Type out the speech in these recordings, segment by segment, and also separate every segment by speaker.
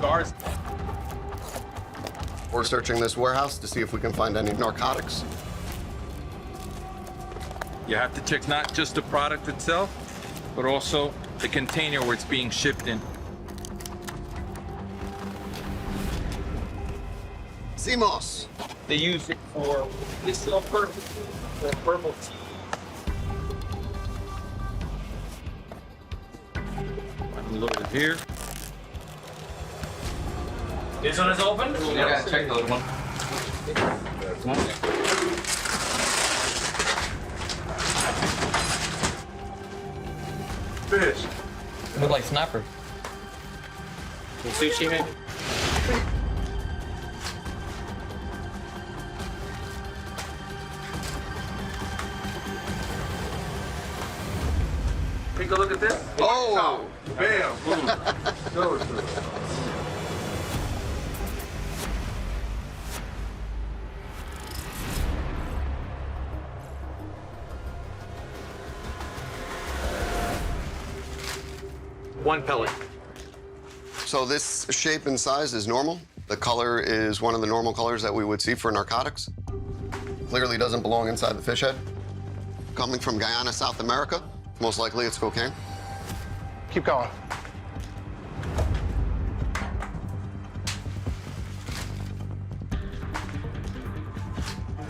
Speaker 1: cigars.
Speaker 2: We're searching this warehouse to see if we can find any narcotics.
Speaker 1: You have to check not just the product itself, but also the container where it's being shipped in.
Speaker 2: CMOS.
Speaker 1: They use it for medicinal purposes, for herbal tea. Unload it here.
Speaker 3: This one is open?
Speaker 1: Yeah, check the other one.
Speaker 3: Fish.
Speaker 4: Look like snapper.
Speaker 3: Sushi, maybe? Take a look at this.
Speaker 2: Oh!
Speaker 3: Bam! Boom. Go through. One pellet.
Speaker 2: So this shape and size is normal. The color is one of the normal colors that we would see for narcotics. Clearly doesn't belong inside the fish head. Coming from Guyana, South America, most likely it's cocaine.
Speaker 5: Keep going.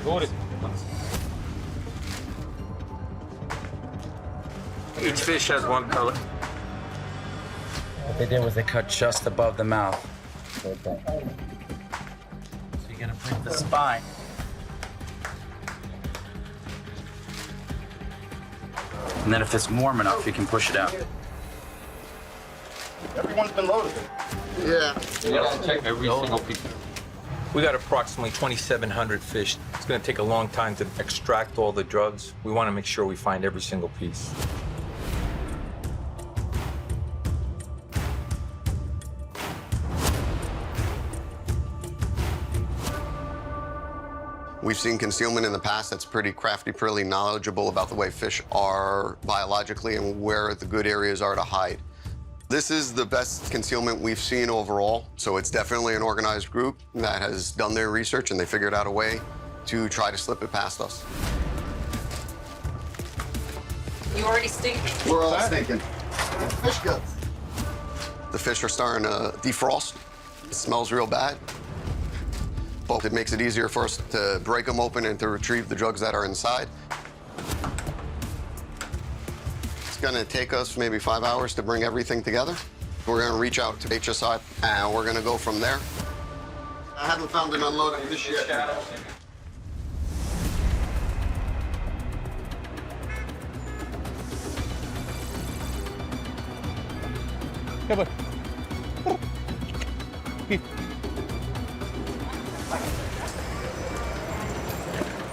Speaker 1: Load it.
Speaker 3: Each fish has one pellet.
Speaker 4: What they did was they cut just above the mouth. So you're gonna break the spine. And then if it's warm enough, you can push it out.
Speaker 5: Everyone's been loaded.
Speaker 2: Yeah.
Speaker 1: You gotta check every single piece. We got approximately 2,700 fish. It's gonna take a long time to extract all the drugs. We wanna make sure we find every single piece.
Speaker 2: We've seen concealment in the past that's pretty crafty, pretty knowledgeable about the way fish are biologically and where the good areas are to hide. This is the best concealment we've seen overall, so it's definitely an organized group that has done their research and they figured out a way to try to slip it past us.
Speaker 6: You already stinking.
Speaker 2: We're all stinking. Fish guts. The fish are starting to defrost. It smells real bad. But it makes it easier for us to break them open and to retrieve the drugs that are inside. It's gonna take us maybe 5 hours to bring everything together. We're gonna reach out to HSI and we're gonna go from there. I haven't found an unloading fish yet.
Speaker 5: Come on.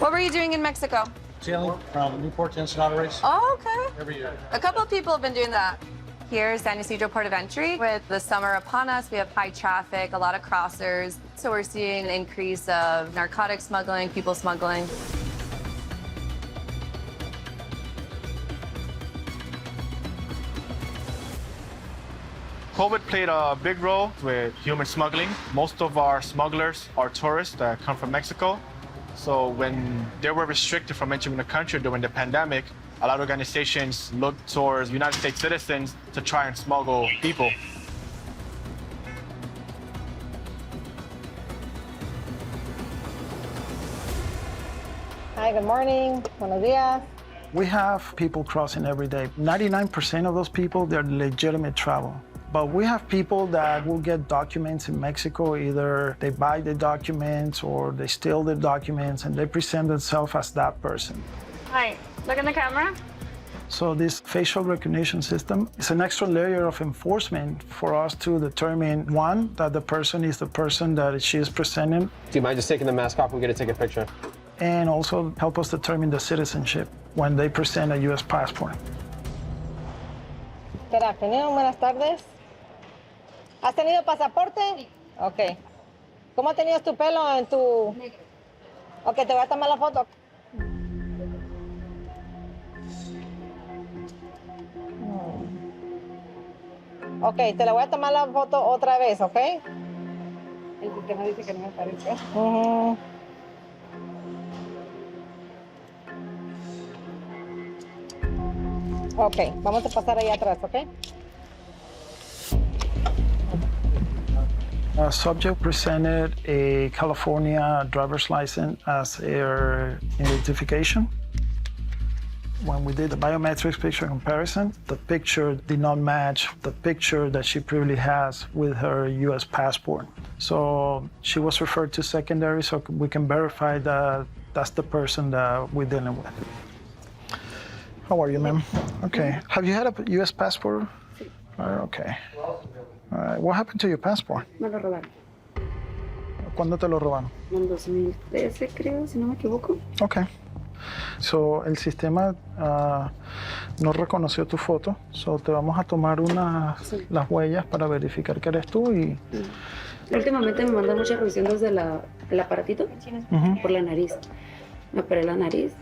Speaker 6: What were you doing in Mexico?
Speaker 5: Sailing from Newport to Ensenada race
Speaker 6: Oh, okay.
Speaker 5: every year.
Speaker 6: A couple of people have been doing that. Here's San Ysidro Port of Entry. With the summer upon us, we have high traffic, a lot of crossers. So we're seeing an increase of narcotic smuggling, people smuggling.
Speaker 5: COVID played a big role with human smuggling. Most of our smugglers are tourists that come from Mexico. So when they were restricted from entering the country during the pandemic, a lot of organizations looked towards United States citizens to try and smuggle people.
Speaker 7: Hi, good morning. Buenos días.
Speaker 8: We have people crossing every day. 99% of those people, they're legitimate travel. But we have people that will get documents in Mexico. Either they buy the documents or they steal the documents and they present themselves as that person.
Speaker 7: Hi, look in the camera.
Speaker 8: So this facial recognition system is an extra layer of enforcement for us to determine, one, that the person is the person that she is presenting.
Speaker 9: Do you mind just taking the mask off? We're going to take a picture.
Speaker 8: And also help us determine the citizenship when they present a U.S. passport.
Speaker 7: Good afternoon, buenas tardes. ¿Has tenido pasaporte? Ok. ¿Cómo tenías tu pelo en tu...? Ok, te voy a tomar la foto. Ok, te le voy a tomar la foto otra vez, ¿ok? El sistema dice que no me aparece. Ok, vamos a pasar ahí atrás, ¿ok?
Speaker 8: A subject presented a California driver's license as their identification. When we did the biometrics picture comparison, the picture did not match the picture that she previously has with her U.S. passport. So she was referred to secondary so we can verify that that's the person that we're dealing with. How are you, ma'am? Okay. Have you had a U.S. passport? Okay. All right. What happened to your passport?
Speaker 10: Me lo robaron.
Speaker 8: ¿Cuándo te lo robaron?
Speaker 10: En 2013, creo, si no me equivoco.
Speaker 8: Okay. So, el sistema no reconoció tu foto. So, te vamos a tomar las huellas para verificar que eres tú y...
Speaker 10: Últimamente me mandan mucha revisión desde el aparatito por la nariz. Me operé la nariz.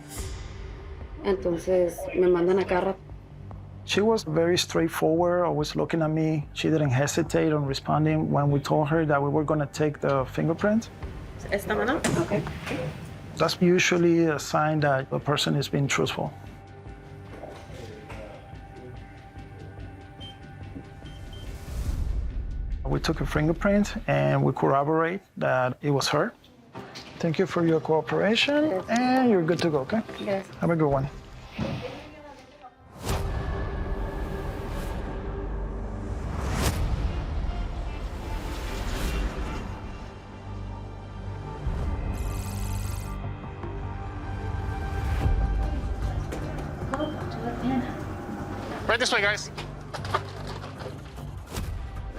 Speaker 10: Entonces me mandan a cada rato.
Speaker 8: She was very straightforward, always looking at me. She didn't hesitate on responding when we told her that we were going to take the fingerprints.
Speaker 10: ¿Esta mano? Okay.
Speaker 8: That's usually a sign that a person is being truthful. We took her fingerprint and we corroborate that it was her. Thank you for your cooperation, and you're good to go, okay?
Speaker 10: Yes.
Speaker 8: Have a good one.
Speaker 5: Right this way, guys.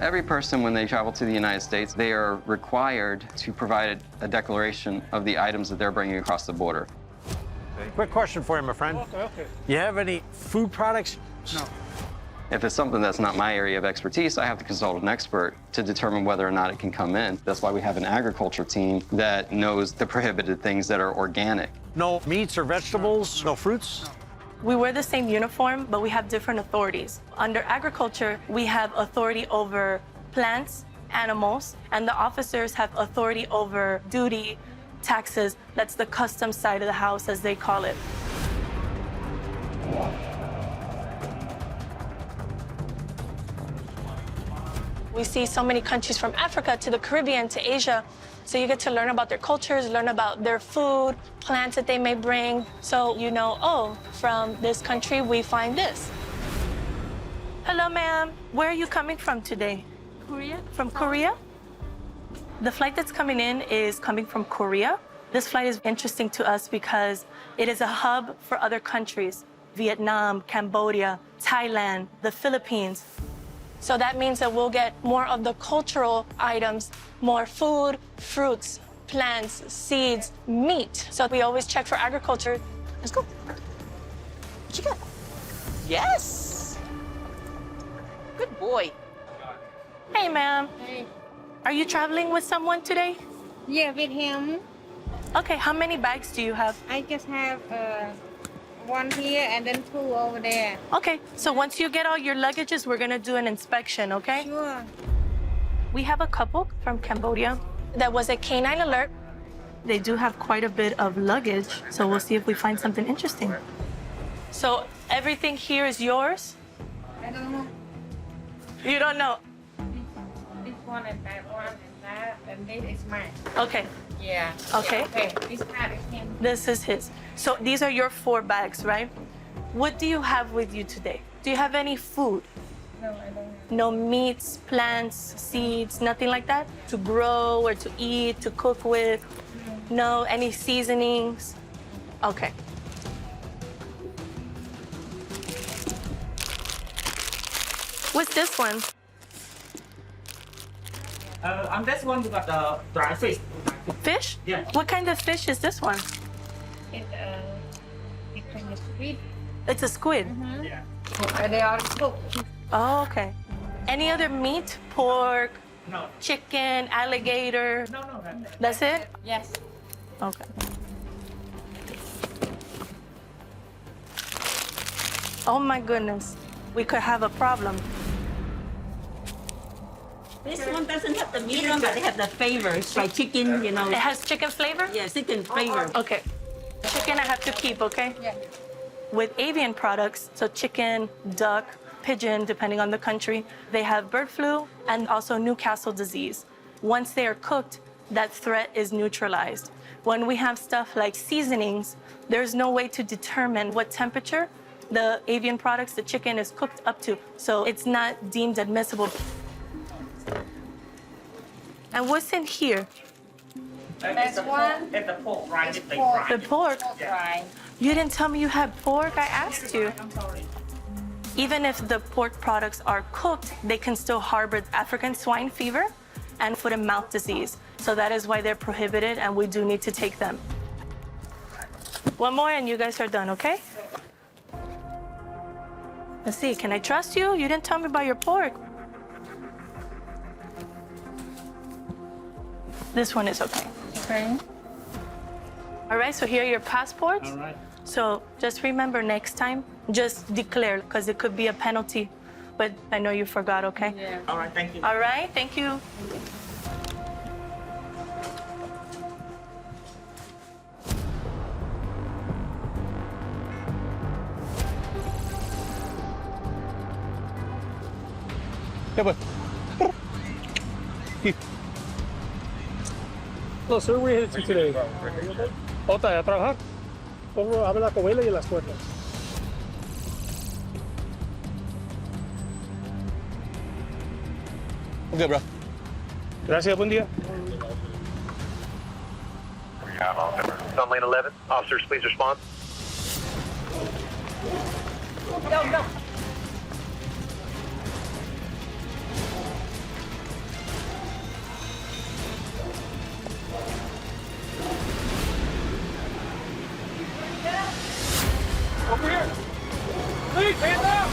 Speaker 11: Every person, when they travel to the United States, they are required to provide a declaration of the items that they're bringing across the border.
Speaker 12: Quick question for you, my friend.
Speaker 5: Okay.
Speaker 12: You have any food products?
Speaker 5: No.
Speaker 11: If it's something that's not my area of expertise, I have to consult an expert to determine whether or not it can come in. That's why we have an agriculture team that knows the prohibited things that are organic.
Speaker 12: No meats or vegetables? No fruits?
Speaker 13: We wear the same uniform, but we have different authorities. Under agriculture, we have authority over plants, animals, and the officers have authority over duty, taxes. That's the customs side of the house, as they call it. We see so many countries from Africa to the Caribbean to Asia. So you get to learn about their cultures, learn about their food, plants that they may bring. So you know, oh, from this country, we find this. Hello, ma'am. Where are you coming from today?
Speaker 10: Korea.
Speaker 13: From Korea? The flight that's coming in is coming from Korea. This flight is interesting to us because it is a hub for other countries. Vietnam, Cambodia, Thailand, the Philippines. So that means that we'll get more of the cultural items, more food, fruits, plants, seeds, meat. So we always check for agriculture. Let's go. What you got? Yes. Good boy. Hey, ma'am.
Speaker 7: Hey.
Speaker 13: Are you traveling with someone today?
Speaker 7: Yeah, with him.
Speaker 13: Okay, how many bags do you have?
Speaker 7: I just have one here and then two over there.
Speaker 13: Okay, so once you get all your luggages, we're gonna do an inspection, okay?
Speaker 7: Sure.
Speaker 13: We have a couple from Cambodia. That was a K9 alert. They do have quite a bit of luggage, so we'll see if we find something interesting. So everything here is yours?
Speaker 7: I don't know.
Speaker 13: You don't know?
Speaker 7: This one and that, and this is mine.
Speaker 13: Okay.
Speaker 7: Yeah.
Speaker 13: Okay.
Speaker 7: Okay, this part is him.
Speaker 13: This is his. So these are your 4 bags, right? What do you have with you today? Do you have any food?
Speaker 7: No, I don't have.
Speaker 13: No meats, plants, seeds, nothing like that? To grow or to eat, to cook with? No, any seasonings? Okay. What's this one?
Speaker 3: On this one, we got the dry fish.
Speaker 13: Fish?
Speaker 3: Yeah.
Speaker 13: What kind of fish is this one?
Speaker 7: It's kind of sweet.
Speaker 13: It's a squid.
Speaker 3: Yeah.
Speaker 7: They are cooked.
Speaker 13: Oh, okay. Any other meat? Pork,
Speaker 3: No.
Speaker 13: chicken, alligator?
Speaker 3: No.
Speaker 13: That's it?
Speaker 7: Yes.
Speaker 13: Okay. Oh my goodness. We could have a problem.
Speaker 14: This one doesn't have the meat on, but they have the flavor. It's fried chicken, you know.
Speaker 13: It has chicken flavor?
Speaker 14: Yeah, chicken flavor.
Speaker 13: Okay. Chicken I have to keep, okay?
Speaker 6: Yeah.
Speaker 13: With avian products, so chicken, duck, pigeon, depending on the country, they have bird flu and also Newcastle disease. Once they are cooked, that threat is neutralized. When we have stuff like seasonings, there's no way to determine what temperature the avian products, the chicken, is cooked up to, so it's not deemed admissible. And what's in here?
Speaker 3: This one. It's the pork, right? It's pork.
Speaker 13: The pork?
Speaker 3: Right.
Speaker 13: You didn't tell me you had pork. I asked you.
Speaker 3: I'm sorry.
Speaker 13: Even if the pork products are cooked, they can still harbor African swine fever and foot and mouth disease. So that is why they're prohibited, and we do need to take them. One more and you guys are done, okay? Let's see, can I trust you? You didn't tell me about your pork. This one is okay.
Speaker 6: Okay.
Speaker 13: All right, so here are your passports.
Speaker 3: All right.
Speaker 13: So just remember next time, just declare, because it could be a penalty. But I know you forgot, okay?
Speaker 3: Yeah. All right, thank you.
Speaker 13: All right, thank you.
Speaker 9: ¿Qué pues? No, sir, we headed to today. Otra, a trabajar. Pongo a ver la covela y las cuerdas. Okay, bro. Gracias, buen día.
Speaker 15: On lane 11, officers, please respond.
Speaker 3: Go, go.
Speaker 9: Over here. Please, hands up.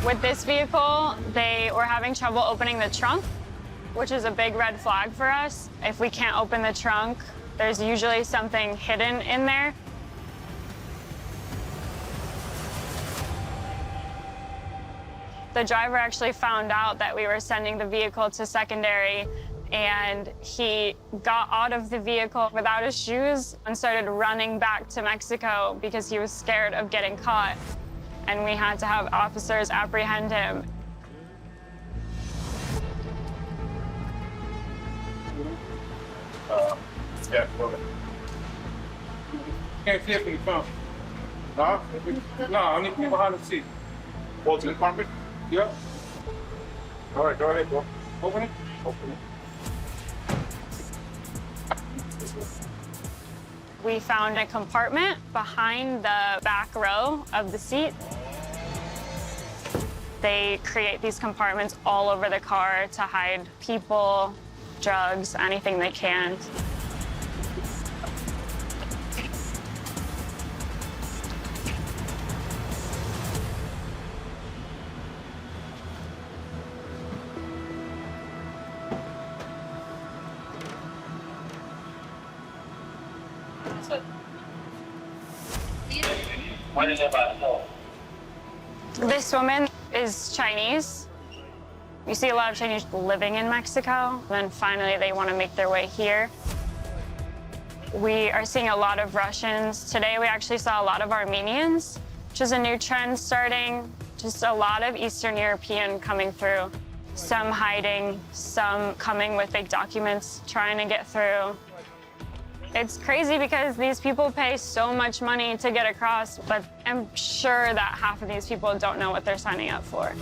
Speaker 16: With this vehicle, they were having trouble opening the trunk, which is a big red flag for us. If we can't open the trunk, there's usually something hidden in there. The driver actually found out that we were sending the vehicle to secondary, and he got out of the vehicle without his shoes and started running back to Mexico because he was scared of getting caught. And we had to have officers apprehend him.
Speaker 5: Yeah, okay.
Speaker 9: Can't see it from the phone. No? No, I need to be behind the seat.
Speaker 5: Go to the carpet?
Speaker 9: Yep. All right, go ahead, go. Open it.
Speaker 5: Open it.
Speaker 16: We found a compartment behind the back row of the seat. They create these compartments all over the car to hide people, drugs, anything they can. This woman is Chinese. You see a lot of Chinese living in Mexico, then finally they want to make their way here. We are seeing a lot of Russians. Today we actually saw a lot of Armenians, which is a new trend starting. Just a lot of Eastern European coming through. Some hiding, some coming with fake documents, trying to get through. It's crazy because these people pay so much money to get across, but I'm sure that half of these people don't know what they're signing up for.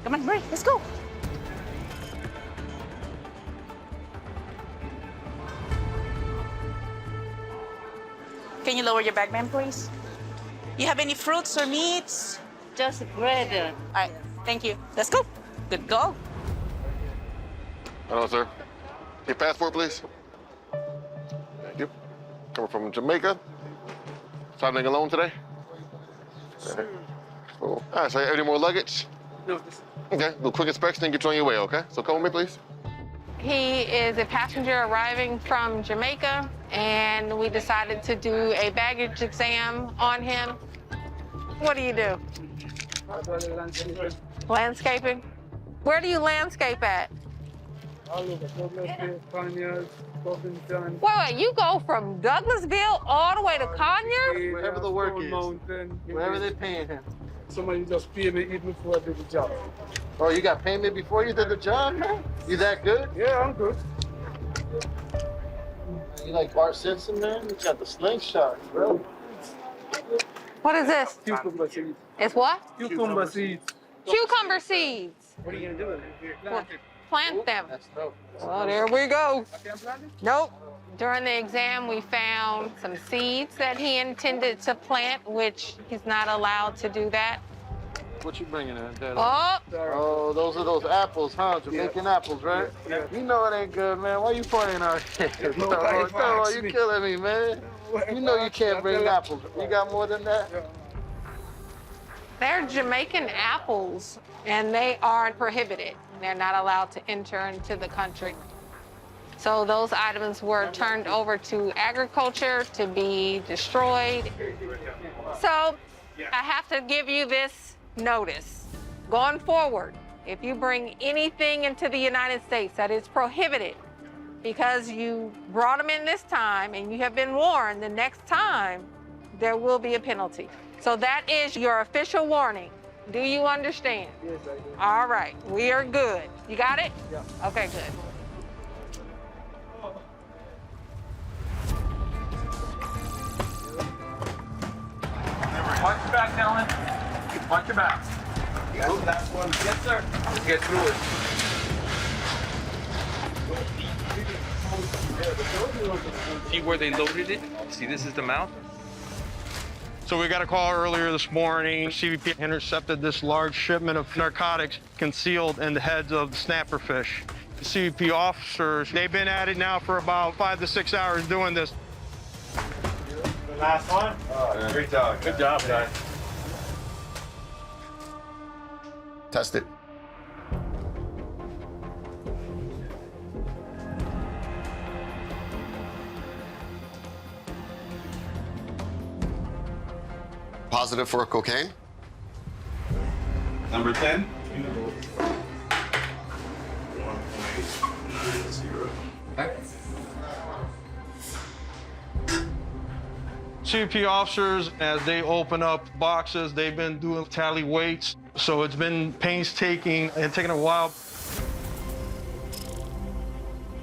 Speaker 3: Come on, hurry, let's go.
Speaker 13: Can you lower your back band, please?
Speaker 14: You have any fruits or meats?
Speaker 10: Just bread.
Speaker 14: All right, thank you. Let's go. Good go.
Speaker 17: Hello, sir. Your passport, please. Thank you. Coming from Jamaica. Traveling alone today? Okay. Cool. All right, so any more luggage?
Speaker 9: No.
Speaker 17: Okay, do a quick inspection and get you on your way, okay? So come with me, please.
Speaker 7: He is a passenger arriving from Jamaica, and we decided to do a baggage exam on him. What do you do? Landscaping? Where do you landscape at? Wait, you go from Douglasville all the way to Conyers?
Speaker 9: Wherever the work is. Wherever they're paying him. Somebody just pay me even before I did the job.
Speaker 12: Oh, you got payment before you did the job, man? You that good?
Speaker 9: Yeah, I'm good.
Speaker 12: You like Bart Simpson, man? You got the slingshot, bro.
Speaker 7: What is this?
Speaker 9: Cucumber seeds.
Speaker 7: It's what?
Speaker 9: Cucumber seeds.
Speaker 7: Cucumber seeds.
Speaker 9: What are you gonna do with it?
Speaker 7: Plant them.
Speaker 12: That's dope.
Speaker 7: Well, there we go. Nope. During the exam, we found some seeds that he intended to plant, which he's not allowed to do that.
Speaker 12: What you bringing in, Dad?
Speaker 7: Oh,
Speaker 12: those are those apples, huh? Jamaican apples, right?
Speaker 9: Yeah.
Speaker 12: You know it ain't good, man. Why you playing out here? No, you killing me, man. You know you can't bring apples. You got more than that?
Speaker 7: they're Jamaican apples, and they are prohibited. They're not allowed to enter into the country. So those items were turned over to agriculture to be destroyed. So I have to give you this notice. Going forward, if you bring anything into the United States that is prohibited because you brought them in this time and you have been warned, the next time there will be a penalty. So that is your official warning. Do you understand?
Speaker 9: Yes, I do.
Speaker 7: All right, we are good. You got it?
Speaker 9: Yeah.
Speaker 7: Okay, good.
Speaker 1: Watch your back, Dylan. Watch your back. Move that one. Yes, sir. Let's get through it. See where they loaded it? See, this is the mouth.
Speaker 18: So we got a call earlier this morning. CBP intercepted this large shipment of narcotics concealed in the heads of the snapper fish. The CBP officers, they've been at it now for about 5 to 6 hours doing this.
Speaker 5: The last one?
Speaker 1: Great job. Good job, guys.
Speaker 2: Test it. Positive for cocaine?
Speaker 19: Number 10.
Speaker 18: CBP officers, as they open up boxes, they've been doing tally weights. So it's been painstaking and taking a while.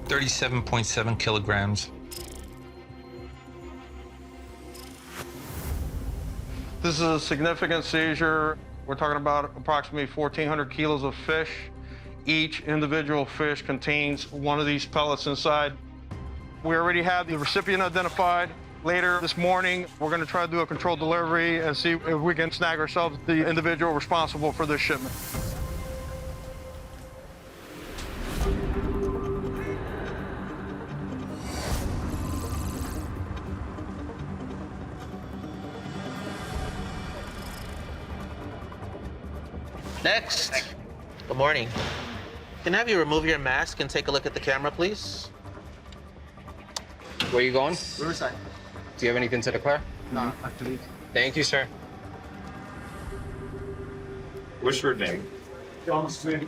Speaker 1: 37.7 kilograms.
Speaker 18: This is a significant seizure. We're talking about approximately 1,400 kilos of fish. Each individual fish contains one of these pellets inside. We already have the recipient identified. Later this morning, we're going to try to do a controlled delivery and see if we can snag ourselves the individual responsible for this shipment.
Speaker 20: Next. Good morning. Can I have you remove your mask and take a look at the camera, please?
Speaker 4: Where are you going?
Speaker 20: Riverside.
Speaker 4: Do you have anything to declare?
Speaker 20: No, actually.
Speaker 4: Thank you, sir.
Speaker 19: What's your name?
Speaker 5: John Smith.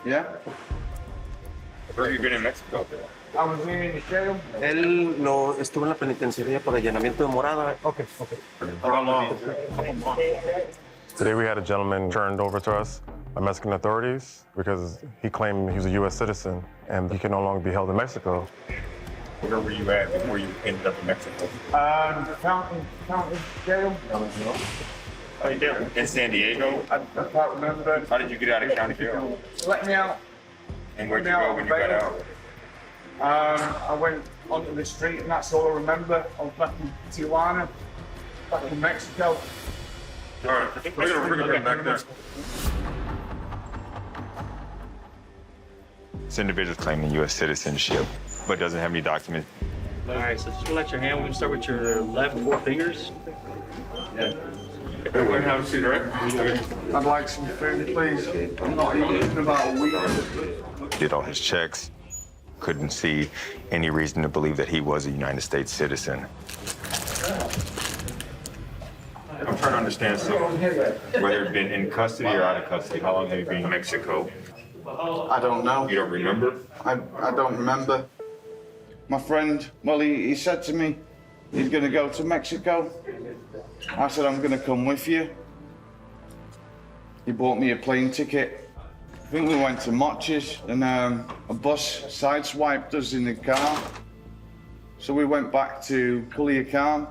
Speaker 19: Yeah. Where have you been in Mexico?
Speaker 5: I was in jail.
Speaker 12: Él lo estuvo en la penitenciaría por allanamiento de morada.
Speaker 5: Okay.
Speaker 19: How long?
Speaker 21: Today we had a gentleman turned over to us by Mexican authorities because he claimed he was a U.S. citizen and he can no longer be held in Mexico.
Speaker 19: Where were you at before you ended up in Mexico?
Speaker 5: County jail.
Speaker 19: In San Diego?
Speaker 5: I can't remember that.
Speaker 19: How did you get out of county jail?
Speaker 5: Let me out.
Speaker 19: And where'd you go when you got out?
Speaker 5: I went onto the street and that's all I remember. I was back in Tijuana, back in Mexico.
Speaker 21: All right, we're gonna bring it back there.
Speaker 8: This individual's claiming U.S. citizenship, but doesn't have any documents.
Speaker 22: All right, so just relax your hand. We're gonna start with your left 4 fingers. Yeah.
Speaker 21: Everyone have a seat, right?
Speaker 12: I'd like some food, please. I'm not eating in about a week.
Speaker 8: Did all his checks. Couldn't see any reason to believe that he was a United States citizen. I'm trying to understand something. Whether you've been in custody or out of custody, how long have you been in Mexico?
Speaker 12: I don't know.
Speaker 21: You don't remember?
Speaker 12: I don't remember. My friend, well, he said to me he's going to go to Mexico. I said, I'm going to come with you. He bought me a plane ticket. I think we went to Mochis and a bus sideswiped us in the car. So we went back to Culiacan.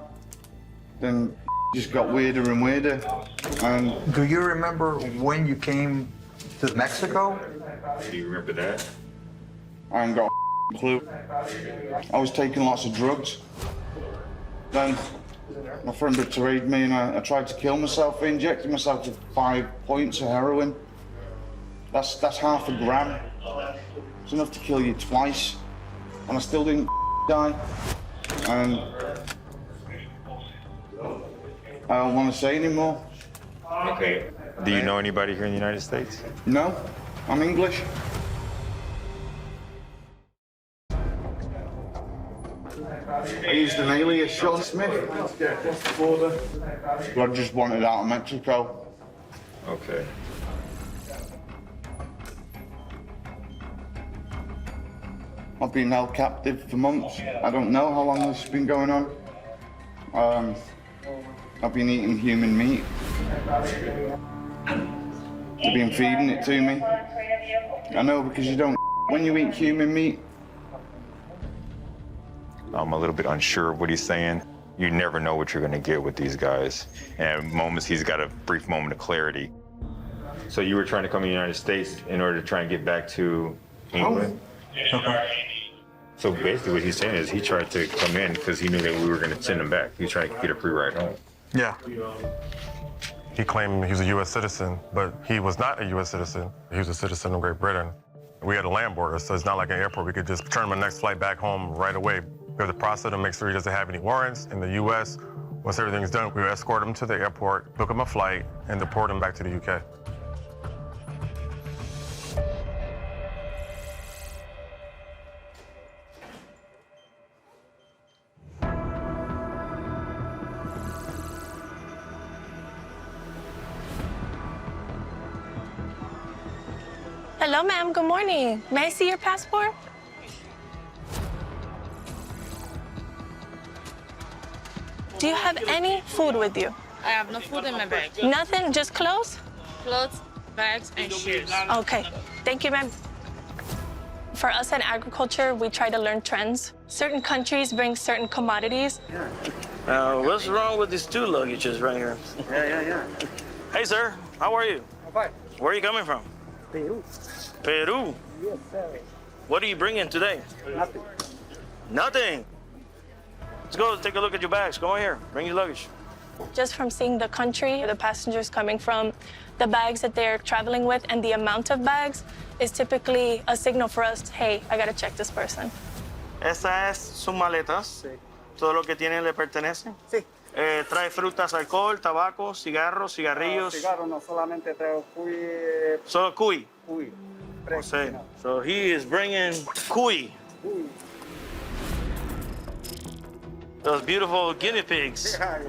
Speaker 12: Then just got weirder and weirder. And
Speaker 23: do you remember when you came to Mexico?
Speaker 8: Do you remember that?
Speaker 12: I ain't got a clue. I was taking lots of drugs. Then my friend betrayed me and I tried to kill myself. I injected myself with 5 points of heroin. That's half a gram. It's enough to kill you twice. And I still didn't die. And I don't want to say anymore.
Speaker 8: Okay. Do you know anybody here in the United States?
Speaker 12: No, I'm English. I used an alias, Sean Smith. I just wanted out of Mexico.
Speaker 8: Okay.
Speaker 12: I've been held captive for months. I don't know how long this has been going on. I've been eating human meat. They've been feeding it to me. I know, because you don't when you eat human meat.
Speaker 8: I'm a little bit unsure of what he's saying. You never know what you're gonna get with these guys. And moments, he's got a brief moment of clarity. So you were trying to come to the United States in order to try and get back to England? Oh. So basically what he's saying is he tried to come in because he knew that we were gonna send him back. He was trying to get a free ride home.
Speaker 21: Yeah. He claimed he was a U.S. citizen, but he was not a U.S. citizen. He was a citizen of Great Britain. We had a land border, so it's not like an airport. We could just turn him on the next flight back home right away. We have to process him, make sure he doesn't have any warrants in the U.S. Once everything's done, we escort him to the airport, book him a flight, and deport him back to the U.K.
Speaker 13: Hello, ma'am. Good morning. May I see your passport? Do you have any food with you?
Speaker 3: I have no food in my bag.
Speaker 13: Nothing? Just clothes?
Speaker 3: Clothes, bags, and shoes.
Speaker 13: Okay. Thank you, ma'am. For us in agriculture, we try to learn trends. Certain countries bring certain commodities.
Speaker 22: What's wrong with these 2 luggages right here? Yeah. Hey, sir. How are you?
Speaker 24: I'm fine.
Speaker 22: Where are you coming from?
Speaker 24: Peru.
Speaker 22: Peru?
Speaker 24: Yes, sir.
Speaker 22: What are you bringing today?
Speaker 24: Nothing.
Speaker 22: Nothing? Let's go take a look at your bags. Come on here. Bring your luggage.
Speaker 13: Just from seeing the country, the passengers coming from, the bags that they're traveling with, and the amount of bags is typically a signal for us, hey, I gotta check this person.
Speaker 22: Estas son maletas.
Speaker 24: Sí.
Speaker 22: Todo lo que tiene le pertenece.
Speaker 24: Sí.
Speaker 22: Trae frutas, alcohol, tabaco, cigarros, cigarrillos.
Speaker 24: Cigarro, no solamente traigo cuy.
Speaker 22: Solo cuy.
Speaker 24: Cuy.
Speaker 22: Okay. So he is bringing cuy.
Speaker 24: Cuy.
Speaker 22: Those beautiful guinea pigs.
Speaker 24: Yeah.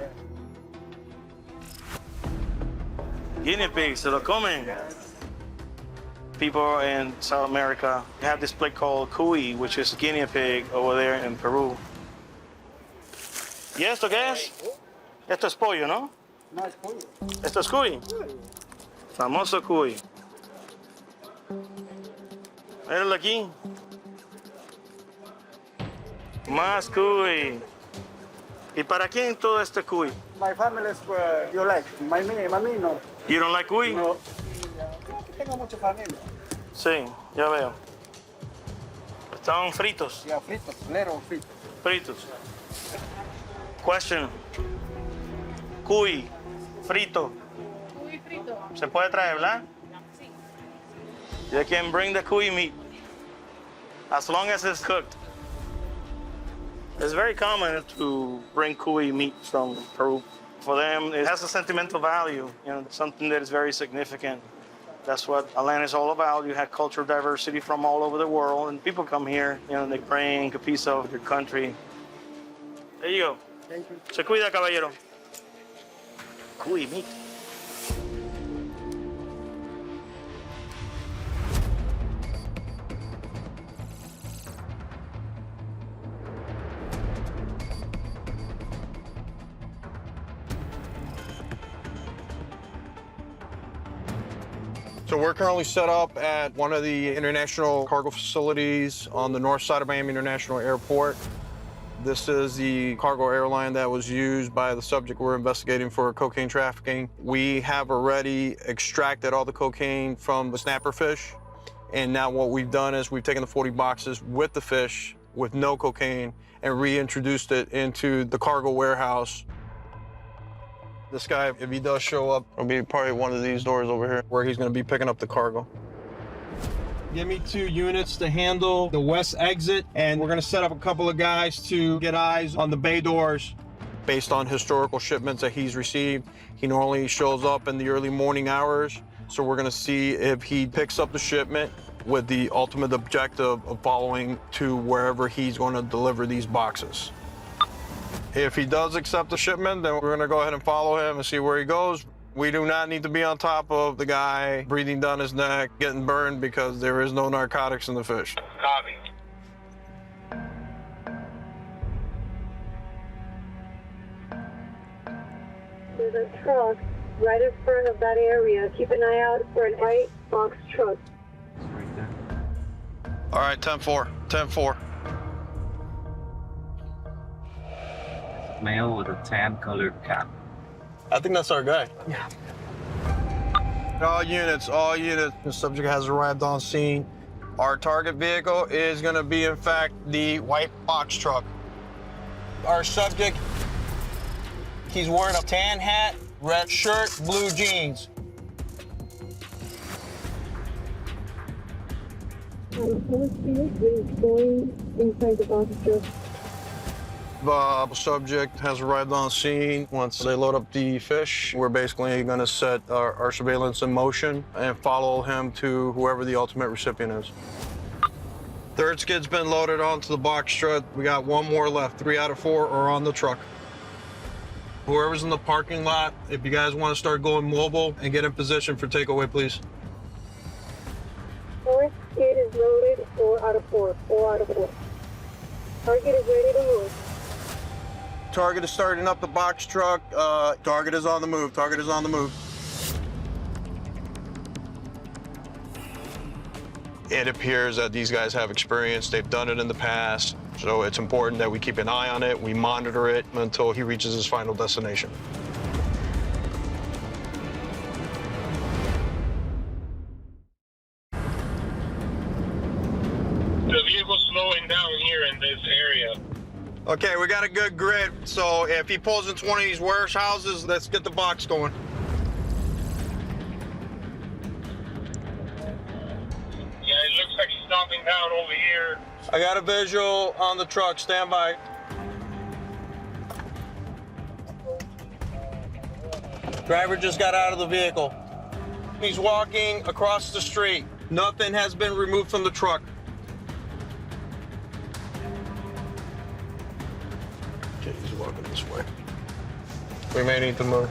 Speaker 22: Guinea pigs, se lo comen. People in South America have this plate called cuy, which is guinea pig over there in Peru. ¿Y esto qué es? Esto es pollo, ¿no?
Speaker 24: No es cuy.
Speaker 22: Esto es cuy. Famoso cuy. Míralo aquí. Más cuy. ¿Y para quién todo este cuy?
Speaker 24: My family is you like. Mami no.
Speaker 22: You don't like cuy?
Speaker 24: No. Tengo mucha familia.
Speaker 22: Sí, ya veo. Son fritos.
Speaker 24: Yeah, fritos, little fritos.
Speaker 22: Fritos. Question. Cuy, frito.
Speaker 7: Cuy frito.
Speaker 22: Se puede traer, ¿verdad?
Speaker 7: Sí.
Speaker 22: They can bring the cuy meat as long as it's cooked. It's very common to bring cuy meat from Peru. For them, it has a sentimental value, something that is very significant. That's what Atlanta is all about. You have cultural diversity from all over the world, and people come here, they bring a piece of your country. There you go.
Speaker 24: Thank you.
Speaker 22: Se cuida, caballero. Cuy meat.
Speaker 18: So we're currently set up at one of the international cargo facilities on the north side of Miami International Airport. This is the cargo airline that was used by the subject we're investigating for cocaine trafficking. We have already extracted all the cocaine from the snapper fish. And now what we've done is we've taken the 40 boxes with the fish with no cocaine and reintroduced it into the cargo warehouse. This guy, if he does show up, it'll be probably one of these doors over here where he's gonna be picking up the cargo. Give me 2 units to handle the west exit, and we're gonna set up a couple of guys to get eyes on the bay doors. Based on historical shipments that he's received, he normally shows up in the early morning hours. So we're gonna see if he picks up the shipment with the ultimate objective of following to wherever he's gonna deliver these boxes. If he does accept the shipment, then we're gonna go ahead and follow him and see where he goes. We do not need to be on top of the guy breathing down his neck, getting burned, because there is no narcotics in the fish.
Speaker 24: Copy.
Speaker 10: There's a truck right in front of that area. Keep an eye out for an white box truck.
Speaker 18: All right, 10-4, 10-4.
Speaker 6: Male with a tan-colored cap.
Speaker 18: I think that's our guy. Yeah. All units, the subject has arrived on scene. Our target vehicle is gonna be, in fact, the white box truck. Our subject, he's wearing a tan hat, red shirt, blue jeans.
Speaker 10: Going inside the box truck.
Speaker 18: The subject has arrived on scene. Once they load up the fish, we're basically going to set our surveillance in motion and follow him to whoever the ultimate recipient is. Third skid's been loaded onto the box truck. We got 1 more left. 3 out of 4 are on the truck. Whoever's in the parking lot, if you guys want to start going mobile and get in position for takeaway, please.
Speaker 10: 4th skid is loaded, 4 out of 4. 4 out of 4. Target is ready to move.
Speaker 18: Target is starting up the box truck. Target is on the move. Target is on the move. It appears that these guys have experience. They've done it in the past. So it's important that we keep an eye on it. We monitor it until he reaches his final destination.
Speaker 11: The vehicle's slowing down here in this area.
Speaker 18: Okay, we got a good grid, so if he pulls into one of these warehouses, let's get the box going.
Speaker 11: Yeah, it looks like he's stopping down over here.
Speaker 18: I got a visual on the truck, stand by. Driver just got out of the vehicle. He's walking across the street. Nothing has been removed from the truck. Okay, he's walking this way. We may need to move.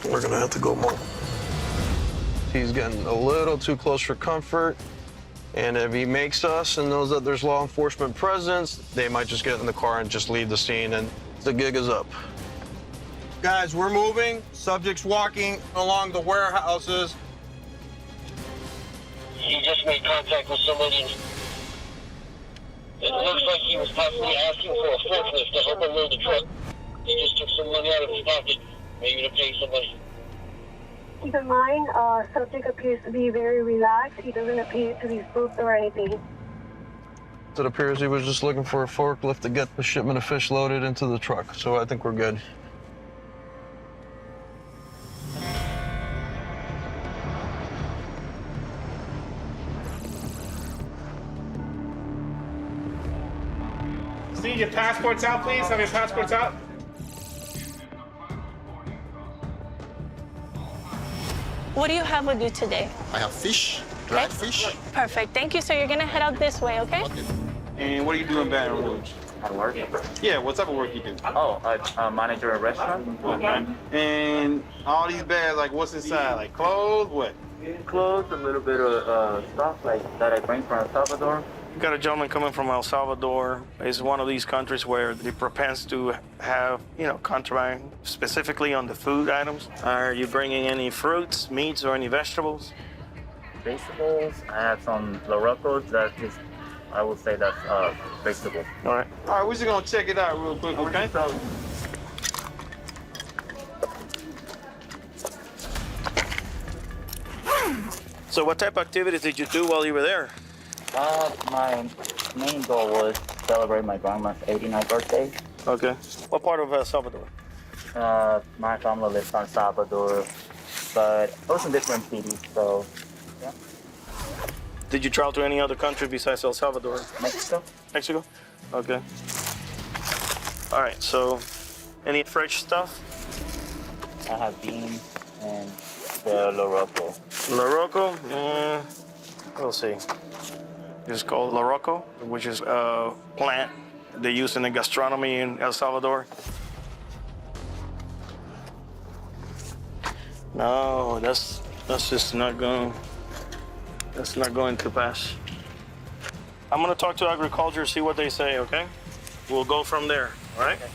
Speaker 18: We're gonna have to go more. He's getting a little too close for comfort. And if he makes us and knows that there's law enforcement presence, they might just get in the car and just leave the scene, and the gig is up. Guys, we're moving. Subject's walking along the warehouses.
Speaker 11: He just made contact with somebody. It looks like he was possibly asking for a forklift to help him load the truck. He just took some money out of his pocket, maybe to pay somebody.
Speaker 14: Keep in mind, subject appears to be very relaxed. He doesn't appear to be spooked or anything.
Speaker 18: It appears he was just looking for a forklift to get the shipment of fish loaded into the truck, so I think we're good.
Speaker 5: See your passports out, please. Have your passports out.
Speaker 13: What do you have with you today?
Speaker 15: I have fish, dried fish.
Speaker 13: Perfect. Thank you, sir. You're gonna head out this way, okay?
Speaker 16: And what do you do in Baton Rouge?
Speaker 4: I work.
Speaker 16: Yeah, what type of work you do?
Speaker 4: Oh, I manager a restaurant.
Speaker 16: Okay. And all these bags, like what's inside? Like clothes, what?
Speaker 4: Clothes, a little bit of stuff like that I bring from El Salvador.
Speaker 22: We got a gentleman coming from El Salvador. It's one of these countries where they propens to have, contraband, specifically on the food items. Are you bringing any fruits, meats, or any vegetables?
Speaker 4: Vegetables. I have some lorocos that is, I would say that's vegetables.
Speaker 22: All right.
Speaker 16: All right, we're just gonna check it out real quick, okay?
Speaker 22: So what type of activities did you do while you were there?
Speaker 4: My main goal was celebrate my grandma's 89th birthday.
Speaker 22: Okay. What part of El Salvador?
Speaker 4: My family lives in Salvador, but also in different cities, so yeah.
Speaker 22: Did you travel to any other country besides El Salvador?
Speaker 4: Mexico.
Speaker 22: Mexico? Okay. All right, so any fresh stuff?
Speaker 4: I have beans and the loroco.
Speaker 22: Loroco? We'll see. It's called loroco, which is a plant they use in the gastronomy in El Salvador. No, that's just not going. That's not going to pass. I'm gonna talk to agriculture, see what they say. Okay, we'll go from there. All right.
Speaker 4: Okay.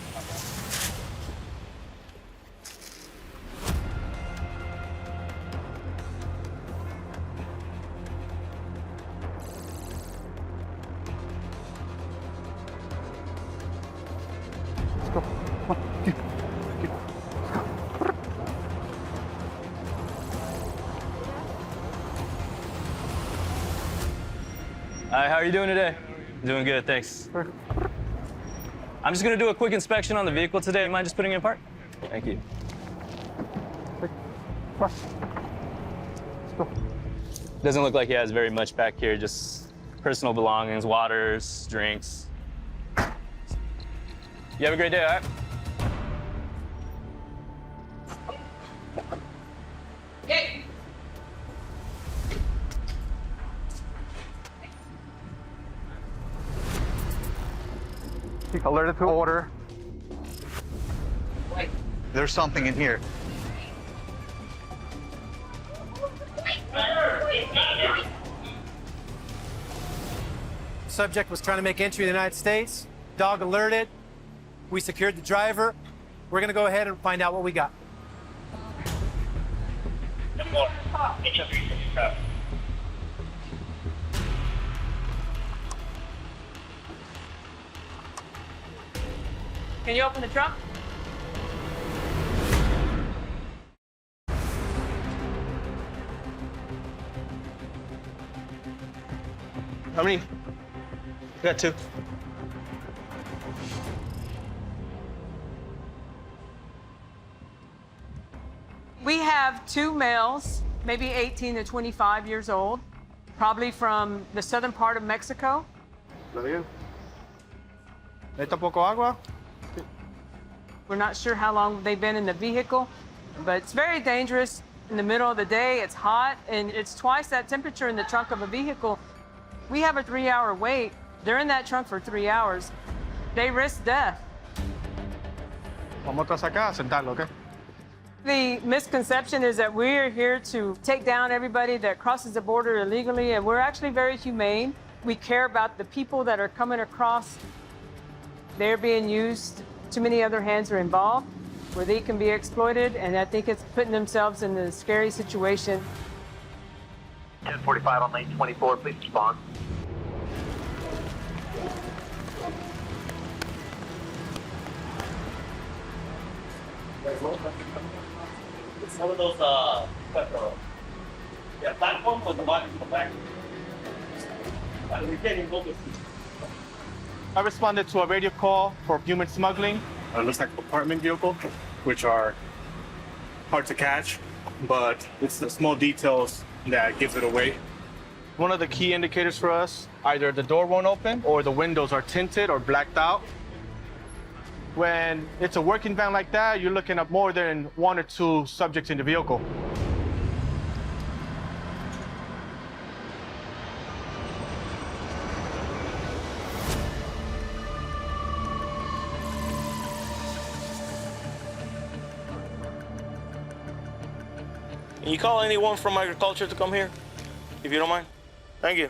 Speaker 17: Hi, how are you doing today? Doing good, thanks. I'm just gonna do a quick inspection on the vehicle today. You mind just putting it apart? Thank you. Doesn't look like he has very much back here, just personal belongings, waters, drinks. You have a great day, all right?
Speaker 7: Okay.
Speaker 23: Alerted to order. There's something in here.
Speaker 25: Subject was trying to make entry to the United States. Dog alerted. We secured the driver. We're going to go ahead and find out what we got.
Speaker 7: Can you open the trunk?
Speaker 22: How many? Got two.
Speaker 26: We have two males, maybe 18 to 25 years old, probably from the southern part of Mexico.
Speaker 5: ¿Está poco agua?
Speaker 26: We're not sure how long they've been in the vehicle, but it's very dangerous. In the middle of the day, it's hot, and it's twice that temperature in the trunk of a vehicle. We have a 3-hour wait. They're in that trunk for 3 hours. They risk death.
Speaker 5: Vamos a acá a sentarlo, ¿ok?
Speaker 26: The misconception is that we're here to take down everybody that crosses the border illegally, and we're actually very humane. We care about the people that are coming across. They're being used. Too many other hands are involved where they can be exploited, and I think it's putting themselves in a scary situation.
Speaker 27: 1045 on lane 24, please respond.
Speaker 3: Some of those, yeah, platform was the one in the back. We can't even go to.
Speaker 5: I responded to a radio call for human smuggling.
Speaker 1: It looks like apartment vehicle, which are hard to catch, but it's the small details that gives it away.
Speaker 5: One of the key indicators for us, either the door won't open or the windows are tinted or blacked out. When it's a working van like that, you're looking at more than 1 or 2 subjects in the vehicle.
Speaker 22: Can you call anyone from agriculture to come here, if you don't mind? Thank you.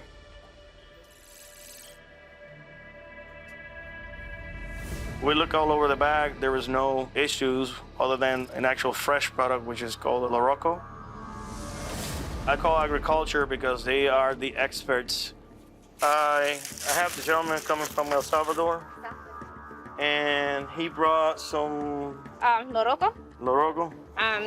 Speaker 22: We look all over the bag. There was no issues other than an actual fresh product, which is called the Loroco. I call agriculture because they are the experts. I have the gentleman coming from El Salvador, and he brought some
Speaker 2: Loroco.
Speaker 22: Loroco.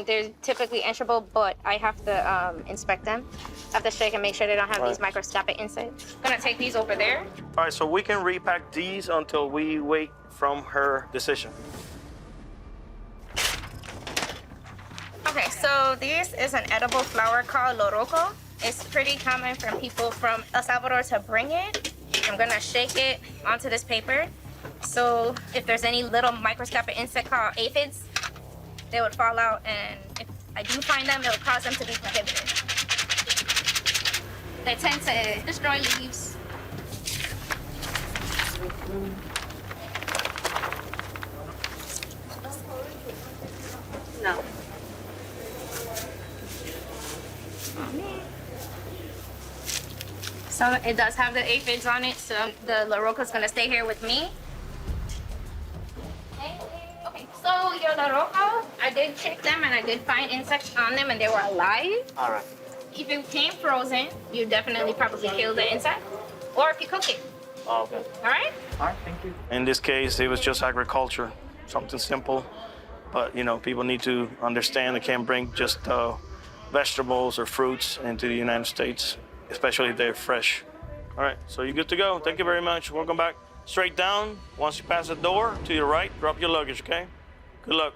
Speaker 2: They're typically enterable, but I have to inspect them. I have to shake and make sure they don't have these microscopic insects. I'm gonna take these over there.
Speaker 22: All right, so we can repack these until we wait from her decision.
Speaker 2: Okay, so this is an edible flower called Loroco. It's pretty common for people from El Salvador to bring it. I'm gonna shake it onto this paper. So if there's any little microscopic insect called aphids, they would fall out, and if I do find them, it will cause them to be prohibited. They tend to destroy leaves. No. So it does have the aphids on it, so the Loroco's gonna stay here with me. Okay, so your Loroco, I did check them and I did find insects on them and they were alive.
Speaker 22: All right.
Speaker 2: If it came frozen, you definitely probably kill the insect, or if you cook it.
Speaker 22: Oh, okay.
Speaker 2: All right?
Speaker 22: All right, thank you. In this case, it was just agriculture, something simple. But, you know, people need to understand they can't bring just vegetables or fruits into the United States, especially if they're fresh. All right, so you're good to go. Thank you very much. Welcome back. Straight down. Once you pass the door, to your right, drop your luggage, okay? Good luck.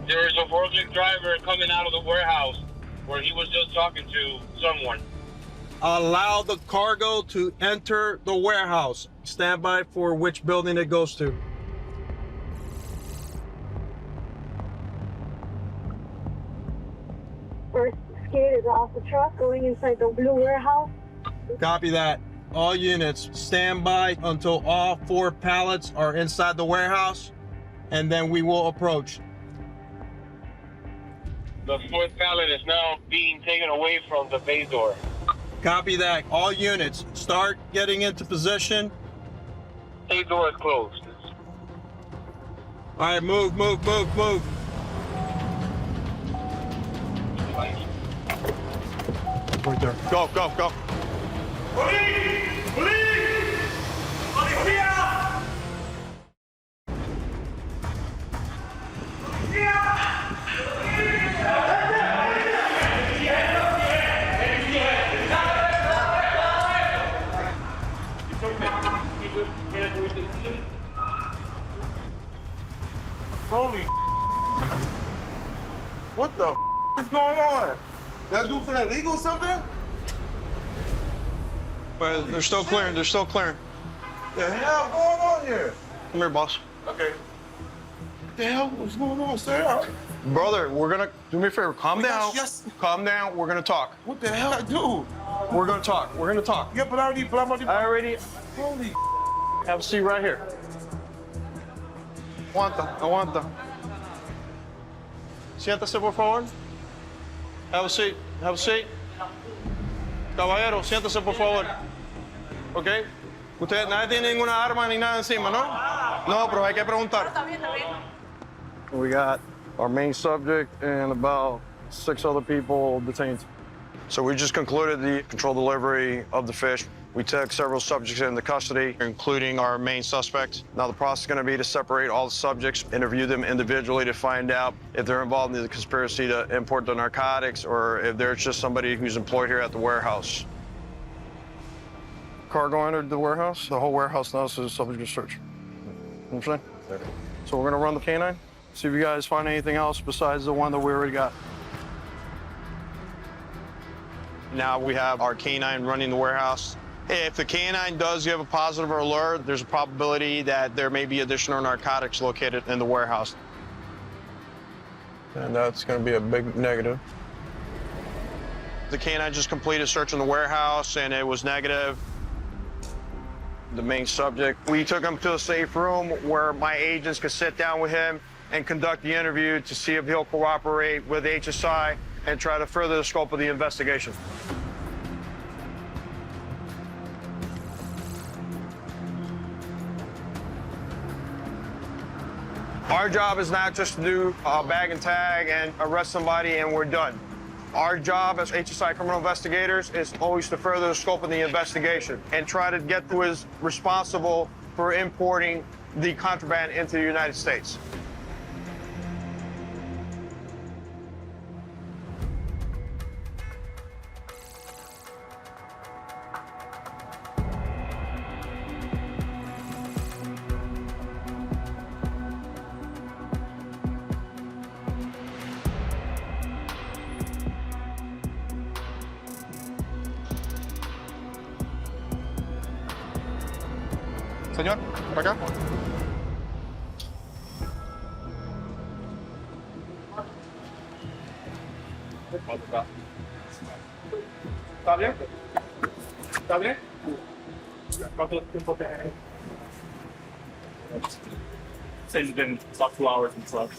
Speaker 11: There is a forklift driver coming out of the warehouse where he was just talking to someone.
Speaker 18: Allow the cargo to enter the warehouse. Stand by for which building it goes to.
Speaker 14: First skid is off the truck going inside the blue warehouse.
Speaker 18: Copy that. All units, stand by until all 4 pallets are inside the warehouse, and then we will approach.
Speaker 11: The 4th pallet is now being taken away from the bay door.
Speaker 18: Copy that. All units, start getting into position.
Speaker 11: Bay door is closed.
Speaker 18: All right, move, move, move, move. Right there. Go, go, go.
Speaker 16: Holy what the is going on? That dude for that legal or something?
Speaker 18: Well, they're still clearing, they're still clearing.
Speaker 16: The hell going on here?
Speaker 18: Come here, boss.
Speaker 16: Okay. What the hell? What's going on, sir?
Speaker 18: Brother, we're gonna, do me a favor, calm down.
Speaker 16: Yes.
Speaker 18: Calm down, we're gonna talk.
Speaker 16: What the hell I do?
Speaker 18: We're gonna talk, we're gonna talk.
Speaker 16: Yeah, but I already, holy
Speaker 18: have a seat right here. Aguanta. Siéntase, por favor. Have a seat, have a seat. Caballero, siéntase, por favor. ¿Ok? Usted, nadie tiene ninguna arma ni nada encima, ¿no? No, pero hay que preguntar. We got our main subject and about 6 other people detained. So we just concluded the controlled delivery of the fish. We took several subjects into custody, including our main suspect. Now the process is going to be to separate all the subjects, interview them individually to find out if they're involved in the conspiracy to import the narcotics or if they're just somebody who's employed here at the warehouse. Cargo entered the warehouse. The whole warehouse now is subject to search. You know what I'm saying? So we're going to run the K9, see if you guys find anything else besides the one that we already got. Now we have our K9 running the warehouse. If the K9 does give a positive alert, there's a probability that there may be additional narcotics located in the warehouse. And that's going to be a big negative. The K9 just completed search in the warehouse, and it was negative. The main subject, we took him to a safe room where my agents could sit down with him and conduct the interview to see if he'll cooperate with HSI and try to further the scope of the investigation. Our job is not just to do a bag and tag and arrest somebody and we're done. Our job as HSI criminal investigators is always to further the scope of the investigation and try to get who is responsible for importing the contraband into the United States.
Speaker 5: Señor, por acá. ¿Está bien? ¿Está bien? ¿Cuánto tiempo te Say it's been about 2 hours in truck.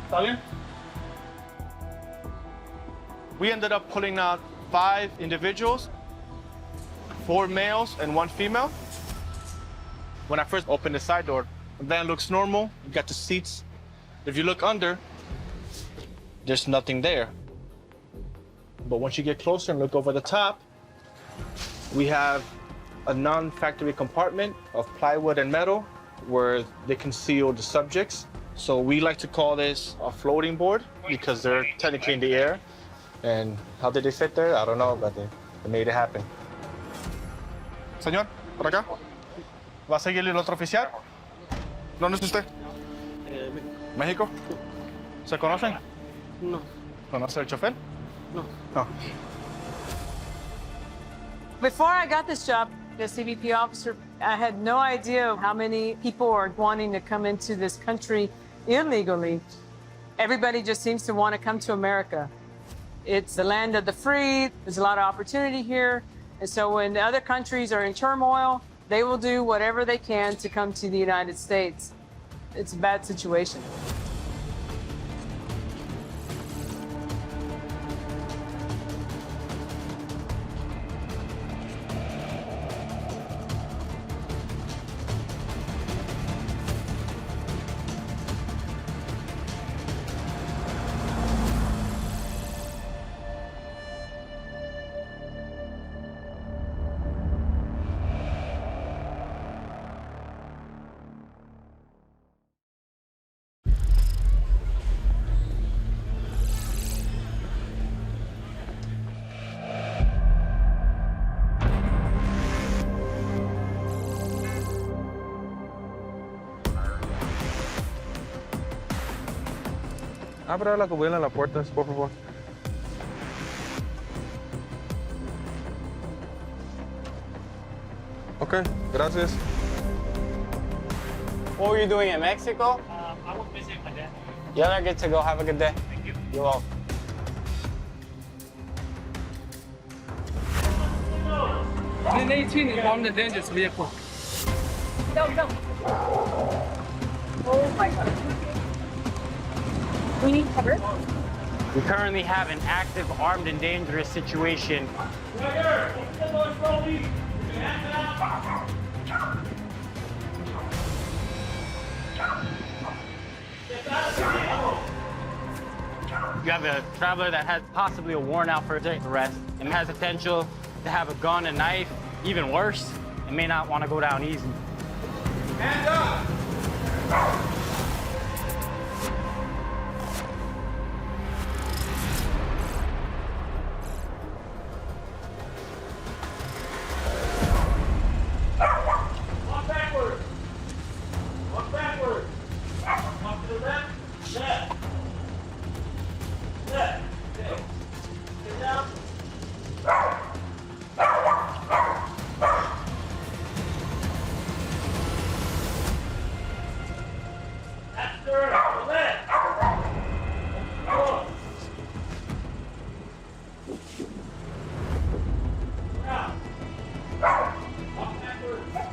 Speaker 5: ¿Está bien? We ended up pulling out 5 individuals, 4 males and 1 female. When I first opened the side door, the van looks normal. You got the seats. If you look under, there's nothing there. But once you get closer and look over the top, we have a non-factory compartment of plywood and metal where they conceal the subjects. So we like to call this a floating board because they're technically in the air. And how did they fit there? I don't know, but they made it happen. Señor, por acá. ¿Va a seguir el otro oficial? ¿Dónde es usted? ¿México? ¿Se conocen?
Speaker 26: No.
Speaker 5: ¿Conoce el chofer?
Speaker 26: No.
Speaker 5: No.
Speaker 26: Before I got this job, the CBP officer, I had no idea how many people are wanting to come into this country illegally. Everybody just seems to want to come to America. It's the land of the free. There's a lot of opportunity here. And so when other countries are in turmoil, they will do whatever they can to come to the United States. It's a bad situation.
Speaker 16: Abra la cubierta en la puerta, por favor. Okay, gracias.
Speaker 8: What were you doing in Mexico?
Speaker 3: I was visiting my dad.
Speaker 8: You're not good to go. Have a good day.
Speaker 3: Thank you.
Speaker 8: You're welcome.
Speaker 26: 18 is armed and dangerous vehicle.
Speaker 2: No. Oh my God. We need cover.
Speaker 8: We currently have an active armed and dangerous situation. You have a traveler that has possibly a warrant out for arrest and has potential to have a gun, a knife, even worse, and may not want to go down easy.
Speaker 16: Hands up!
Speaker 11: Walk backwards. Walk backwards. Walk to the left. Left. Left. Okay. Sit down. After the left. Go. Now. Walk backwards. Left.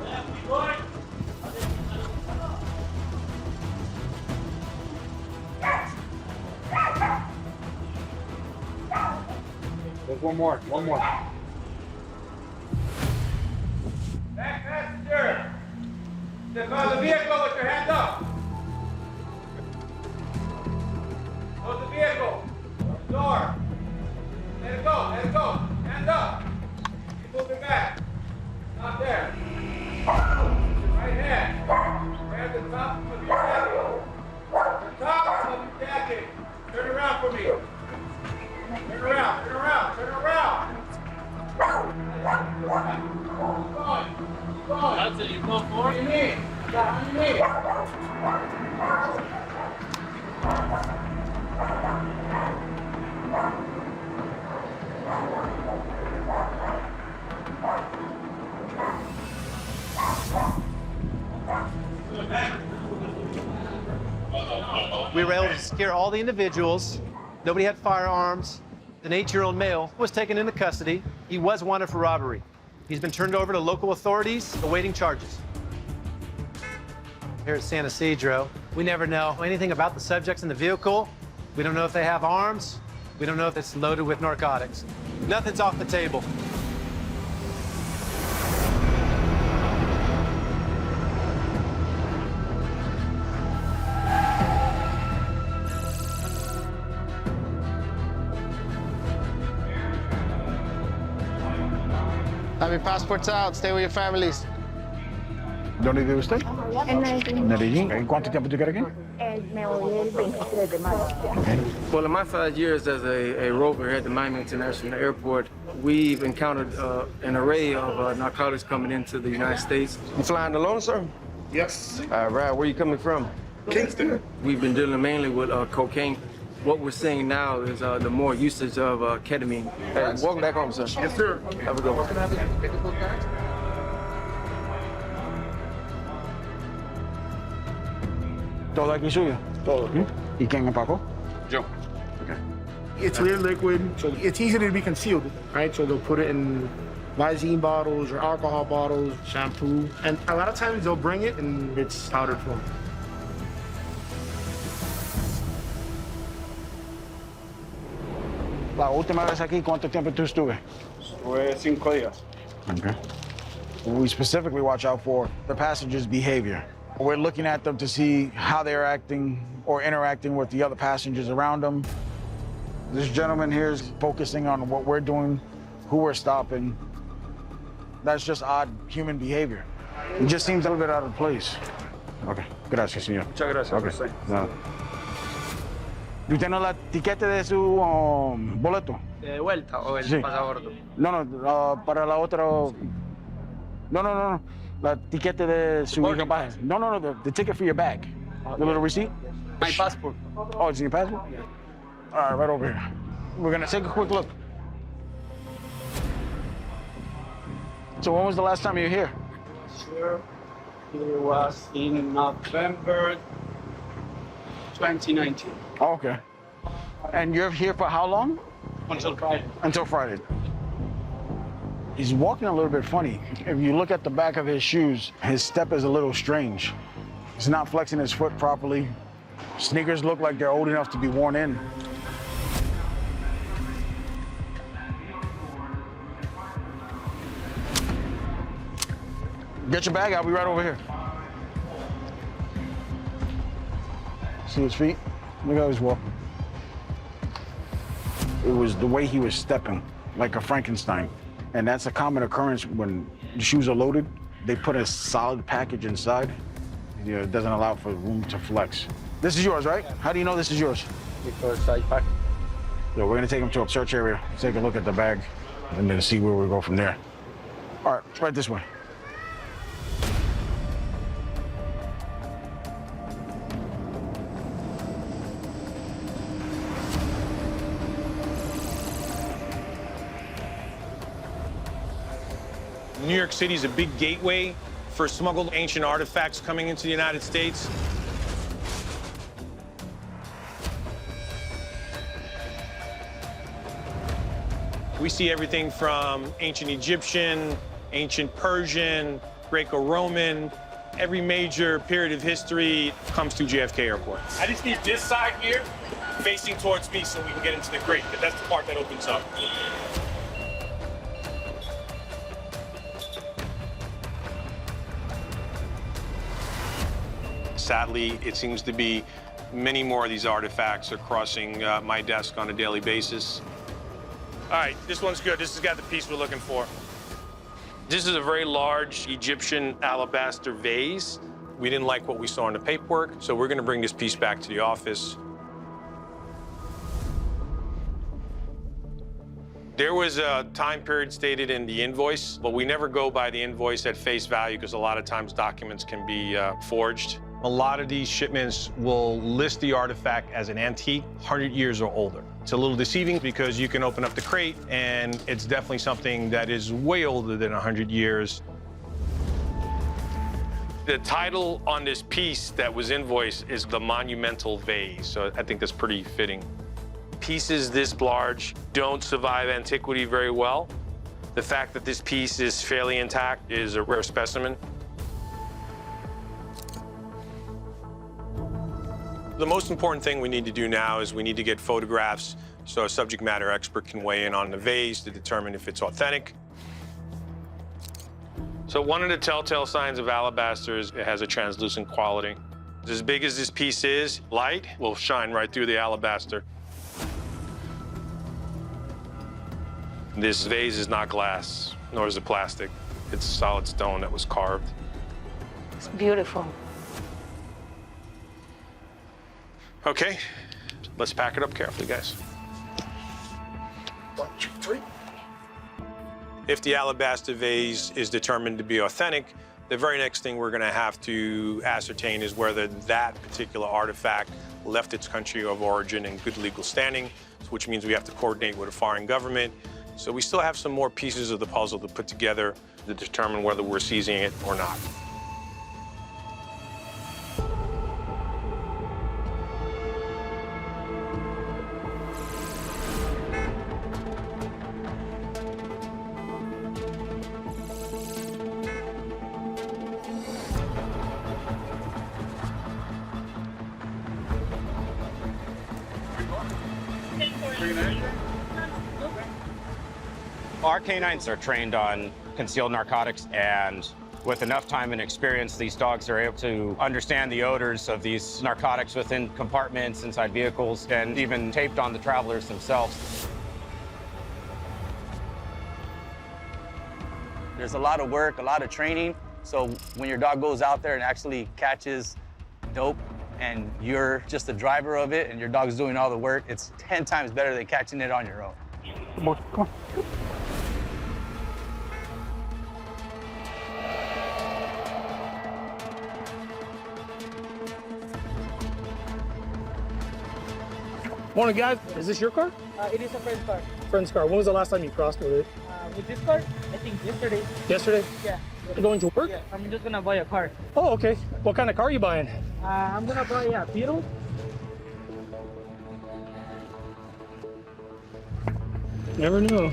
Speaker 11: Left. Keep going.
Speaker 16: There's one more.
Speaker 11: Back passenger. Step out of the vehicle with your hands up. Close the vehicle. Close the door. Let it go. Let it go. Hands up. Keep moving back. Not there. Right hand. Grab the top of your jacket. The top of your jacket. Turn around for me. Turn around. Turn around. Turn around. Keep going. Keep going. That's it. You go forward. On your knee. On your knee.
Speaker 25: We were able to secure all the individuals. Nobody had firearms. An 8-year-old male was taken into custody. He was wanted for robbery. He's been turned over to local authorities, awaiting charges. Here at San Isidro, we never know anything about the subjects in the vehicle. We don't know if they have arms. We don't know if it's loaded with narcotics. Nothing's off the table.
Speaker 16: Have your passports out. Stay with your families.
Speaker 15: ¿Dónde vive usted?
Speaker 14: En Medellín.
Speaker 15: Medellín. ¿En cuánto tiempo te queda aquí?
Speaker 14: Me voy el 23 de marzo.
Speaker 6: Well, in my 5 years as a rover here at the Miami International Airport, we've encountered an array of narcotics coming into the United States.
Speaker 16: You flying alone, sir?
Speaker 6: Yes.
Speaker 16: All right. Where you coming from?
Speaker 6: Kingston. We've been dealing mainly with cocaine. What we're seeing now is the more usage of ketamine.
Speaker 16: Hey, welcome back home, sir.
Speaker 6: Yes, sir.
Speaker 16: Have a good one.
Speaker 15: ¿Todo aquí suyo?
Speaker 6: Todo.
Speaker 15: ¿Y quién empacó?
Speaker 6: Yo.
Speaker 15: Okay.
Speaker 9: It's clear liquid, so it's easy to be concealed, right? So they'll put it in Visine bottles or alcohol bottles, shampoo, and a lot of times they'll bring it in its powdered form.
Speaker 15: La última vez aquí, ¿cuánto tiempo tú estuve?
Speaker 6: Fue 5 días.
Speaker 15: Okay. We specifically watch out for the passengers' behavior. We're looking at them to see how they're acting or interacting with the other passengers around them. This gentleman here is focusing on what we're doing, who we're stopping. That's just odd human behavior. It just seems a little bit out of place. Okay. Gracias, señor.
Speaker 6: Muchas gracias.
Speaker 15: Okay. Nada. ¿Y usted no la etiqueta de su boleto?
Speaker 6: ¿De vuelta o el
Speaker 15: Sí.
Speaker 6: pasaporte?
Speaker 15: No, para la otra. No. La etiqueta de su equipaje. No, the ticket for your bag. The little receipt?
Speaker 6: My passport.
Speaker 15: Oh, it's in your passport? All right, right over here. We're gonna take a quick look. So when was the last time you were here?
Speaker 6: Sure. It was in November 2019.
Speaker 15: Oh, okay. And you're here for how long?
Speaker 6: Until Friday.
Speaker 15: Until Friday. He's walking a little bit funny. If you look at the back of his shoes, his step is a little strange. He's not flexing his foot properly. Sneakers look like they're old enough to be worn in. Get your bag, I'll be right over here. See his feet? Look how he's walking. It was the way he was stepping, like a Frankenstein. And that's a common occurrence when the shoes are loaded. They put a solid package inside. You know, it doesn't allow for room to flex. This is yours, right? How do you know this is yours?
Speaker 10: Because I packed.
Speaker 15: So we're gonna take him to a search area, take a look at the bag, and then see where we go from there. All right, right this way.
Speaker 12: New York City is a big gateway for smuggled ancient artifacts coming into the United States. We see everything from ancient Egyptian, ancient Persian, Greco-Roman. Every major period of history comes through JFK Airport. I just need this side here facing towards me so we can get into the crate. That's the part that opens up. Sadly, it seems to be many more of these artifacts are crossing my desk on a daily basis. All right, this one's good. This has got the piece we're looking for. This is a very large Egyptian alabaster vase. We didn't like what we saw in the paperwork, so we're gonna bring this piece back to the office. There was a time period stated in the invoice, but we never go by the invoice at face value because a lot of times documents can be forged. A lot of these shipments will list the artifact as an antique, 100 years or older. It's a little deceiving because you can open up the crate and it's definitely something that is way older than 100 years. The title on this piece that was invoiced is the monumental vase, so I think that's pretty fitting. Pieces this large don't survive antiquity very well. The fact that this piece is fairly intact is a rare specimen. The most important thing we need to do now is we need to get photographs so a subject matter expert can weigh in on the vase to determine if it's authentic. So one of the telltale signs of alabaster is it has a translucent quality. As big as this piece is, light will shine right through the alabaster. This vase is not glass, nor is it plastic. It's solid stone that was carved.
Speaker 7: It's beautiful.
Speaker 12: Okay, let's pack it up carefully, guys.
Speaker 9: 1, 2, 3.
Speaker 12: If the alabaster vase is determined to be authentic, the very next thing we're gonna have to ascertain is whether that particular artifact left its country of origin in good legal standing, which means we have to coordinate with a foreign government. So we still have some more pieces of the puzzle to put together to determine whether we're seizing it or not.
Speaker 13: Our canines are trained on concealed narcotics, and with enough time and experience, these dogs are able to understand the odors of these narcotics within compartments, inside vehicles, and even taped on the travelers themselves.
Speaker 19: There's a lot of work, a lot of training. So when your dog goes out there and actually catches dope and you're just the driver of it and your dog's doing all the work, it's 10 times better than catching it on your own.
Speaker 9: Come on, come on. Morning, guys. Is this your car?
Speaker 20: It is a friend's car.
Speaker 9: Friend's car. When was the last time you crossed with it?
Speaker 20: With this car, I think yesterday.
Speaker 9: Yesterday?
Speaker 20: Yeah.
Speaker 9: You're going to work?
Speaker 20: Yeah, I'm just gonna buy a car.
Speaker 9: Oh, okay. What kind of car are you buying?
Speaker 20: I'm gonna buy a Beetle.
Speaker 9: Never know.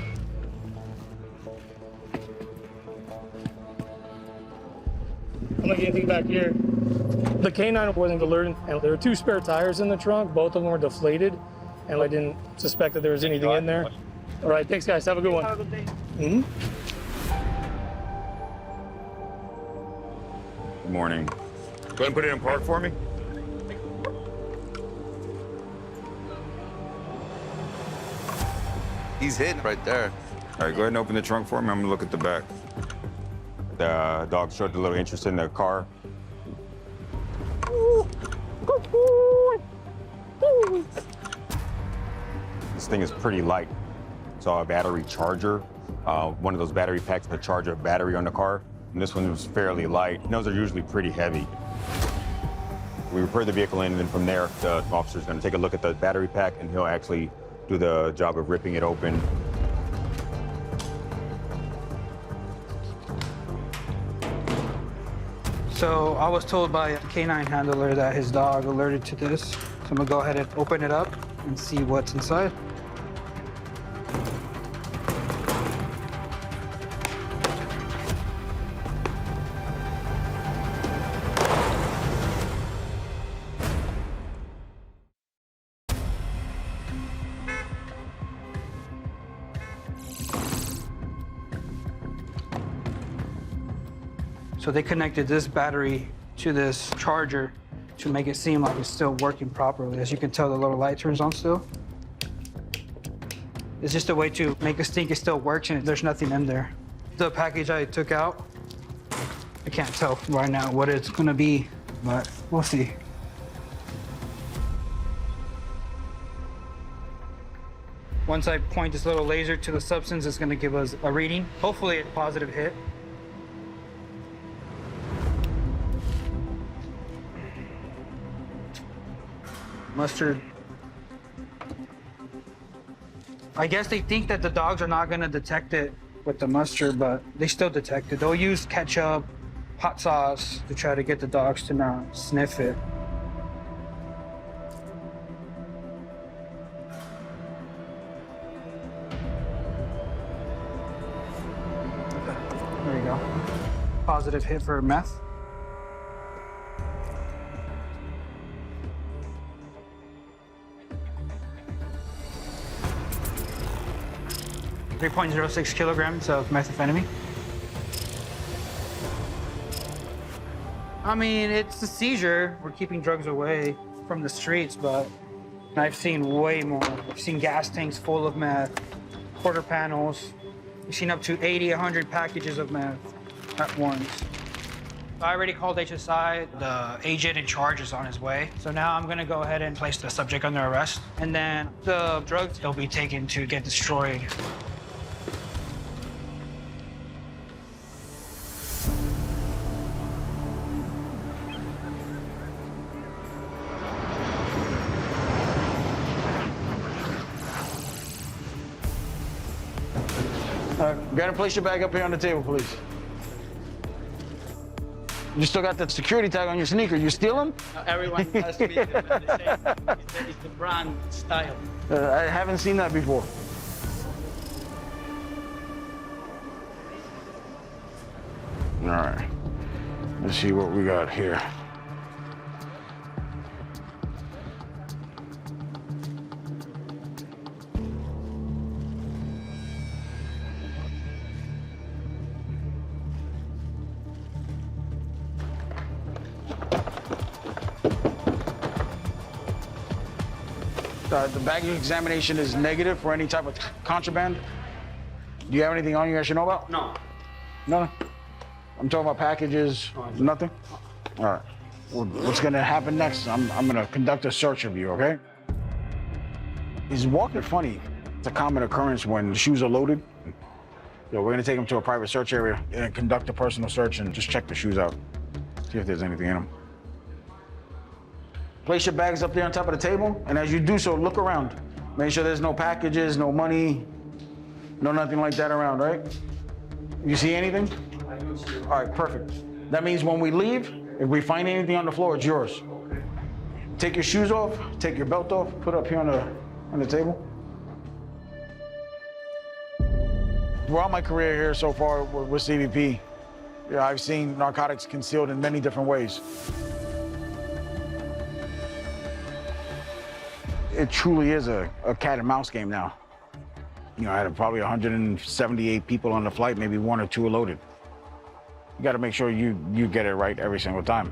Speaker 9: I'm not getting anything back here. The K9 wasn't alerted, and there were 2 spare tires in the trunk. Both of them were deflated, and I didn't suspect that there was anything in there. All right, thanks, guys. Have a good one.
Speaker 20: Have a good day.
Speaker 9: Mm-hmm.
Speaker 21: Good morning. Go ahead and put it in park for me.
Speaker 4: He's hidden right there.
Speaker 10: All right, go ahead and open the trunk for me. I'm gonna look at the back. The dog showed a little interest in the car. This thing is pretty light. Saw a battery charger, one of those battery packs to charge a battery on the car. And this one was fairly light. And those are usually pretty heavy. We repair the vehicle in, and then from there, the officer's gonna take a look at the battery pack, and he'll actually do the job of ripping it open.
Speaker 17: So I was told by a K9 handler that his dog alerted to this. So I'm gonna go ahead and open it up and see what's inside. So they connected this battery to this charger to make it seem like it's still working properly. As you can tell, the little light turns on still. It's just a way to make us think it still works and there's nothing in there. The package I took out, I can't tell right now what it's gonna be, but we'll see. Once I point this little laser to the substance, it's gonna give us a reading, hopefully a positive hit. Mustard. I guess they think that the dogs are not gonna detect it with the mustard, but they still detect it. They'll use ketchup, hot sauce to try to get the dogs to not sniff it. There you go. Positive hit for meth. 3.06 kilograms of methamphetamine. I mean, it's a seizure. We're keeping drugs away from the streets, but I've seen way more. I've seen gas tanks full of meth, quarter panels. We've seen up to 80, 100 packages of meth at once. I already called HSI. The agent in charge is on his way. So now I'm gonna go ahead and place the subject under arrest. And then the drugs will be taken to get destroyed.
Speaker 15: Go ahead and place your bag up here on the table, please. You still got that security tag on your sneaker. You steal them?
Speaker 17: Everyone has to be the same. It's the brand style.
Speaker 15: I haven't seen that before. All right. Let's see what we got here. The baggage examination is negative for any type of contraband. Do you have anything on you I should know about?
Speaker 17: No.
Speaker 15: No? I'm talking about packages, nothing? All right. Well, what's gonna happen next? I'm gonna conduct a search of you, okay? He's walking funny. It's a common occurrence when shoes are loaded. So we're gonna take him to a private search area and conduct a personal search and just check the shoes out. See if there's anything in them. Place your bags up there on top of the table, and as you do so, look around. Make sure there's no packages, no money, no nothing like that around, right? You see anything?
Speaker 17: I do see.
Speaker 15: All right, perfect. That means when we leave, if we find anything on the floor, it's yours.
Speaker 17: Okay.
Speaker 15: Take your shoes off, take your belt off, put it up here on the table. Throughout my career here so far with CBP, I've seen narcotics concealed in many different ways. It truly is a cat and mouse game now. You know, I had probably 178 people on the flight, maybe 1 or 2 are loaded. You got to make sure you get it right every single time.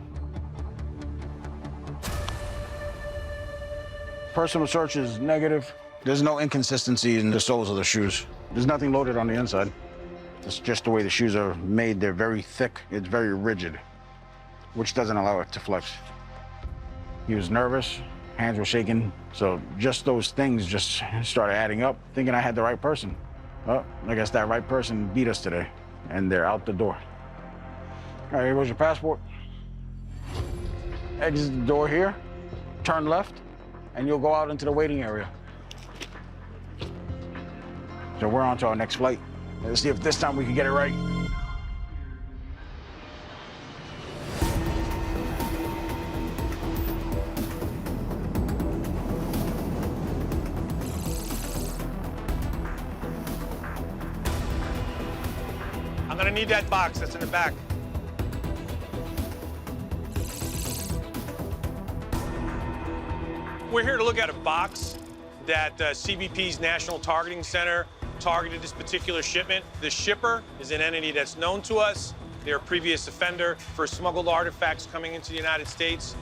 Speaker 15: Personal search is negative. There's no inconsistency in the soles of the shoes. There's nothing loaded on the inside. It's just the way the shoes are made. They're very thick. It's very rigid, which doesn't allow it to flex. He was nervous, hands were shaking. So just those things just started adding up, thinking I had the right person. Well, I guess that right person beat us today, and they're out the door. All right, here goes your passport. Exit the door here, turn left, and you'll go out into the waiting area. So we're on to our next flight. Let's see if this time we can get it right.
Speaker 12: I'm gonna need that box that's in the back. We're here to look at a box that CBP's National Targeting Center targeted this particular shipment. The shipper is an entity that's known to us. They're a previous offender for smuggled artifacts coming into the United States.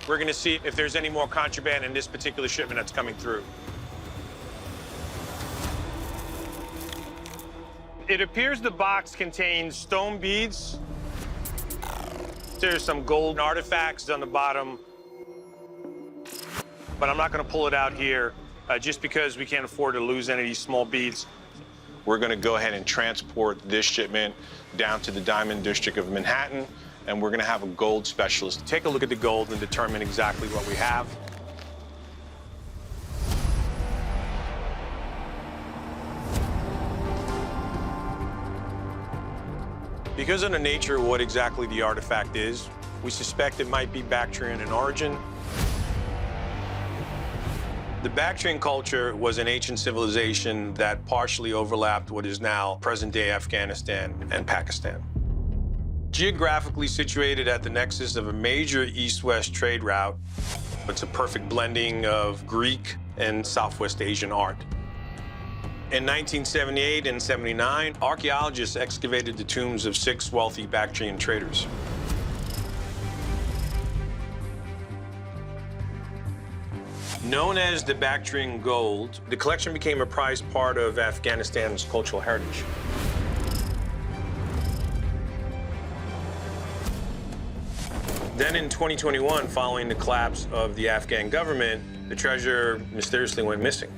Speaker 12: We're gonna see if there's any more contraband in this particular shipment that's coming through. It appears the box contains stone beads. There's some gold artifacts on the bottom, but I'm not gonna pull it out here just because we can't afford to lose any of these small beads. We're gonna go ahead and transport this shipment down to the Diamond District of Manhattan, and we're gonna have a gold specialist take a look at the gold and determine exactly what we have. Because of the nature of what exactly the artifact is, we suspect it might be Bactrian in origin. The Bactrian culture was an ancient civilization that partially overlapped what is now present-day Afghanistan and Pakistan. Geographically situated at the nexus of a major east-west trade route, it's a perfect blending of Greek and Southwest Asian art. In 1978 and 79, archaeologists excavated the tombs of 6 wealthy Bactrian traders. Known as the Bactrian gold, the collection became a prized part of Afghanistan's cultural heritage. Then in 2021, following the collapse of the Afghan government, the treasure mysteriously went missing.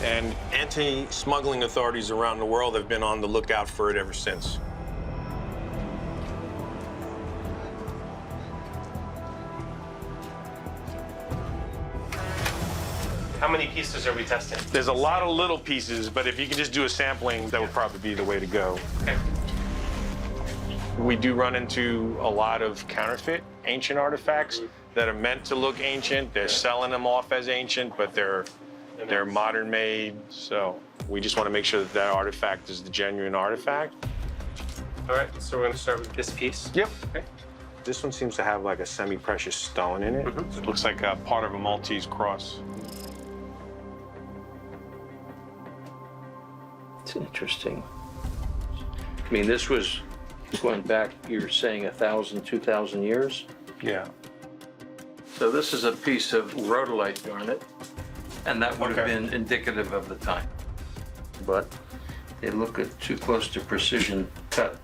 Speaker 12: And anti-smuggling authorities around the world have been on the lookout for it ever since.
Speaker 1: How many pieces are we testing?
Speaker 12: There's a lot of little pieces, but if you can just do a sampling, that would probably be the way to go.
Speaker 1: Okay.
Speaker 12: We do run into a lot of counterfeit ancient artifacts that are meant to look ancient. They're selling them off as ancient, but they're modern made. So we just want to make sure that that artifact is the genuine artifact.
Speaker 1: All right, so we're going to start with this piece.
Speaker 12: Yep.
Speaker 1: Okay.
Speaker 12: This one seems to have like a semi-precious stone in it.
Speaker 1: Mm-hmm.
Speaker 12: It looks like a part of a Maltese cross.
Speaker 4: It's interesting. I mean, this was going back, you're saying 1,000, 2,000 years?
Speaker 12: Yeah.
Speaker 4: So this is a piece of rhodolite garnet, and that would have been indicative of the time. But they look at too close to precision cut.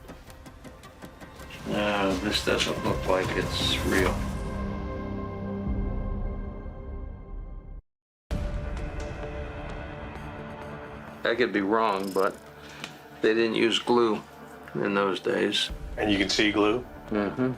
Speaker 4: No, this doesn't look like it's real. I could be wrong, but they didn't use glue in those days.
Speaker 12: And you can see glue?
Speaker 4: Mm-hmm.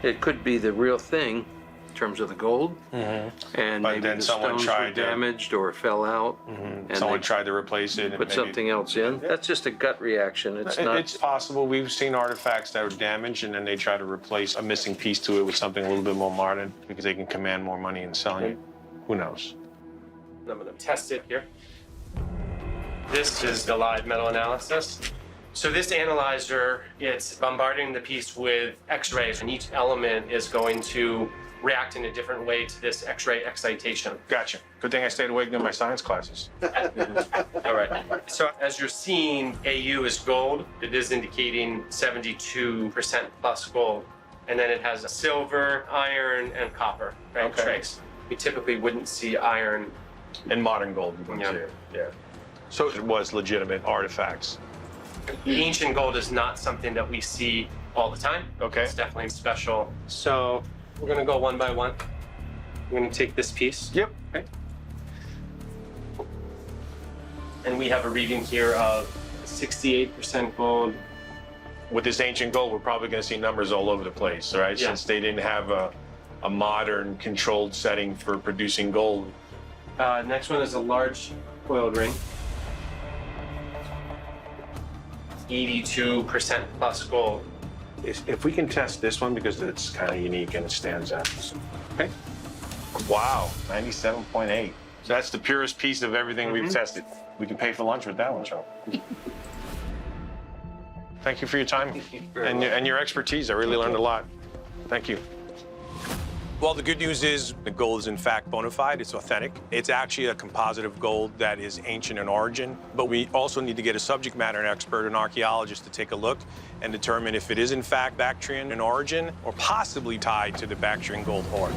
Speaker 4: It could be the real thing in terms of the gold, and
Speaker 12: But
Speaker 4: maybe
Speaker 12: then
Speaker 4: the
Speaker 12: someone
Speaker 4: stones
Speaker 12: tried
Speaker 4: were
Speaker 12: to-
Speaker 4: damaged or fell out. And
Speaker 12: Someone
Speaker 4: they
Speaker 12: tried to replace it. and
Speaker 4: put
Speaker 12: maybe-
Speaker 4: something else in. That's just a gut reaction. It's not.
Speaker 12: It's possible. We've seen artifacts that are damaged, and then they try to replace a missing piece to it with something a little bit more modern because they can command more money in selling it. Who knows?
Speaker 1: I'm going to test it here. This is the live metal analysis. So this analyzer, it's bombarding the piece with X-rays, and each element is going to react in a different way to this X-ray excitation.
Speaker 12: Gotcha. Good thing I stayed awake in my science classes.
Speaker 1: All right. So as you're seeing, AU is gold. It is indicating 72% plus gold. And then it has a silver, iron, and copper, right?
Speaker 12: Okay.
Speaker 1: Trace. We typically wouldn't see iron.
Speaker 12: And modern gold, you wouldn't
Speaker 1: Yeah.
Speaker 12: see it. Yeah. So it was legitimate artifacts.
Speaker 1: Ancient gold is not something that we see all the time.
Speaker 12: Okay.
Speaker 1: It's definitely special. So we're gonna go one by one. We're gonna take this piece.
Speaker 12: Yep.
Speaker 1: Okay. And we have a reading here of 68% gold.
Speaker 12: With this ancient gold, we're probably going to see numbers all over the place, right?
Speaker 1: Yeah.
Speaker 12: Since they didn't have a modern controlled setting for producing gold.
Speaker 1: Next one is a large coiled ring. 82% plus gold.
Speaker 12: If we can test this one, because it's kind of unique and it stands out. Okay. Wow, 97.8. So that's the purest piece of everything we've tested. We can pay for lunch with that one, Joe. Thank you for your time and your expertise. I really learned a lot. Thank you. Well, the good news is the gold is in fact bona fide. It's authentic. It's actually a composite of gold that is ancient in origin. But we also need to get a subject matter expert, an archaeologist, to take a look and determine if it is in fact Bactrian in origin or possibly tied to the Bactrian gold hoard.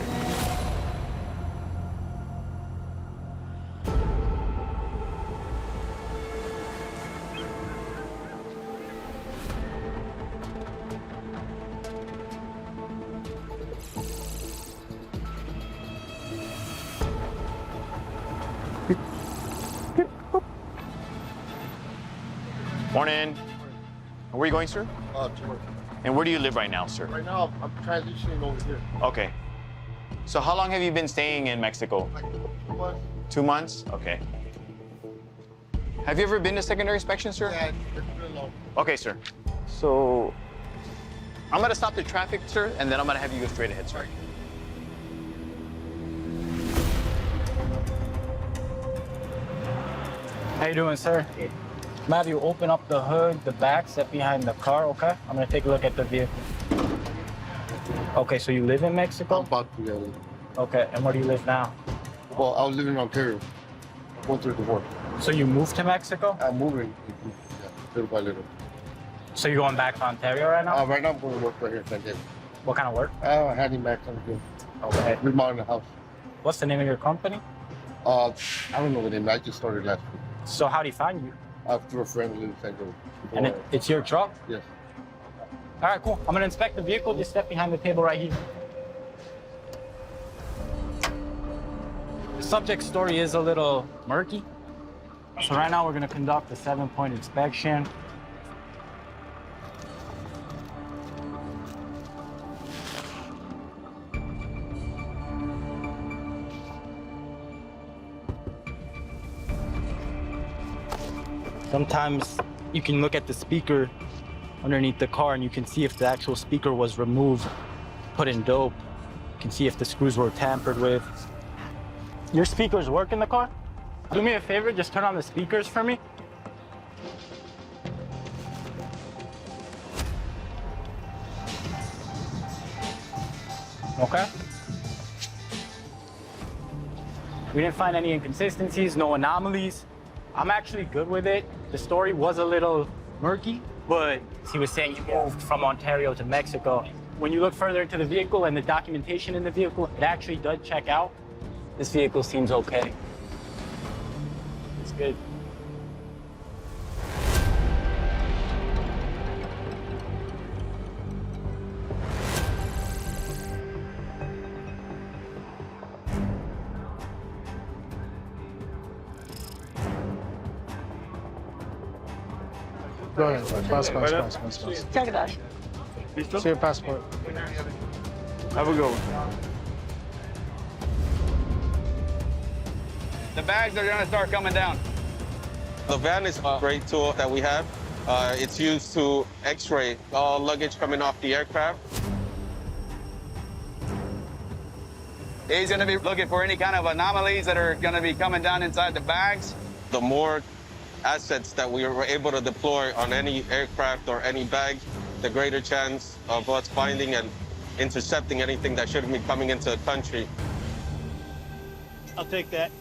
Speaker 5: Morning. Where are you going, sir?
Speaker 18: To work.
Speaker 5: And where do you live right now, sir?
Speaker 18: Right now, I'm transitioning over here.
Speaker 5: Okay. So how long have you been staying in Mexico?
Speaker 18: Like 2 months.
Speaker 5: 2 months? Okay. Have you ever been to secondary inspection, sir?
Speaker 18: Yeah, it's been long.
Speaker 5: Okay, sir. So I'm gonna stop the traffic, sir, and then I'm gonna have you go straight ahead, sir.
Speaker 8: How you doing, sir? I'm gonna have you open up the hood, the back, step behind the car, okay? I'm gonna take a look at the vehicle. Okay, so you live in Mexico?
Speaker 18: I'm about to go.
Speaker 8: Okay, and where do you live now?
Speaker 18: Well, I was living in Ontario. Going through the war.
Speaker 8: So you moved to Mexico?
Speaker 18: I'm moving, little by little.
Speaker 8: So you're going back to Ontario right now?
Speaker 18: Right now, I'm going to work right here in San Diego.
Speaker 8: What kind of work?
Speaker 18: Handyman, something.
Speaker 8: Okay.
Speaker 18: Remodeling the house.
Speaker 8: What's the name of your company?
Speaker 18: I don't know the name. I just started last week.
Speaker 8: So how do you find you?
Speaker 18: Through a friend who lives in San Diego.
Speaker 8: And it's your truck?
Speaker 18: Yes.
Speaker 8: All right, cool. I'm gonna inspect the vehicle. Just step behind the table right here. The subject's story is a little murky. So right now we're gonna conduct a 7-point inspection. Sometimes you can look at the speaker underneath the car and you can see if the actual speaker was removed, put in dope. You can see if the screws were tampered with. Your speakers work in the car? Do me a favor, just turn on the speakers for me. Okay. We didn't find any inconsistencies, no anomalies. I'm actually good with it. The story was a little murky, but he was saying you moved from Ontario to Mexico. When you look further into the vehicle and the documentation in the vehicle, it actually does check out. This vehicle seems okay. It's good.
Speaker 15: Go ahead. Pass.
Speaker 7: Check it out.
Speaker 15: See your passport.
Speaker 12: Have a good one.
Speaker 19: The bags are gonna start coming down.
Speaker 21: The van is a great tool that we have. It's used to x-ray all luggage coming off the aircraft.
Speaker 19: He's gonna be looking for any kind of anomalies that are gonna be coming down inside the bags.
Speaker 21: The more assets that we were able to deploy on any aircraft or any bag, the greater chance of us finding and intercepting anything that shouldn't be coming into the country.
Speaker 25: I'll take that.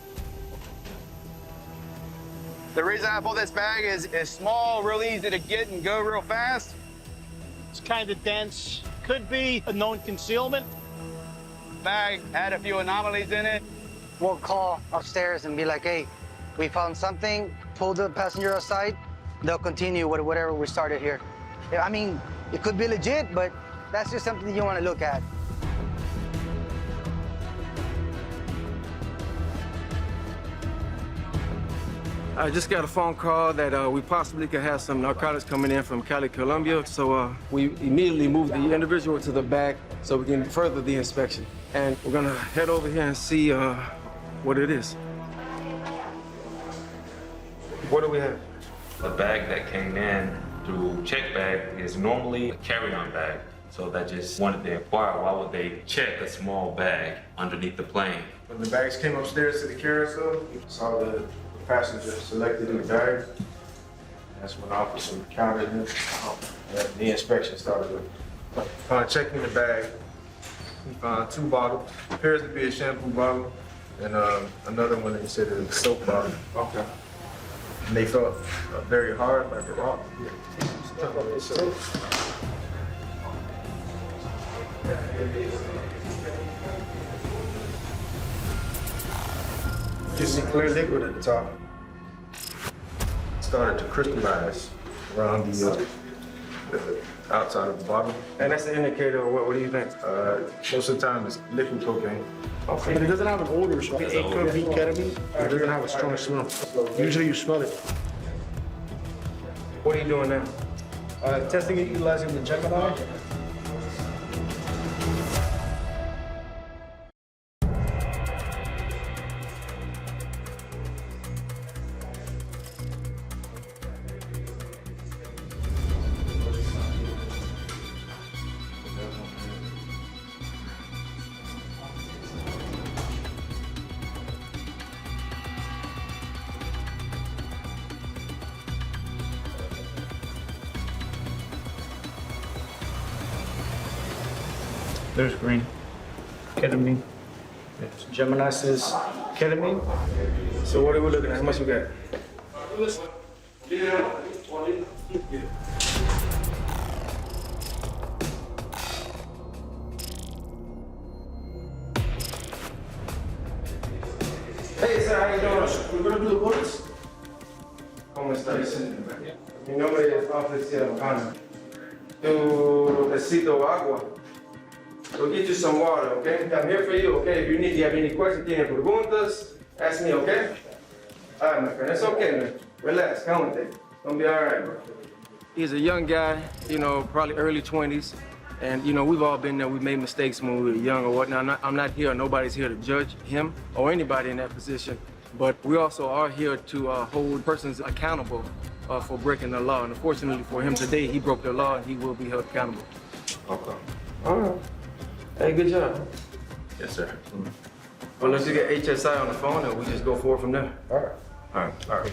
Speaker 2: The reason I pulled this bag is it's small, real easy to get and go real fast.
Speaker 25: It's kind of dense. Could be a known concealment.
Speaker 2: Bag had a few anomalies in it.
Speaker 3: We'll call upstairs and be like, hey, we found something, pull the passenger aside. They'll continue with whatever we started here. I mean, it could be legit, but that's just something you want to look at.
Speaker 6: I just got a phone call that we possibly could have some narcotics coming in from Cali, Colombia. So we immediately moved the individual to the back so we can further the inspection. And we're gonna head over here and see what it is. What do we have?
Speaker 22: The bag that came in through check bag is normally a carry-on bag. So I just wanted to inquire, why would they check a small bag underneath the plane?
Speaker 6: When the bags came upstairs to the carousel, we saw the passenger selected in the bag. That's when officer counted him. And the inspection started. Upon checking the bag, we found 2 bottles. Appears to be a shampoo bottle, and another one that said it was a soap bottle. Okay. And they felt very hard, like a rock. You see clear liquid at the top. Started to crystallize around the outside of the bottle. And that's an indicator of what do you think? Most of the time it's liquid cocaine. Okay.
Speaker 9: But it doesn't have an odor, so it could be ketamine. It doesn't have a strong smell. Usually you smell it.
Speaker 6: What are you doing now?
Speaker 9: Testing it utilizing the Gemini. There's green. Ketamine. Gemini says ketamine.
Speaker 6: So what are we looking at? How much we got? Hey, sir, how you doing? We're gonna do the bullets. ¿Cómo estás? Mi nombre es Oficial Connor. Tu necesito agua. We'll get you some water, okay? I'm here for you, okay? If you have any questions, tiene preguntas, ask me, okay? All right, my friend, it's okay, man. Relax, calm down. Gonna be all right, bro. He's a young guy, you know, probably early 20s. And, you know, we've all been there. We made mistakes when we were young or whatnot. I'm not here, nobody's here to judge him or anybody in that position. But we also are here to hold persons accountable for breaking the law. And unfortunately for him today, he broke the law and he will be held accountable. Okay. All right. Hey, good job. Yes, sir. Well, let's just get HSI on the phone and we just go forward from there. All right. All right. All right.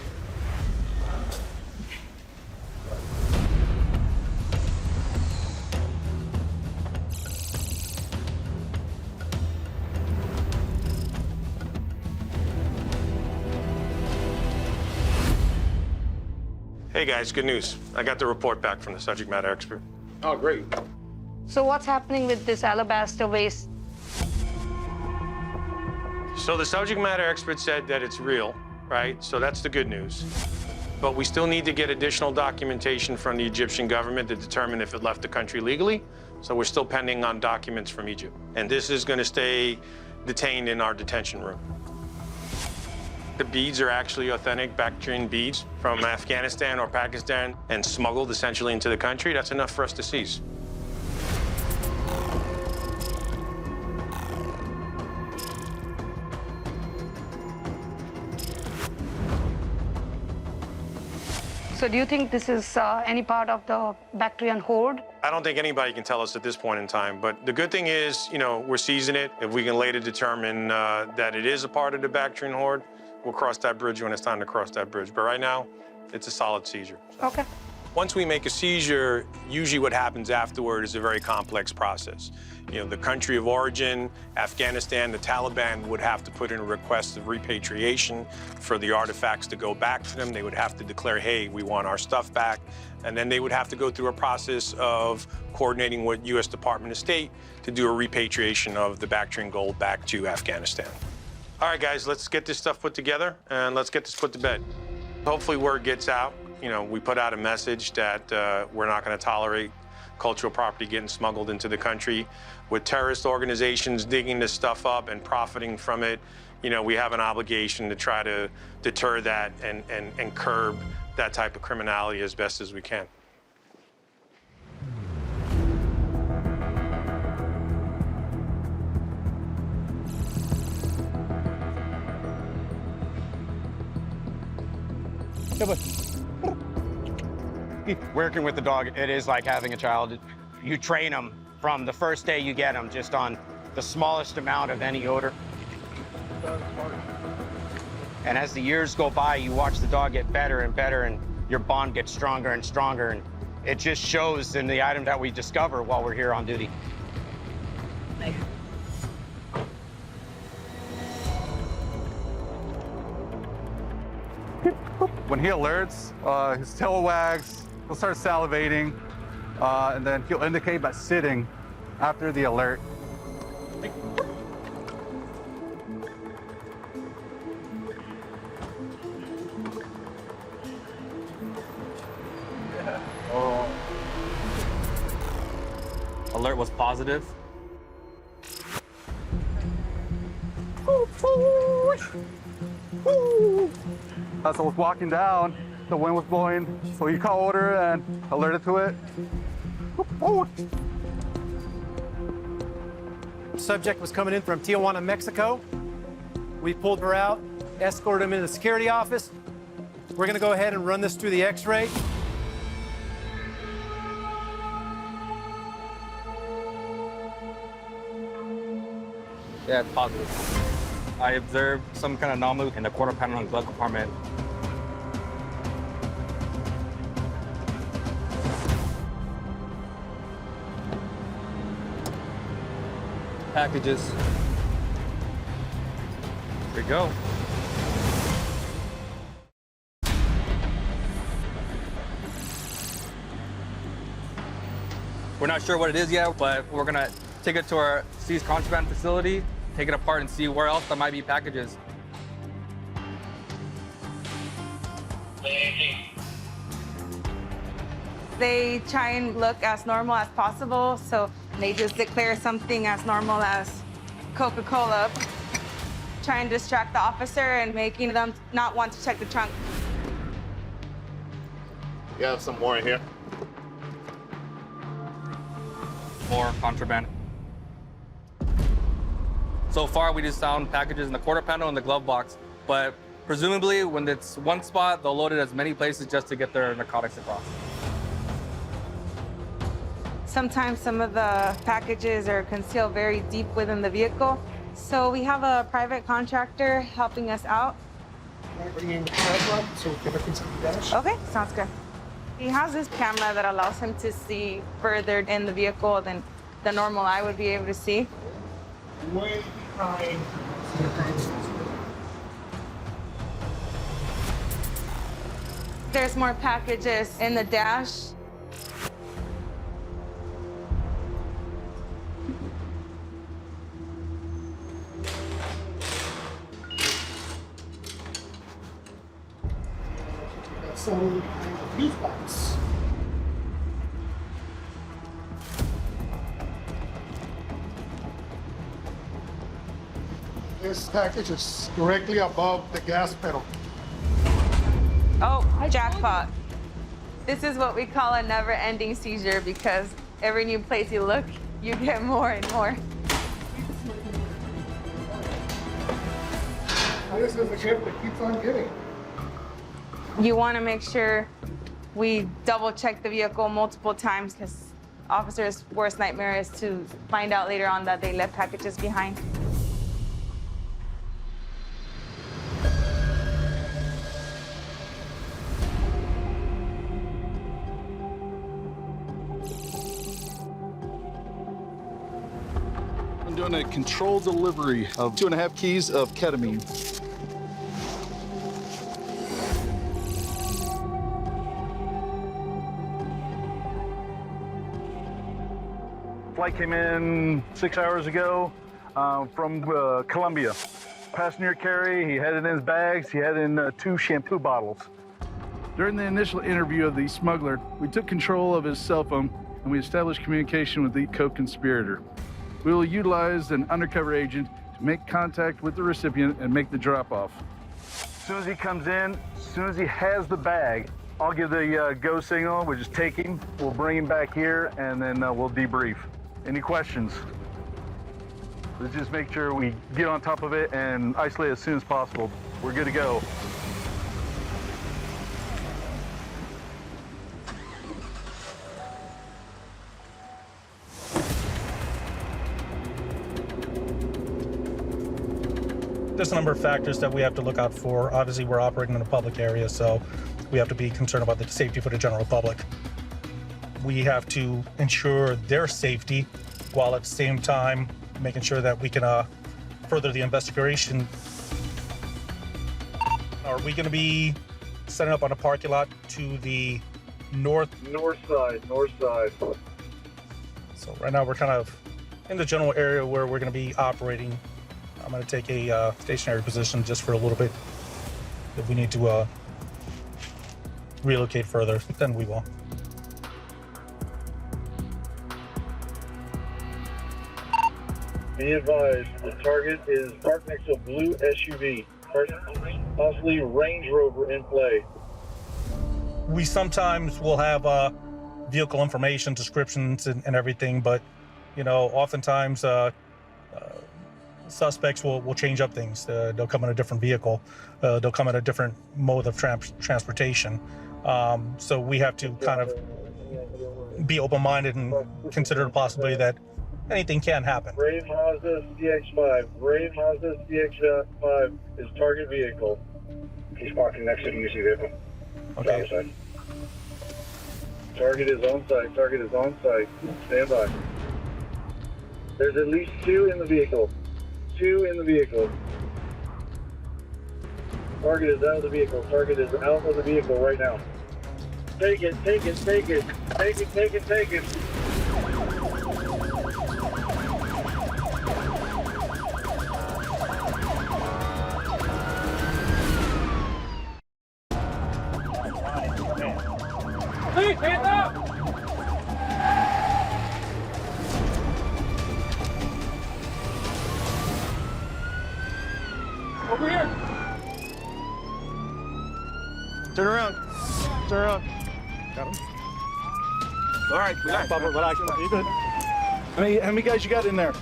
Speaker 12: Hey guys, good news. I got the report back from the subject matter expert.
Speaker 9: Oh, great.
Speaker 14: So what's happening with this alabaster waste?
Speaker 12: So the subject matter expert said that it's real, right? So that's the good news. But we still need to get additional documentation from the Egyptian government to determine if it left the country legally. So we're still pending on documents from Egypt. And this is going to stay detained in our detention room. The beads are actually authentic Bactrian beads from Afghanistan or Pakistan and smuggled essentially into the country. That's enough for us to seize.
Speaker 14: So do you think this is any part of the Bactrian horde?
Speaker 12: I don't think anybody can tell us at this point in time, but the good thing is, you know, we're seizing it. If we can later determine that it is a part of the Bactrian horde, we'll cross that bridge when it's time to cross that bridge. But right now, it's a solid seizure.
Speaker 14: Okay.
Speaker 12: Once we make a seizure, usually what happens afterward is a very complex process. You know, the country of origin, Afghanistan, the Taliban would have to put in a request of repatriation for the artifacts to go back to them. They would have to declare, hey, we want our stuff back. And then they would have to go through a process of coordinating with U.S. Department of State to do a repatriation of the Bactrian gold back to Afghanistan. All right, guys, let's get this stuff put together and let's get this put to bed. Hopefully word gets out. You know, we put out a message that we're not going to tolerate cultural property getting smuggled into the country. With terrorist organizations digging this stuff up and profiting from it, you know, we have an obligation to try to deter that and curb that type of criminality as best as we can.
Speaker 11: Working with the dog, it is like having a child. You train them from the first day you get them, just on the smallest amount of any odor. And as the years go by, you watch the dog get better and better, and your bond gets stronger and stronger, and it just shows in the item that we discover while we're here on duty.
Speaker 13: When he alerts, his tail wags, he'll start salivating, and then he'll indicate by sitting after the alert.
Speaker 16: Alert was positive.
Speaker 13: As I was walking down, the wind was blowing, so he caught odor and alerted to it.
Speaker 25: Subject was coming in from Tijuana, Mexico. We pulled her out, escorted him into the security office. We're gonna go ahead and run this through the X-ray.
Speaker 16: Yeah, it's positive. I observed some kind of anomaly in the quarter panel and glove compartment. Packages. Here we go. We're not sure what it is yet, but we're gonna take it to our seized contraband facility, take it apart and see where else there might be packages.
Speaker 23: They try and look as normal as possible, so they just declare something as normal as Coca-Cola, try and distract the officer and making them not want to check the trunk.
Speaker 11: You have some more in here.
Speaker 16: More contraband. So far, we just found packages in the quarter panel and the glove box, but presumably when it's one spot, they'll load it as many places just to get their narcotics across.
Speaker 23: Sometimes some of the packages are concealed very deep within the vehicle, so we have a private contractor helping us out. Okay, sounds good. He has this camera that allows him to see further in the vehicle than the normal eye would be able to see.
Speaker 24: Way behind.
Speaker 23: There's more packages in the dash.
Speaker 24: Some fuse box. This package is directly above the gas pedal.
Speaker 23: Oh, jackpot. This is what we call a never-ending seizure because every new place you look, you get more and more.
Speaker 24: This is the gift that keeps on giving.
Speaker 23: You want to make sure we double-check the vehicle multiple times because officers' worst nightmare is to find out later on that they left packages behind.
Speaker 1: doing a controlled delivery of 2.5 keys of ketamine. Flight came in 6 hours ago from Colombia. Passenger carry, he had it in his bags, he had in 2 shampoo bottles. During the initial interview of the smuggler, we took control of his cell phone and we established communication with the co-conspirator. We will utilize an undercover agent to make contact with the recipient and make the drop-off. As soon as he comes in, as soon as he has the bag, I'll give the go signal, which is take him. We'll bring him back here and then we'll debrief. Any questions? Let's just make sure we get on top of it and isolate as soon as possible. We're good to go.
Speaker 4: There's a number of factors that we have to look out for. Obviously, we're operating in a public area, so we have to be concerned about the safety for the general public. We have to ensure their safety while at the same time making sure that we can further the investigation. Are we going to be setting up on a parking lot to the north?
Speaker 1: North side.
Speaker 4: So right now we're kind of in the general area where we're going to be operating. I'm going to take a stationary position just for a little bit. If we need to relocate further, then we will.
Speaker 1: Be advised, the target is parked next to a blue SUV, possibly Range Rover in play.
Speaker 4: We sometimes will have vehicle information, descriptions, and everything, but oftentimes suspects will change up things. They'll come in a different vehicle. They'll come in a different mode of transportation. So we have to kind of be open-minded and consider the possibility that anything can happen.
Speaker 1: Brave Mazda CX-5 is target vehicle. He's parking next to the UC vehicle.
Speaker 4: Okay.
Speaker 1: Target is on site. Stand by. There's at least 2 in the vehicle. Target is out of the vehicle right now. Take it.
Speaker 9: Please, hands up! Over here.
Speaker 1: Turn around.
Speaker 4: Got him.
Speaker 1: All right, relax.
Speaker 4: You good?
Speaker 1: How many guys you got in there?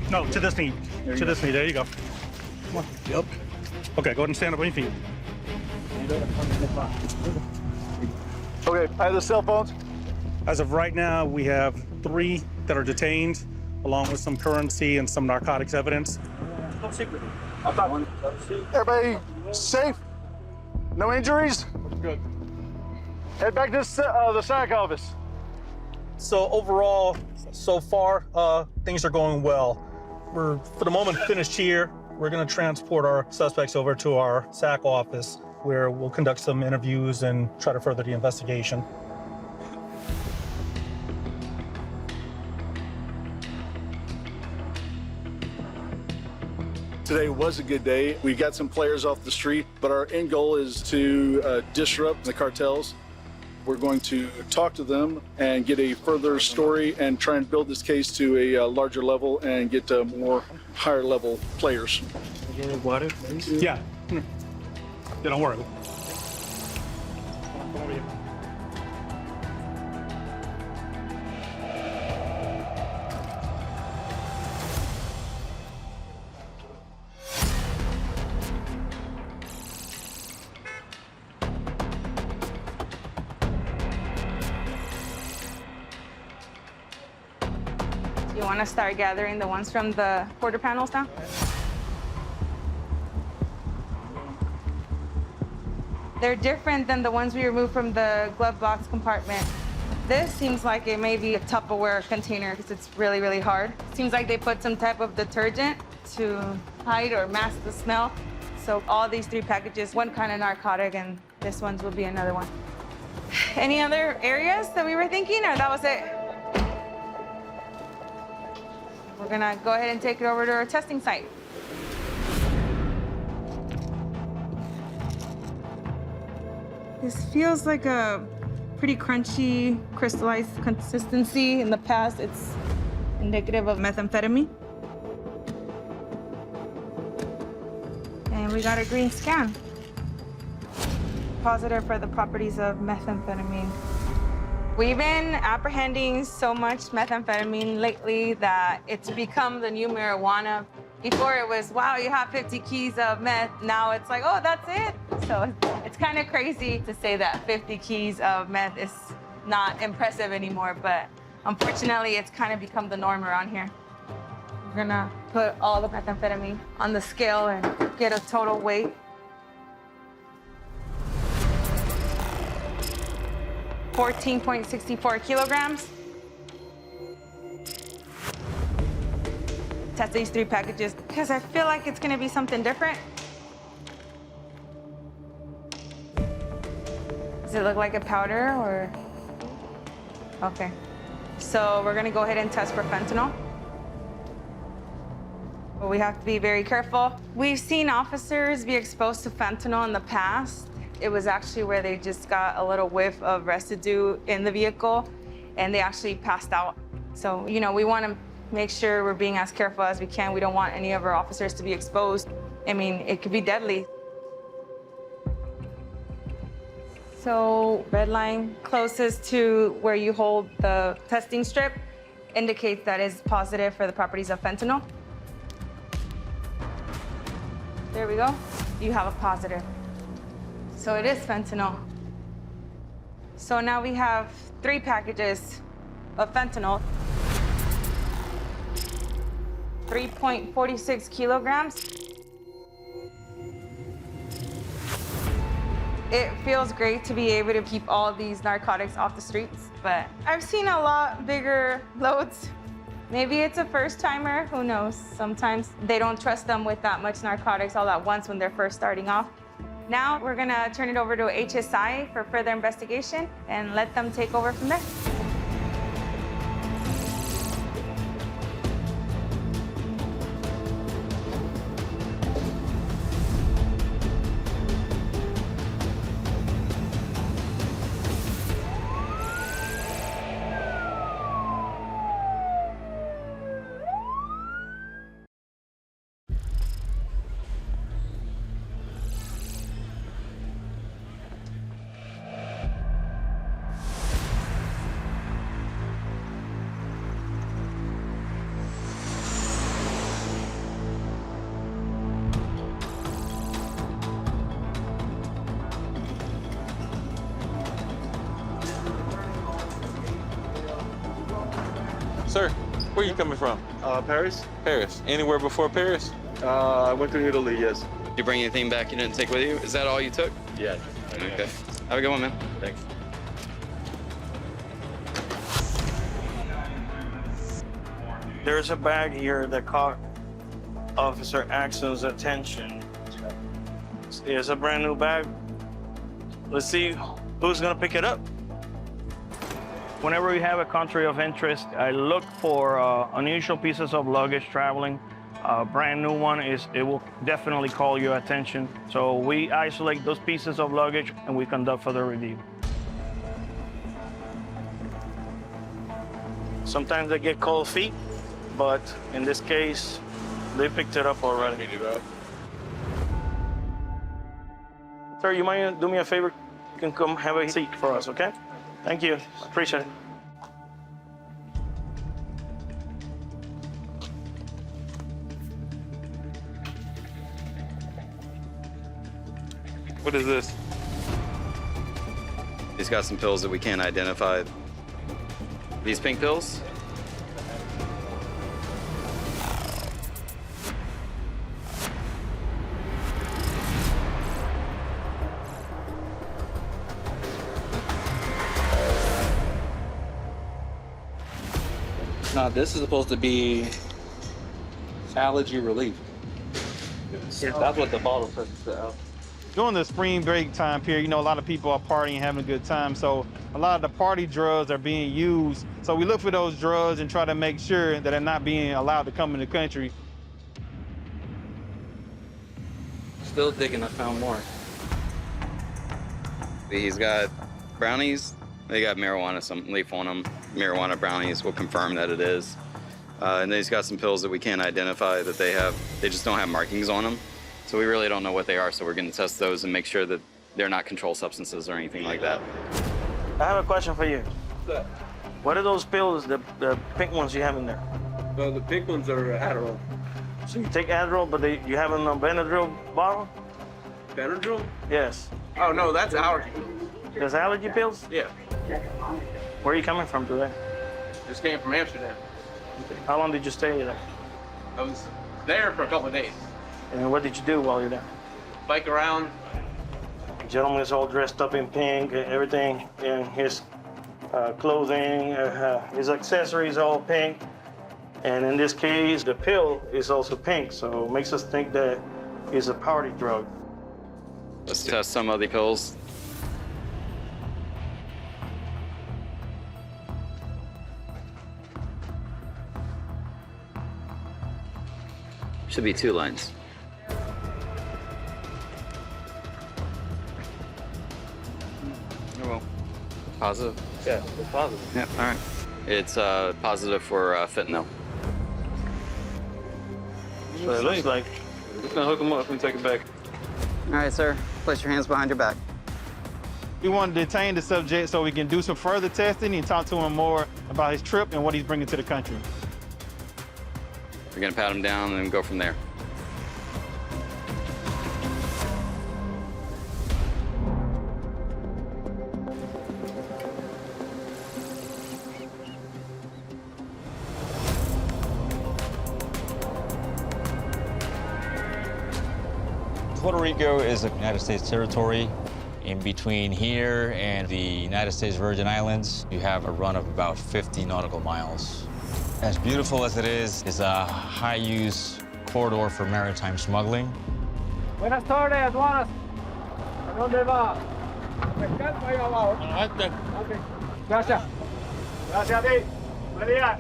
Speaker 4: No, to this knee. There you go. Come on. Yep. Okay, go ahead and stand up on your feet.
Speaker 1: Okay, I have the cell phones.
Speaker 4: As of right now, we have 3 that are detained, along with some currency and some narcotics evidence.
Speaker 1: No secret. Everybody safe? No injuries? Good. Head back to the SAC office.
Speaker 4: So overall, so far, things are going well. We're, for the moment, finished here. We're going to transport our suspects over to our SAC office, where we'll conduct some interviews and try to further the investigation.
Speaker 1: Today was a good day. We got some players off the street, but our end goal is to disrupt the cartels. We're going to talk to them and get a further story and try and build this case to a larger level and get more higher level players.
Speaker 4: Water? Yeah. Yeah, don't worry.
Speaker 23: You want to start gathering the ones from the quarter panels now? They're different than the ones we removed from the glove box compartment. This seems like it may be a Tupperware container because it's really, really hard. Seems like they put some type of detergent to hide or mask the smell. So all these 3 packages, one kind of narcotic, and this one's will be another one. Any other areas that we were thinking, or that was it? We're gonna go ahead and take it over to our testing site. This feels like a pretty crunchy, crystallized consistency. In the past, it's indicative of methamphetamine. And we got a green scan. Positive for the properties of methamphetamine. We've been apprehending so much methamphetamine lately that it's become the new marijuana. Before it was, wow, you have 50 keys of meth. Now it's like, oh, that's it. So it's kind of crazy to say that 50 keys of meth is not impressive anymore, but unfortunately, it's kind of become the norm around here. We're gonna put all the methamphetamine on the scale and get a total weight. 14.64 kilograms. Test these 3 packages because I feel like it's gonna be something different. Does it look like a powder or? Okay. So we're gonna go ahead and test for fentanyl. But we have to be very careful. We've seen officers be exposed to fentanyl in the past. It was actually where they just got a little whiff of residue in the vehicle and they actually passed out. So, you know, we want to make sure we're being as careful as we can. We don't want any of our officers to be exposed. I mean, it could be deadly. So red line closest to where you hold the testing strip indicates that it's positive for the properties of fentanyl. There we go. You have a positive. So it is fentanyl. So now we have 3 packages of fentanyl. 3.46 kilograms. It feels great to be able to keep all these narcotics off the streets, but I've seen a lot bigger loads. Maybe it's a first timer, who knows? Sometimes they don't trust them with that much narcotics all at once when they're first starting off. Now we're gonna turn it over to HSI for further investigation and let them take over from there.
Speaker 21: Sir, where are you coming from?
Speaker 5: Paris.
Speaker 21: Paris. Anywhere before Paris?
Speaker 5: I went to Italy, yes.
Speaker 10: Did you bring anything back you didn't take with you? Is that all you took?
Speaker 5: Yeah.
Speaker 10: Okay. Have a good one, man.
Speaker 5: Thanks.
Speaker 17: There's a bag here that caught Officer Axon's attention. It's a brand new bag. Let's see who's gonna pick it up. Whenever we have a country of interest, I look for unusual pieces of luggage traveling. A brand new one it will definitely call your attention. So we isolate those pieces of luggage and we conduct further review. Sometimes they get cold feet, but in this case, they picked it up already. Sir, you might do me a favor? You can come have a seat for us, okay? Thank you. Appreciate it.
Speaker 21: What is this?
Speaker 10: He's got some pills that we can't identify. These pink pills?
Speaker 16: Now, this is supposed to be allergy relief. That's what the bottle says.
Speaker 7: During the spring break time period, you know, a lot of people are partying, having a good time. So a lot of the party drugs are being used. So we look for those drugs and try to make sure that they're not being allowed to come in the country.
Speaker 16: Still digging, I found more.
Speaker 10: He's got brownies. They got marijuana, some leaf on them. Marijuana brownies will confirm that it is. And then he's got some pills that we can't identify that they have. They just don't have markings on them. So we really don't know what they are. So we're going to test those and make sure that they're not controlled substances or anything like that.
Speaker 8: I have a question for you. What are those pills, the pink ones you have in there?
Speaker 5: The pink ones are Adderall.
Speaker 8: So you take Adderall, but you have them in a Benadryl bottle?
Speaker 5: Benadryl?
Speaker 8: Yes.
Speaker 5: Oh, no, that's allergy.
Speaker 8: There's allergy pills?
Speaker 5: Yeah.
Speaker 8: Where are you coming from today?
Speaker 5: Just came from Amsterdam.
Speaker 8: How long did you stay there?
Speaker 5: I was there for a couple of days.
Speaker 8: And what did you do while you're there?
Speaker 5: Bike around.
Speaker 8: The gentleman is all dressed up in pink, everything in his clothing, his accessories all pink. And in this case, the pill is also pink, so it makes us think that it's a party drug.
Speaker 10: Let's test some of the pills. Should be 2 lines. Oh, well. Positive?
Speaker 8: Yeah, it's positive.
Speaker 10: Yeah, all right. It's positive for fentanyl.
Speaker 8: So it looks like.
Speaker 5: We're gonna hook him up and take it back.
Speaker 10: All right, sir. Place your hands behind your back.
Speaker 7: We want to detain the subject so we can do some further testing and talk to him more about his trip and what he's bringing to the country.
Speaker 10: We're gonna pat him down and go from there.
Speaker 15: Puerto Rico is a United States territory. In between here and the United States Virgin Islands, you have a run of about 50 nautical miles. As beautiful as it is a high-use corridor for maritime smuggling.
Speaker 9: Buenas tardes, aduanas. ¿A dónde va? Pescar para allá abajo. Okay. Gracias. Gracias a ti. Buen día.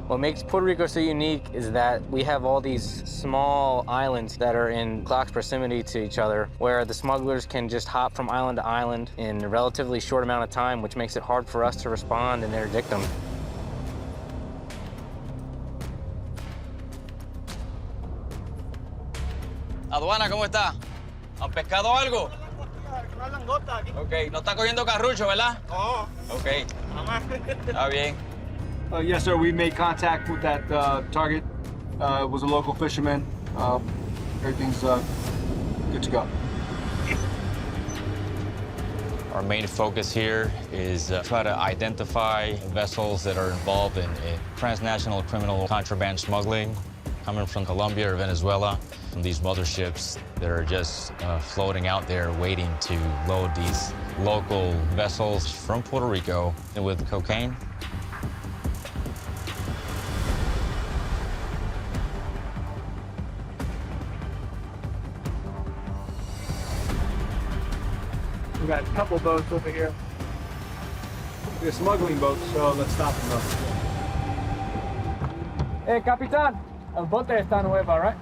Speaker 18: What makes Puerto Rico so unique is that we have all these small islands that are in close proximity to each other, where the smugglers can just hop from island to island in a relatively short amount of time, which makes it hard for us to respond and interdict them.
Speaker 20: Aduana, ¿cómo está? ¿Han pescado algo? Ok, no está cogiendo carrucho, ¿verdad?
Speaker 6: No.
Speaker 20: Ok. Está bien.
Speaker 6: Yes, sir. We made contact with that target. It was a local fisherman. Everything's good to go.
Speaker 15: Our main focus here is try to identify vessels that are involved in transnational criminal contraband smuggling, coming from Colombia or Venezuela. And these motherships that are just floating out there waiting to load these local vessels from Puerto Rico with cocaine.
Speaker 9: We got a couple boats over here.
Speaker 6: They're smuggling boats, so let's stop them though.
Speaker 9: Hey, Capitan. El bote está nueva, right?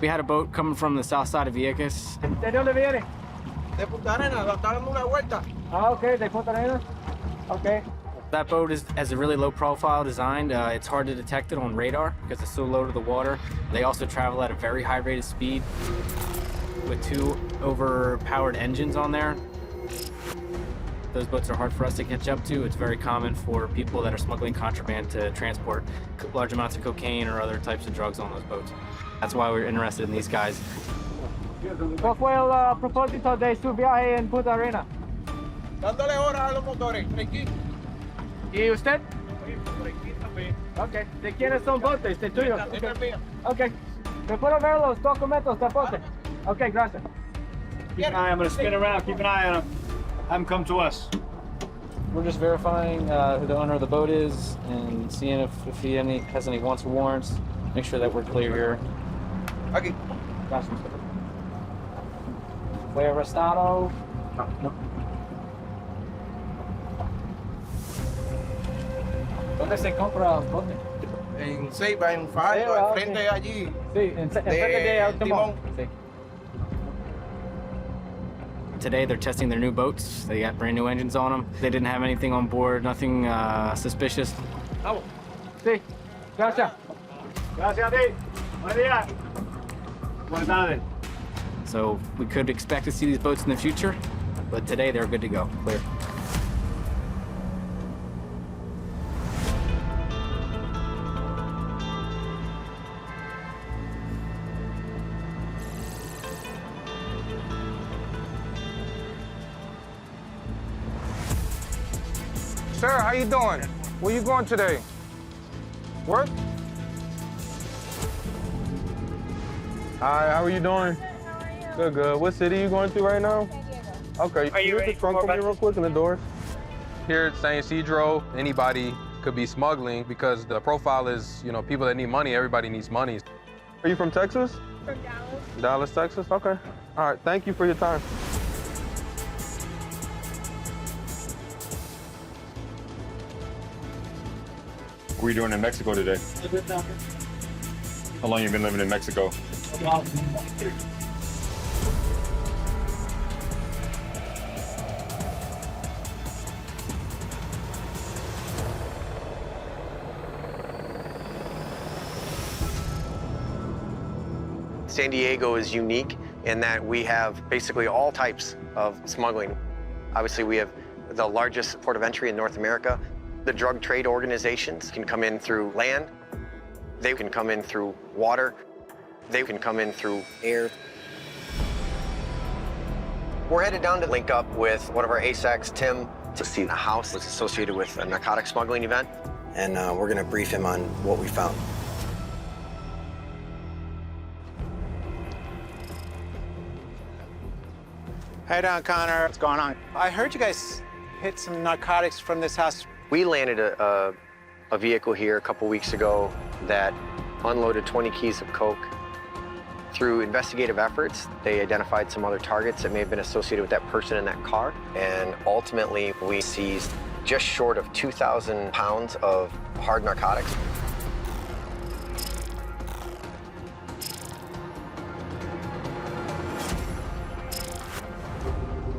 Speaker 18: We had a boat coming from the south side of Vieques.
Speaker 9: ¿De dónde viene?
Speaker 6: De Punta Arenas, está dando una vuelta.
Speaker 9: Ah, okay, de Punta Arenas. Okay.
Speaker 18: That boat has a really low profile design. It's hard to detect it on radar because it's so low to the water. They also travel at a very high rate of speed with 2 overpowered engines on there. Those boats are hard for us to catch up to. It's very common for people that are smuggling contraband to transport large amounts of cocaine or other types of drugs on those boats. That's why we're interested in these guys.
Speaker 9: ¿Cuál fue el propósito de su viaje en Punta Arenas?
Speaker 6: Dándole horas a los motores, tranquilo.
Speaker 9: ¿Y usted? Ok. ¿De quiénes son botes? ¿De tuyos? Ok. ¿Me puedo ver los documentos del bote? Ok, gracias.
Speaker 6: Keep an eye. I'm going to spin around. Keep an eye on him. Have him come to us.
Speaker 18: We're just verifying who the owner of the boat is and seeing if he has any wants or warrants. Make sure that we're clear here.
Speaker 20: Okay.
Speaker 18: Gracias. ¿Fue arrestado? No. ¿Dónde se compra bote?
Speaker 20: En Ceiba, en Fajardo,
Speaker 18: Ceiba,
Speaker 20: enfrente
Speaker 18: ok.
Speaker 20: allí.
Speaker 18: Sí, enfrente de Timón. Sí. Today they're testing their new boats. They got brand new engines on them. They didn't have anything on board, nothing suspicious.
Speaker 20: Vamos.
Speaker 18: Sí, gracias.
Speaker 20: Gracias a ti. Buen día. Buenas tardes.
Speaker 18: So we could expect to see these boats in the future, but today they're good to go, clear.
Speaker 6: Sir, how you doing? Where you going today? Work?
Speaker 2: Hi, how are you doing? Good, good. What city are you going to right now? San Diego. Okay,
Speaker 6: Are you ready
Speaker 2: the trunk
Speaker 6: for
Speaker 2: for me
Speaker 6: back?
Speaker 2: real quick in the doors? Here at St. Isidro, anybody could be smuggling because the profile is, you know, people that need money, everybody needs money. Are you from Texas?
Speaker 3: From Dallas.
Speaker 2: Dallas, Texas? Okay. All right, thank you for your time.
Speaker 14: What are you doing in Mexico today? How long you been living in Mexico?
Speaker 19: San Diego is unique in that we have basically all types of smuggling. Obviously, we have the largest port of entry in North America. The drug trade organizations can come in through land. They can come in through water. They can come in through air. We're headed down to link up with one of our ASACs, Tim, to see the house that's associated with a narcotic smuggling event. And we're going to brief him on what we found.
Speaker 22: Hey, Don Connor, what's going on? I heard you guys hit some narcotics from this house.
Speaker 19: We landed a vehicle here a couple weeks ago that unloaded 20 keys of coke. Through investigative efforts, they identified some other targets that may have been associated with that person in that car. And ultimately, we seized just short of 2,000 pounds of hard narcotics.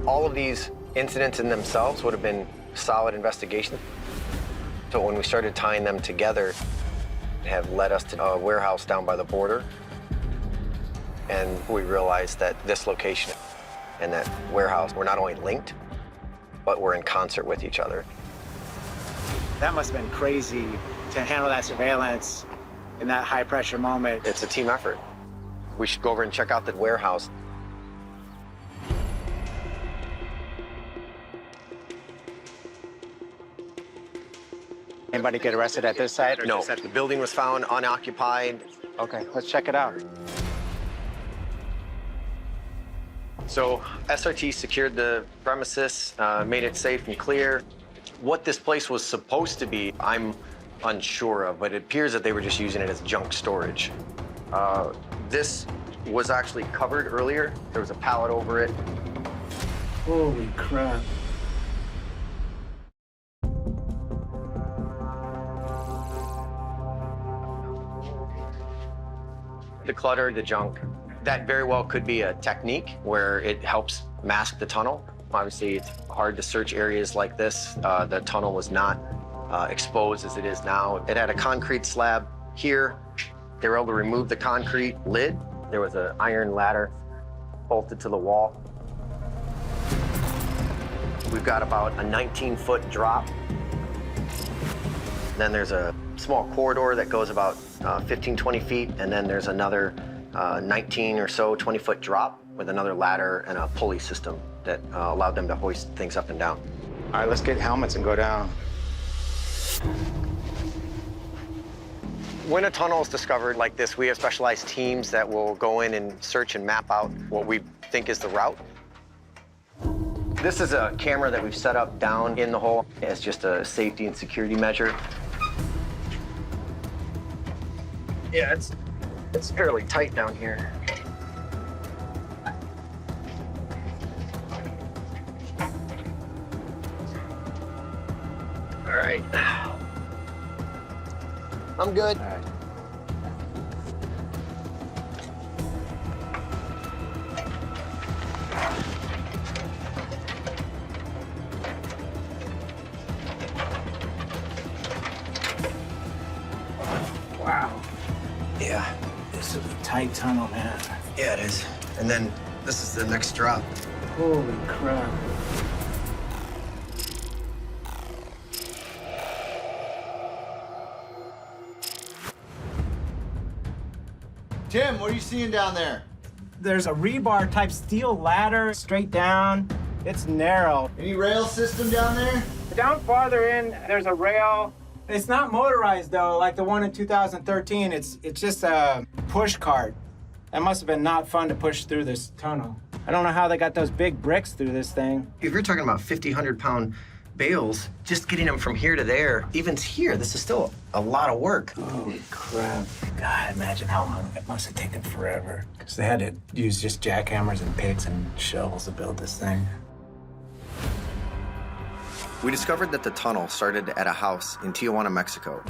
Speaker 19: All of these incidents in themselves would have been solid investigations. So when we started tying them together, have led us to a warehouse down by the border. And we realized that this location and that warehouse were not only linked, but were in concert with each other.
Speaker 22: That must have been crazy to handle that surveillance in that high pressure moment.
Speaker 19: It's a team effort. We should go over and check out the warehouse.
Speaker 22: Anybody get arrested at this site? Or
Speaker 19: No,
Speaker 22: just at
Speaker 19: the building was found unoccupied.
Speaker 22: Okay, let's check it out.
Speaker 19: So SRT secured the premises, made it safe and clear. What this place was supposed to be, I'm unsure of, but it appears that they were just using it as junk storage. This was actually covered earlier. There was a pallet over it.
Speaker 22: Holy crap.
Speaker 19: The clutter, the junk, that very well could be a technique where it helps mask the tunnel. Obviously, it's hard to search areas like this. The tunnel was not exposed as it is now. It had a concrete slab here. They were able to remove the concrete lid. There was an iron ladder bolted to the wall. We've got about a 19-foot drop. Then there's a small corridor that goes about 15, 20 feet, and then there's another 19 or so 20-foot drop with another ladder and a pulley system that allowed them to hoist things up and down.
Speaker 22: All right, let's get helmets and go down.
Speaker 19: When a tunnel is discovered like this, we have specialized teams that will go in and search and map out what we think is the route. This is a camera that we've set up down in the hole as just a safety and security measure. Yeah, it's fairly tight down here. All right. I'm good. All right.
Speaker 22: Wow.
Speaker 19: Yeah.
Speaker 22: This is a tight tunnel, man.
Speaker 19: Yeah, it is. And then this is the next drop.
Speaker 22: Holy crap.
Speaker 3: Tim, what are you seeing down there?
Speaker 22: There's a rebar type steel ladder straight down. It's narrow.
Speaker 3: Any rail system down there?
Speaker 22: Down farther in, there's a rail. It's not motorized though, like the one in 2013. It's just a push cart. That must have been not fun to push through this tunnel. I don't know how they got those big bricks through this thing.
Speaker 19: If you're talking about 50, 100-pound bales, just getting them from here to there, even here, this is still a lot of work.
Speaker 22: Holy crap. God, imagine how long it must have taken forever. Because they had to use just jackhammers and picks and shovels to build this thing.
Speaker 19: We discovered that the tunnel started at a house in Tijuana, Mexico.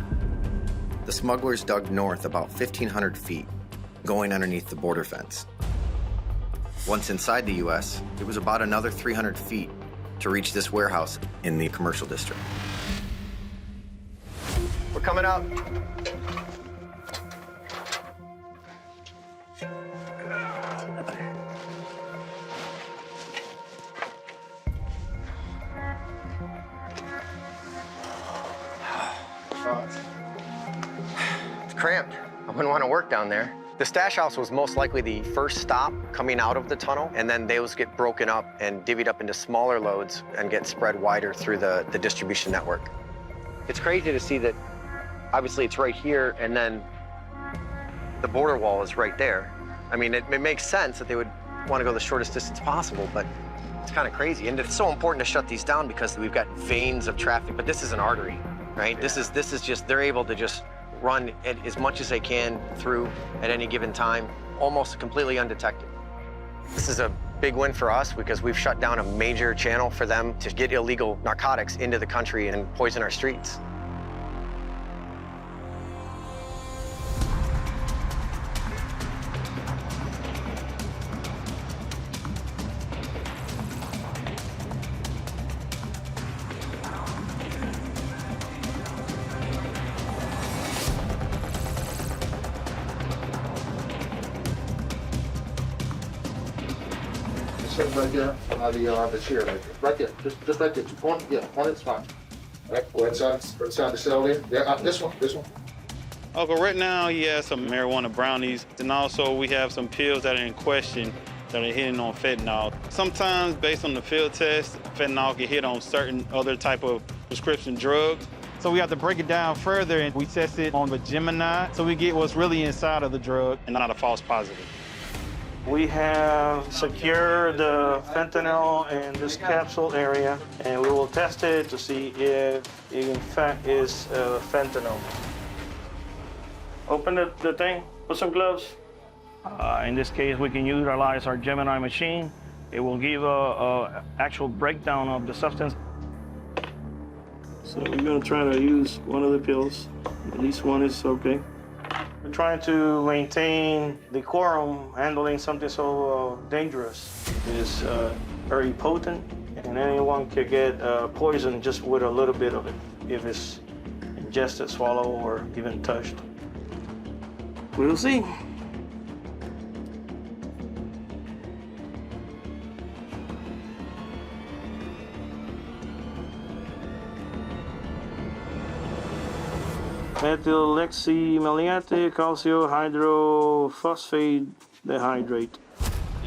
Speaker 19: The smugglers dug north about 1,500 feet, going underneath the border fence. Once inside the U.S., it was about another 300 feet to reach this warehouse in the commercial district. We're coming out. It's cramped. I wouldn't want to work down there. The stash house was most likely the first stop coming out of the tunnel, and then those get broken up and divvied up into smaller loads and get spread wider through the distribution network. It's crazy to see that obviously it's right here, and then the border wall is right there. I mean, it makes sense that they would want to go the shortest distance possible, but it's kind of crazy. And it's so important to shut these down because we've got veins of traffic, but this is an artery, right? Yeah. This is just, they're able to just run as much as they can through at any given time, almost completely undetected. This is a big win for us because we've shut down a major channel for them to get illegal narcotics into the country and poison our streets.
Speaker 24: Right there, the chair, right there, just right there. Point it's fine. Right, go inside the cell there. Yeah, this one.
Speaker 7: Okay, right now he has some marijuana brownies, and also we have some pills that are in question that are hitting on fentanyl. Sometimes, based on the field test, fentanyl can hit on certain other type of prescription drugs. So we have to break it down further, and we test it on the Gemini, so we get what's really inside of the drug and not a false positive.
Speaker 8: We have secured the fentanyl in this capsule area, and we will test it to see if it in fact is fentanyl. Open the thing, put some gloves. In this case, we can utilize our Gemini machine. It will give a actual breakdown of the substance. So we're gonna try to use one of the pills. At least one is okay. We're trying to maintain decorum, handling something so dangerous. It is very potent, and anyone could get poisoned just with a little bit of it, if it's ingested, swallowed, or even touched. We'll see. Methylhexymaliate calciohydrophosphate dehydrate.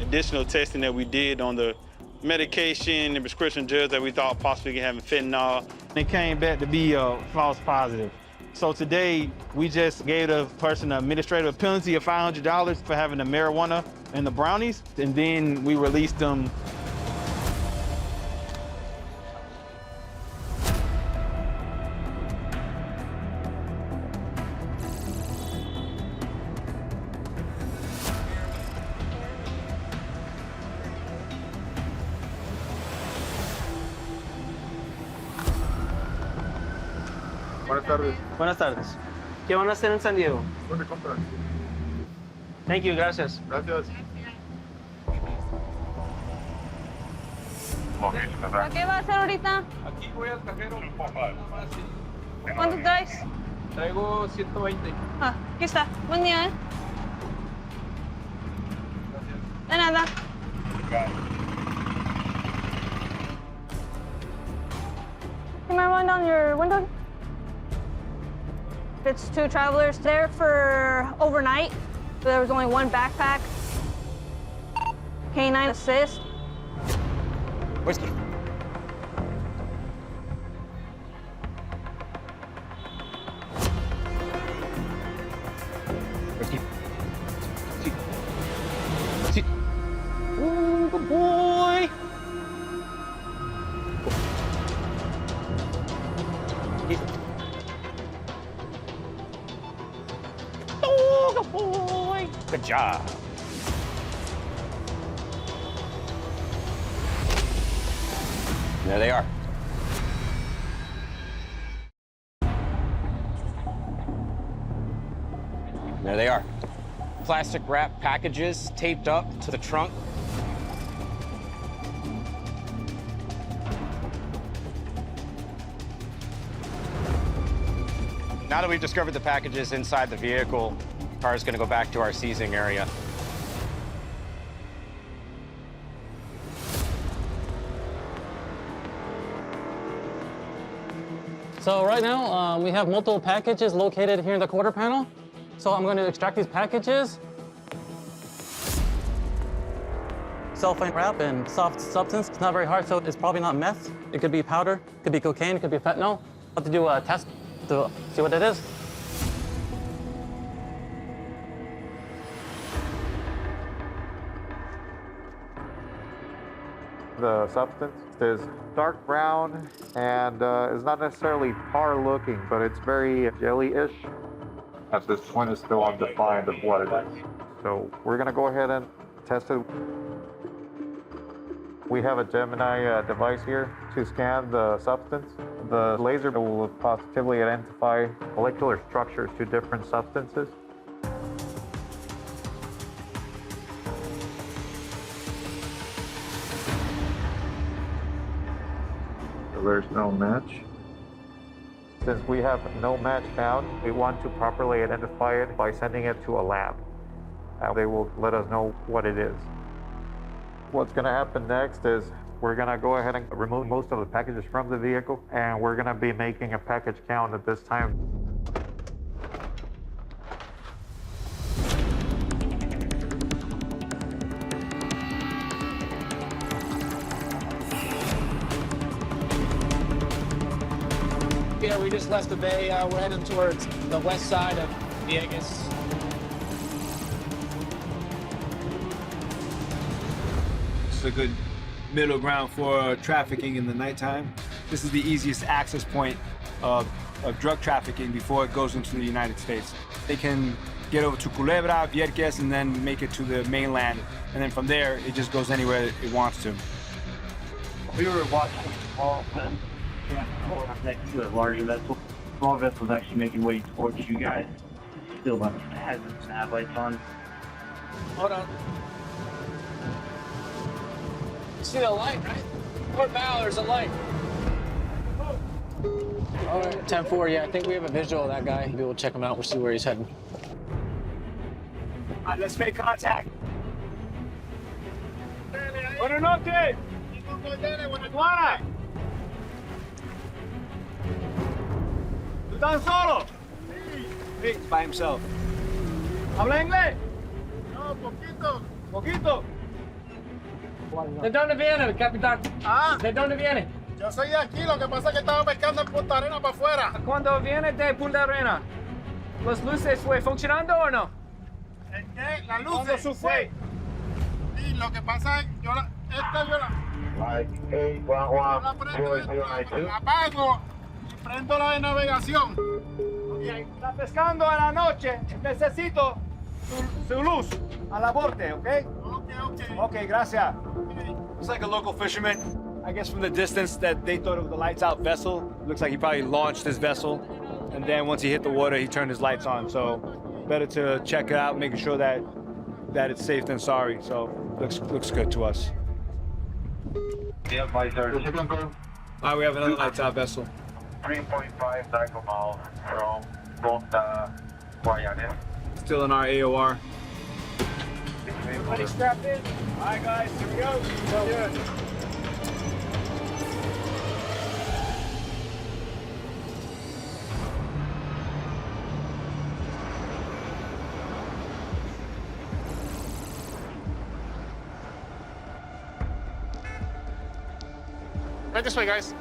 Speaker 7: Additional testing that we did on the medication and prescription drugs that we thought possibly having fentanyl, it came back to be a false positive. So today, we just gave the person an administrative penalty of $500 for having the marijuana and the brownies, and then we released them.
Speaker 24: Buenas tardes.
Speaker 17: Buenas tardes. ¿Qué van a hacer en San Diego?
Speaker 24: ¿Dónde compran?
Speaker 17: Thank you, gracias.
Speaker 24: Gracias.
Speaker 23: ¿A qué va a hacer ahorita?
Speaker 5: Aquí voy al cajero.
Speaker 23: ¿Cuánto traes?
Speaker 5: Traigo 120.
Speaker 23: Ah, aquí está. Buen día, ¿eh? De nada. Can I run down your window? It's 2 travelers there for overnight. There was only 1 backpack. K9 assist.
Speaker 15: Whiskey. Whiskey. See. Ooh, good boy. Oh, good boy. Good job. There they are. There they are. Plastic wrap packages taped up to the trunk. Now that we've discovered the packages inside the vehicle, the car is going to go back to our seizing area.
Speaker 1: So right now, we have multiple packages located here in the quarter panel. So I'm going to extract these packages. Cellophane wrap and soft substance. It's not very hard, so it's probably not meth. It could be powder, it could be cocaine, it could be fentanyl. I'll have to do a test to see what it is.
Speaker 11: The substance is dark brown and is not necessarily tar looking, but it's very jelly-ish.
Speaker 24: At this point, it's still undefined of what it is.
Speaker 11: So we're gonna go ahead and test it. We have a Gemini device here to scan the substance. The laser will positively identify molecular structures to different substances.
Speaker 24: There's no match.
Speaker 11: Since we have no match found, we want to properly identify it by sending it to a lab. They will let us know what it is. What's going to happen next is we're going to go ahead and remove most of the packages from the vehicle, and we're going to be making a package count at this time.
Speaker 12: Yeah, we just left the bay. We're heading towards the west side of Vegas.
Speaker 13: It's a good middle ground for trafficking in the nighttime. This is the easiest access point of drug trafficking before it goes into the United States. They can get over to Culebra, Vieques, and then make it to the mainland. And then from there, it just goes anywhere it wants to.
Speaker 25: We were watching all next to a larger vessel. Small vessel is actually making way towards you guys. Still has its nav lights on.
Speaker 12: Hold on. You see the light, right? Port bow, there's a light. All right, 10-4, yeah, I think we have a visual of that guy. Maybe we'll check him out. We'll see where he's heading.
Speaker 13: All right, let's make contact. Buenas noches. Tijuana. ¿Tú estás solo? Sí, by himself. ¿Habla inglés? No, poquito. ¿Poquito?
Speaker 12: ¿De dónde viene, capitán?
Speaker 13: Ah.
Speaker 12: ¿De dónde viene?
Speaker 13: Yo soy de aquí, lo que pasa es que estaba pescando en Punta Arena para afuera.
Speaker 12: Cuando viene de Punta Arena, ¿los luces fue funcionando o no?
Speaker 13: ¿El qué? ¿Las luces? ¿Cuándo fue? Sí, lo que pasa es que yo la apago y prendo la de navegación. Okay. Está pescando a la noche, necesito su luz a la borde, ¿ok? Okay, gracias. Looks like a local fisherman. I guess from the distance that they thought it was a lights out vessel. Looks like he probably launched his vessel and then once he hit the water, he turned his lights on. So better to check it out, making sure that it's safe than sorry. So looks good to us.
Speaker 25: Yeah, my sir.
Speaker 13: All right, we have another lights out vessel.
Speaker 25: 3.5 nautical miles from Guayana.
Speaker 13: Still in our AOR.
Speaker 25: Everybody strapped in? All right, guys, here we go. Good.
Speaker 12: Right this way, guys.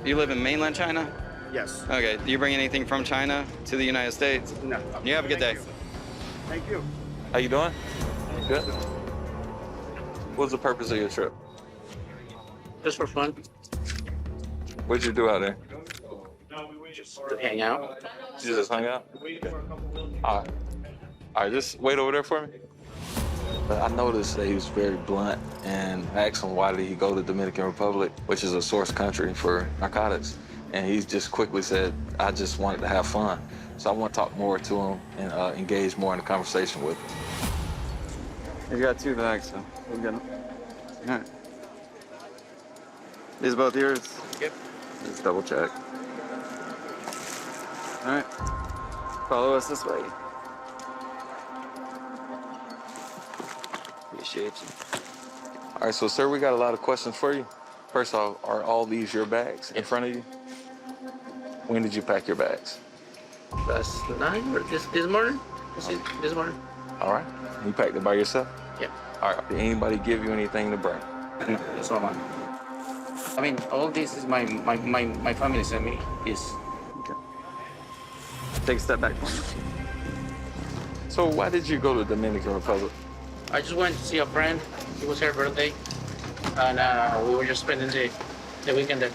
Speaker 4: You live in mainland China?
Speaker 12: Yes.
Speaker 4: Okay. Do you bring anything from China to the United States?
Speaker 12: No.
Speaker 4: You have a good day.
Speaker 12: Thank you.
Speaker 9: How you doing? Good. What's the purpose of your trip?
Speaker 12: Just for fun.
Speaker 9: What'd you do out there?
Speaker 12: Hang out.
Speaker 9: You just hung out? All right, just wait over there for me. I noticed that he was very blunt, and I asked him why did he go to Dominican Republic, which is a source country for narcotics. And he just quickly said, I just wanted to have fun. So I want to talk more to him and engage more in the conversation with him.
Speaker 4: He's got 2 bags, so we'll get them. All right. These both yours?
Speaker 12: Yep.
Speaker 4: Just double check. All right. Follow us this way. Appreciate you.
Speaker 9: All right, so sir, we got a lot of questions for you. First off, are all these your bags in front of you? When did you pack your bags?
Speaker 12: Last night or this morning? This morning.
Speaker 9: All right. You packed it by yourself?
Speaker 12: Yeah.
Speaker 9: All right. Did anybody give you anything to bring?
Speaker 12: No, that's all mine. I mean, all this is my family sent me. Yes.
Speaker 4: Okay. Take a step back.
Speaker 9: So why did you go to Dominican Republic?
Speaker 12: I just went to see a friend. It was her birthday, and we were just spending the weekend there.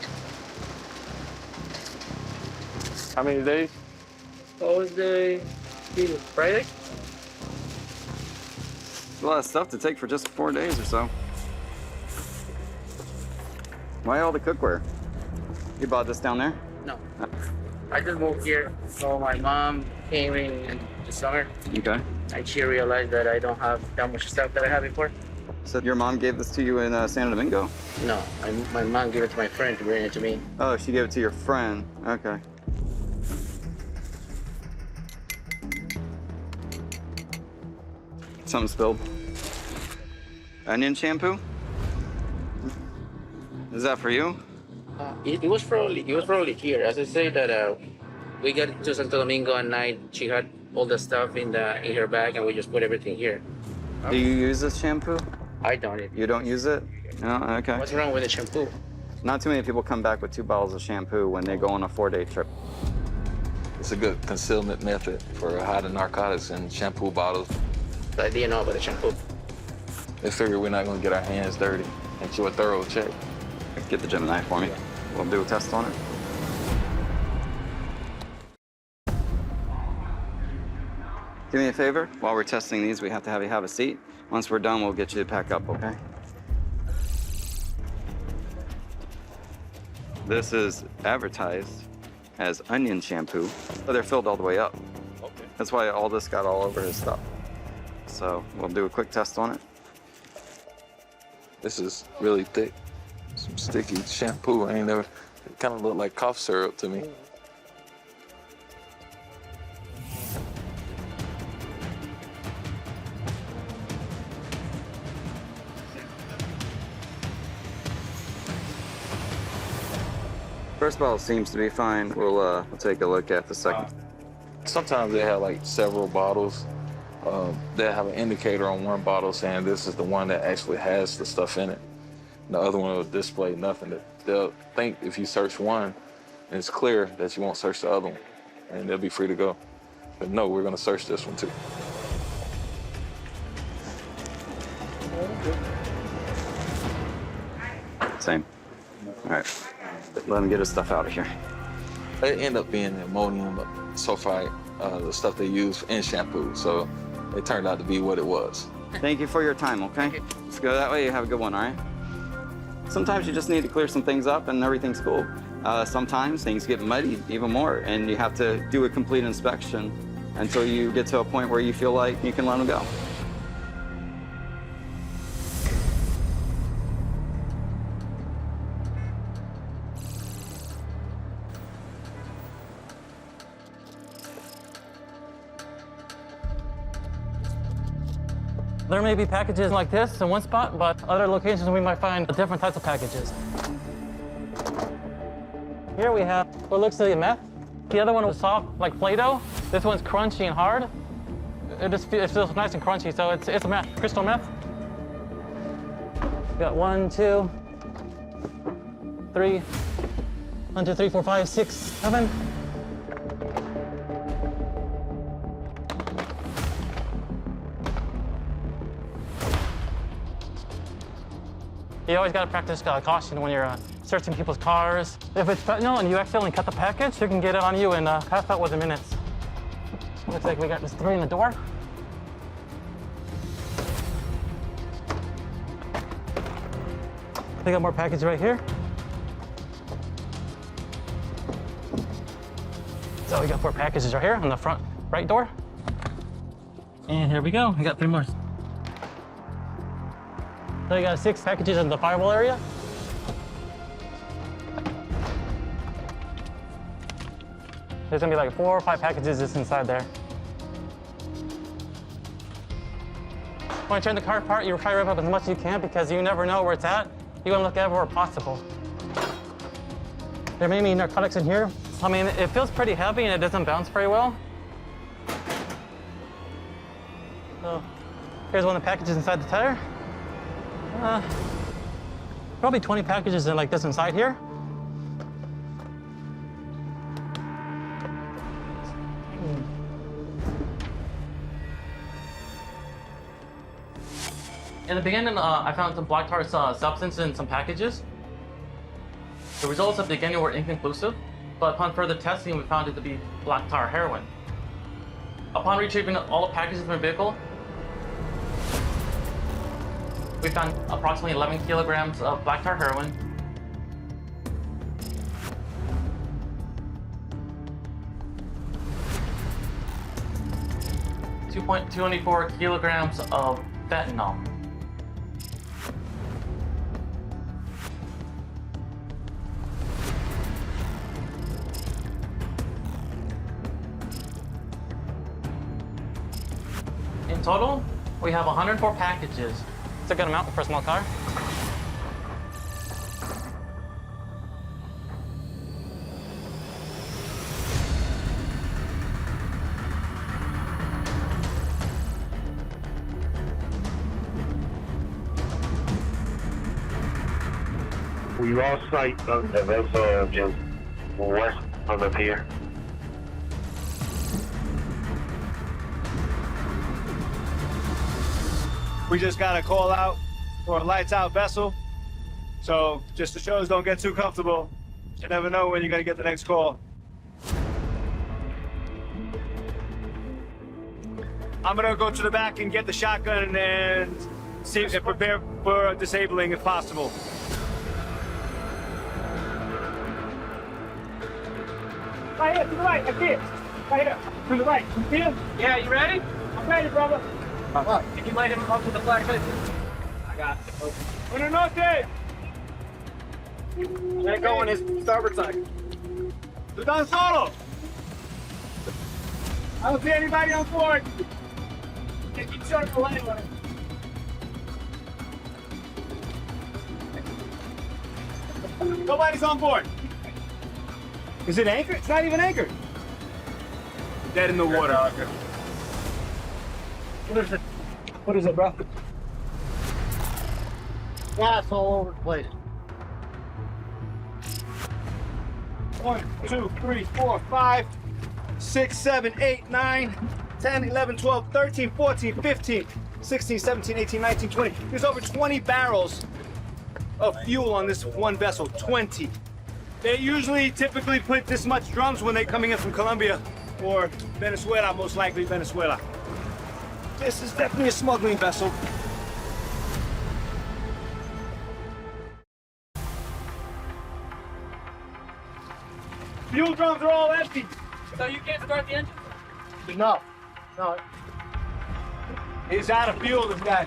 Speaker 9: How many days?
Speaker 12: What was the Friday?
Speaker 4: A lot of stuff to take for just 4 days or so. Why all the cookware? You bought this down there?
Speaker 12: No. I just moved here, so my mom came in the summer.
Speaker 4: Okay.
Speaker 12: And she realized that I don't have that much stuff that I had before.
Speaker 4: So your mom gave this to you in San Domingo?
Speaker 12: No, my mom gave it to my friend to bring it to me.
Speaker 4: Oh, she gave it to your friend. Okay. Something spilled. Onion shampoo? Is that for you?
Speaker 12: It was probably here. As I say that we got to Santo Domingo at night. She had all the stuff in her bag, and we just put everything here.
Speaker 4: Do you use this shampoo?
Speaker 12: I don't.
Speaker 4: You don't use it? No, okay.
Speaker 12: What's wrong with the shampoo?
Speaker 4: Not too many people come back with 2 bottles of shampoo when they go on a 4-day trip.
Speaker 9: It's a good concealment method for hiding narcotics in shampoo bottles.
Speaker 12: I didn't know about the shampoo.
Speaker 9: They figure we're not going to get our hands dirty and do a thorough check.
Speaker 4: Get the Gemini for me. We'll do a test on it. Do me a favor. While we're testing these, we have to have you have a seat. Once we're done, we'll get you to pack up, okay? This is advertised as onion shampoo, but they're filled all the way up. Okay. That's why all this got all over his stuff. So we'll do a quick test on it.
Speaker 9: This is really thick. Some sticky shampoo. I ain't never, it kind of looked like cough syrup to me.
Speaker 4: First bottle seems to be fine. We'll take a look at the second.
Speaker 9: Sometimes they have like several bottles. They have an indicator on one bottle saying this is the one that actually has the stuff in it. The other one will display nothing. They'll think if you search one and it's clear that you won't search the other one, and they'll be free to go. But no, we're gonna search this one too.
Speaker 4: Same. All right. Let him get his stuff out of here.
Speaker 9: It ended up being ammonium sulfide, the stuff they use in shampoo. So it turned out to be what it was.
Speaker 4: Thank you for your time, okay? Let's go that way. You have a good one, all right? Sometimes you just need to clear some things up and everything's cool. Sometimes things get muddied even more and you have to do a complete inspection until you get to a point where you feel like you can let them go.
Speaker 1: There may be packages like this in one spot, but other locations we might find different types of packages. Here we have what looks like meth. The other one was soft, like Play-Doh. This one's crunchy and hard. It feels nice and crunchy, so it's meth, crystal meth. We got 1, 2, 3, 1, 2, 3, 4, 5, 6, 7. You always gotta practice caution when you're searching people's cars. If it's fentanyl and you accidentally cut the package, you can get it on you and pass out within minutes. Looks like we got this 3 in the door. We got more packages right here. So we got 4 packages right here on the front right door. And here we go, we got 3 more. So you got 6 packages in the firewall area. There's gonna be like 4 or 5 packages just inside there. When you turn the car apart, you try to rip up as much as you can because you never know where it's at. You wanna look everywhere possible. There may be narcotics in here. I mean, it feels pretty heavy and it doesn't bounce very well. So here's one of the packages inside the tire. Probably 20 packages in like this inside here. In the beginning, I found some black tar substance in some packages. The results at the beginning were inconclusive, but upon further testing, we found it to be black tar heroin. Upon retrieving all the packages from the vehicle, we found approximately 11 kilograms of black tar heroin, 2.24 kilograms of fentanyl. In total, we have 104 packages. It's a good amount for a small car.
Speaker 25: We lost sight of the vessel just west of the pier.
Speaker 13: We just got a call out for a lights out vessel. So just the shows don't get too comfortable. You never know when you're gonna get the next call. I'm gonna go to the back and get the shotgun and see and prepare for disabling if possible.
Speaker 10: Right here, to the right, I see it. Right here, to the right. You see him? Yeah, you ready? I'm ready, brother. Can you light him up with the flashlight? I got it. Uno norte! Let go on his starboard side.
Speaker 13: Tú estás solo?
Speaker 10: I don't see anybody on board. Keep short of the light on it.
Speaker 13: Nobody's on board. Is it anchored? It's not even anchored. Dead in the water.
Speaker 10: What is it? What is it, bro? Gas all over the place.
Speaker 13: 1, 2, 3, 4, 5, 6, 7, 8, 9, 10, 11, 12, 13, 14, 15, 16, 17, 18, 19, 20. There's over 20 barrels of fuel on this one vessel, 20. They usually typically put this much drums when they're coming in from Colombia or Venezuela, most likely Venezuela. This is definitely a smuggling vessel.
Speaker 10: Fuel drums are all empty. So you can't start the engine?
Speaker 13: No. He's out of fuel, this guy.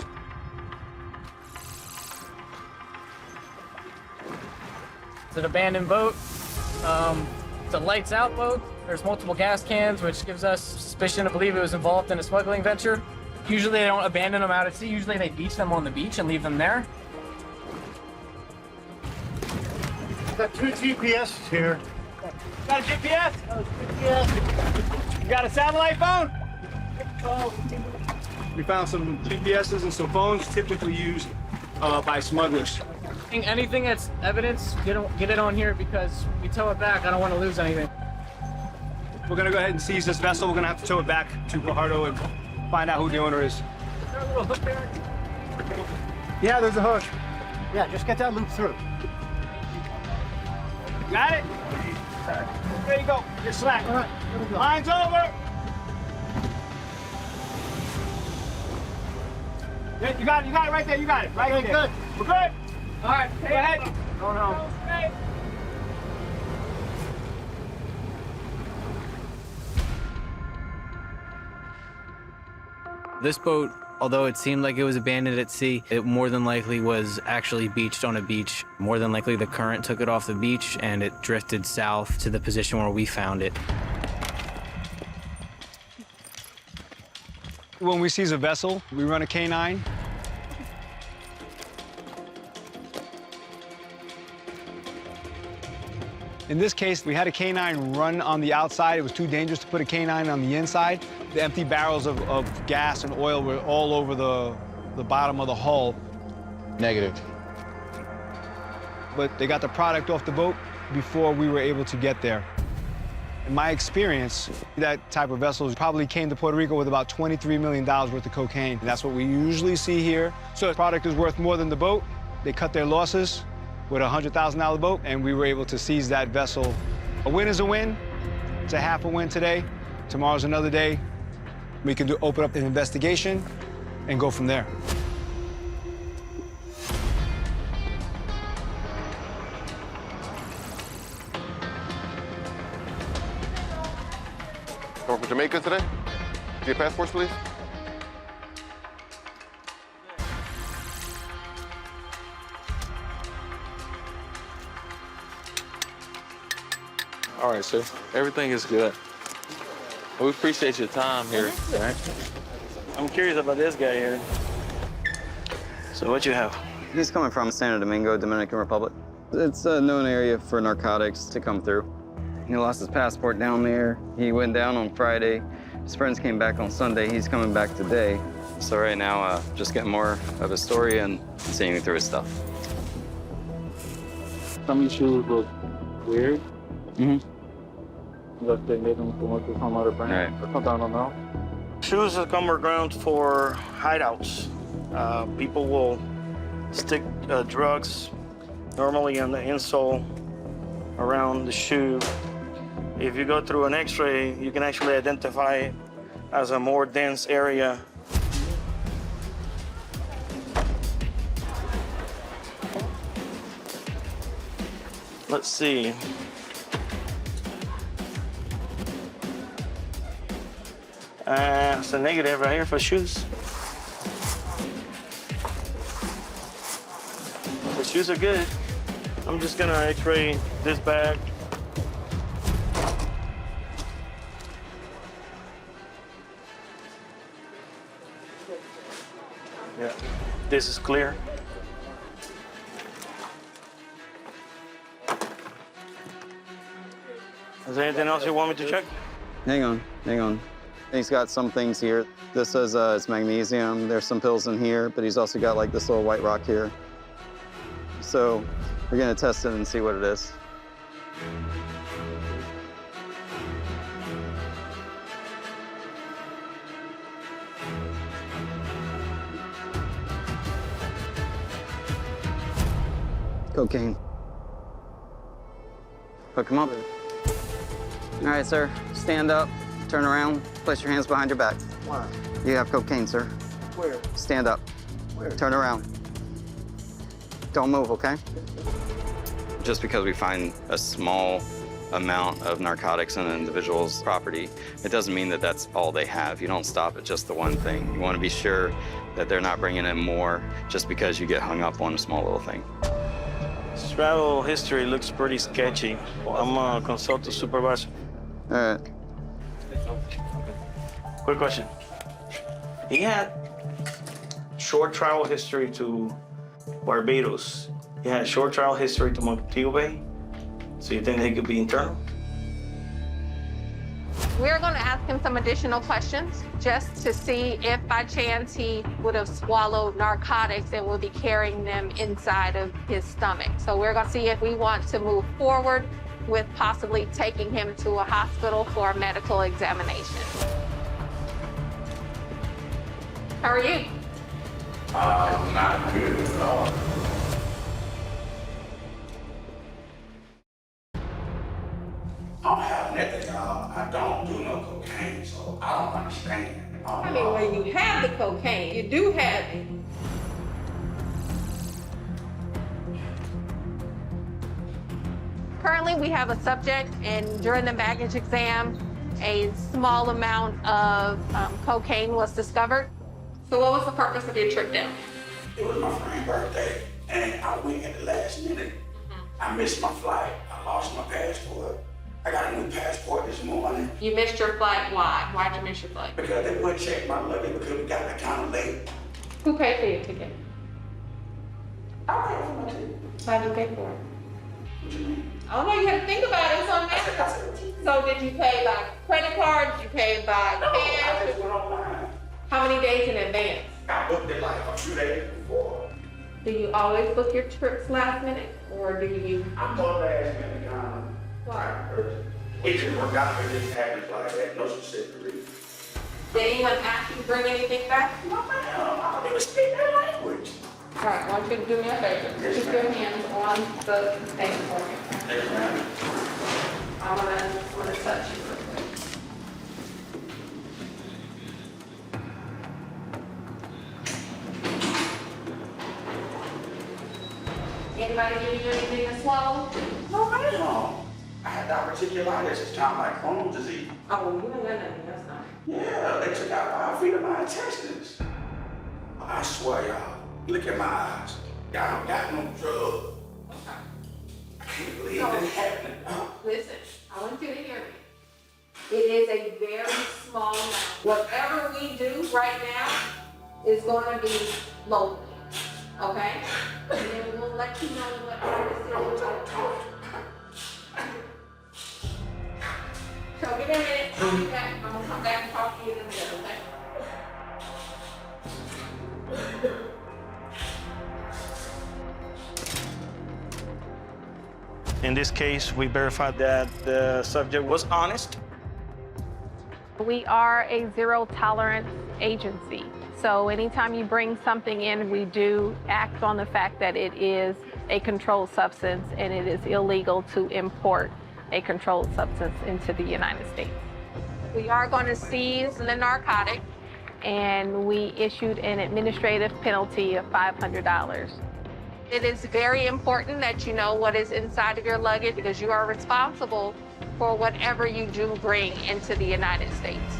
Speaker 6: It's an abandoned boat. It's a lights out boat. There's multiple gas cans, which gives us suspicion to believe it was involved in a smuggling venture. Usually they don't abandon them out at sea. Usually they beach them on the beach and leave them there.
Speaker 10: Got 2 GPSs here.
Speaker 13: Got a GPS? You got a satellite phone? We found some GPSs and some phones typically used by smugglers.
Speaker 6: Anything that's evidence, get it on here because we tow it back. I don't want to lose anything.
Speaker 13: We're gonna go ahead and seize this vessel. We're gonna have to tow it back to Guajardo and find out who the owner is.
Speaker 6: Is there a little hook there?
Speaker 10: Yeah, there's a hook. Yeah, just get that loop through.
Speaker 13: Got it? There you go. You're slack.
Speaker 10: All right, here we go.
Speaker 13: Line's over. Yeah, you got it right there. You got it right there.
Speaker 10: Good.
Speaker 13: We're good.
Speaker 6: All right,
Speaker 13: Go ahead.
Speaker 6: Going home.
Speaker 16: This boat, although it seemed like it was abandoned at sea, it more than likely was actually beached on a beach. More than likely the current took it off the beach and it drifted south to the position where we found it.
Speaker 13: When we seize a vessel, we run a K9. In this case, we had a K9 run on the outside. It was too dangerous to put a K9 on the inside. The empty barrels of gas and oil were all over the bottom of the hull.
Speaker 2: Negative.
Speaker 13: But they got the product off the boat before we were able to get there. In my experience, that type of vessel probably came to Puerto Rico with about $23 million worth of cocaine. That's what we usually see here. So the product is worth more than the boat. They cut their losses with a $100,000 boat, and we were able to seize that vessel. A win is a win. It's a half a win today. Tomorrow's another day. We can open up an investigation and go from there.
Speaker 24: Going from Jamaica today? Your passports, please.
Speaker 9: All right, sir. Everything is good. We appreciate your time here. All right.
Speaker 8: I'm curious about this guy here. So what you have?
Speaker 4: He's coming from Santo Domingo, Dominican Republic. It's a known area for narcotics to come through. He lost his passport down there. He went down on Friday. His friends came back on Sunday. He's coming back today. So right now, just getting more of his story and seeing through his stuff.
Speaker 5: Some issues look weird.
Speaker 4: Mm-hmm.
Speaker 5: Unless they made them come up with some other brand.
Speaker 4: Right.
Speaker 5: Or something, I don't know.
Speaker 8: Shoes have come around for hideouts. People will stick drugs normally on the insole around the shoe. If you go through an x-ray, you can actually identify it as a more dense area. Let's see. It's a negative right here for shoes. The shoes are good. I'm just gonna x-ray this bag. Yeah, this is clear. Is there anything else you want me to check?
Speaker 4: Hang on, hang on. He's got some things here. This says it's magnesium. There's some pills in here, but he's also got like this little white rock here. So we're gonna test it and see what it is. Cocaine. Hook him up. All right, sir. Stand up, turn around, place your hands behind your back. You have cocaine, sir.
Speaker 24: Where?
Speaker 4: Stand up.
Speaker 24: Where?
Speaker 4: Turn around. Don't move, okay? Just because we find a small amount of narcotics in an individual's property, it doesn't mean that that's all they have. You don't stop at just the one thing. You want to be sure that they're not bringing in more just because you get hung up on a small little thing.
Speaker 8: His travel history looks pretty sketchy. I'm gonna consult the supervisor.
Speaker 4: All right.
Speaker 8: Quick question. He had short travel history to Barbados. He had short travel history to Montego Bay. So you think he could be internal?
Speaker 3: We're going to ask him some additional questions just to see if by chance he would have swallowed narcotics and will be carrying them inside of his stomach. So we're going to see if we want to move forward with possibly taking him to a hospital for a medical examination. How are you?
Speaker 14: Not good at all. I don't have nothing, I don't do no cocaine, so I don't understand.
Speaker 3: I mean, when you have the cocaine, you do have it. Currently, we have a subject, and during the baggage exam, a small amount of cocaine was discovered. So what was the purpose of your trip down?
Speaker 14: It was my friend's birthday, and I went at the last minute. I missed my flight. I lost my passport. I got a new passport this morning.
Speaker 3: You missed your flight. Why? Why'd you miss your flight?
Speaker 14: Because they wouldn't check my luggage because we got kind of late.
Speaker 3: Who paid for your ticket?
Speaker 14: I paid for my ticket.
Speaker 3: Why'd you pay for it?
Speaker 14: What you mean?
Speaker 3: I don't know, you had to think about it. It's on there. So did you pay by credit card? Did you pay by cash?
Speaker 14: I just went online.
Speaker 3: How many days in advance?
Speaker 14: I booked it like a few days before.
Speaker 3: Do you always book your trips last minute, or do you?
Speaker 14: I'm both last minute kind of.
Speaker 3: Why?
Speaker 14: It just worked out, it just happens like that, no specific reason.
Speaker 3: Did anyone ask you to bring anything back?
Speaker 14: No, ma'am, I don't even speak that language.
Speaker 3: All right, I want you to do me a favor.
Speaker 14: Yes,
Speaker 3: Keep your hands on the thing for me.
Speaker 14: Yes, ma'am.
Speaker 3: I wanna touch you real quick. Anybody give you anything to swallow?
Speaker 14: No, ma'am. I had diverticulitis, it's kind of like Crohn's disease.
Speaker 3: Oh, you ain't got nothing, that's not.
Speaker 14: Yeah, they took out 5 feet of my intestines. I swear, y'all, look at my eyes. Y'all don't got no drug. I can't believe this happening.
Speaker 3: Listen, I want you to hear me. It is a very small amount. Whatever we do right now is going to be local, okay? And then we'll let you know what our decision is. So give me a minute, I'll be back. I'm gonna come back and talk to you in a minute, okay?
Speaker 8: In this case, we verified that the subject was honest.
Speaker 3: We are a zero tolerance agency. So anytime you bring something in, we do act on the fact that it is a controlled substance and it is illegal to import a controlled substance into the United States. We are going to seize the narcotic, and we issued an administrative penalty of $500. It is very important that you know what is inside of your luggage because you are responsible for whatever you do bring into the United States.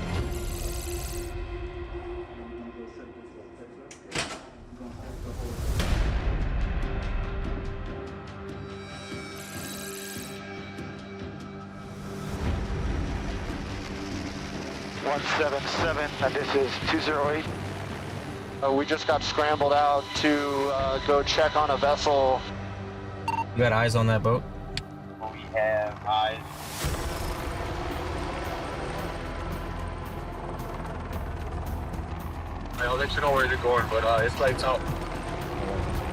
Speaker 18: and this is 208. We just got scrambled out to go check on a vessel.
Speaker 16: You got eyes on that boat?
Speaker 18: We have eyes.
Speaker 20: I'll let you know where you're going, but it's lights out.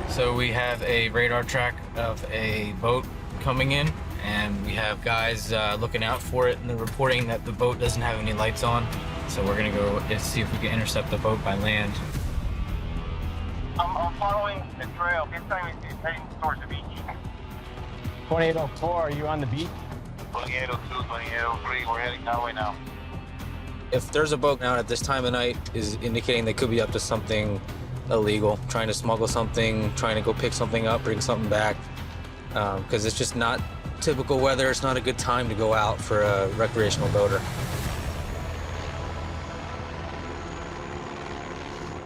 Speaker 16: So we have a radar track of a boat coming in, and we have guys looking out for it, and they're reporting that the boat doesn't have any lights on. So we're gonna go see if we can intercept the boat by land.
Speaker 18: I'm following the trail. This time it's heading towards the beach.
Speaker 22: 2804, are you on the beat?
Speaker 18: 2802, 2803, we're heading that way now.
Speaker 16: If there's a boat out at this time of night, is indicating they could be up to something illegal, trying to smuggle something, trying to go pick something up, bring something back, because it's just not typical weather. It's not a good time to go out for a recreational boater.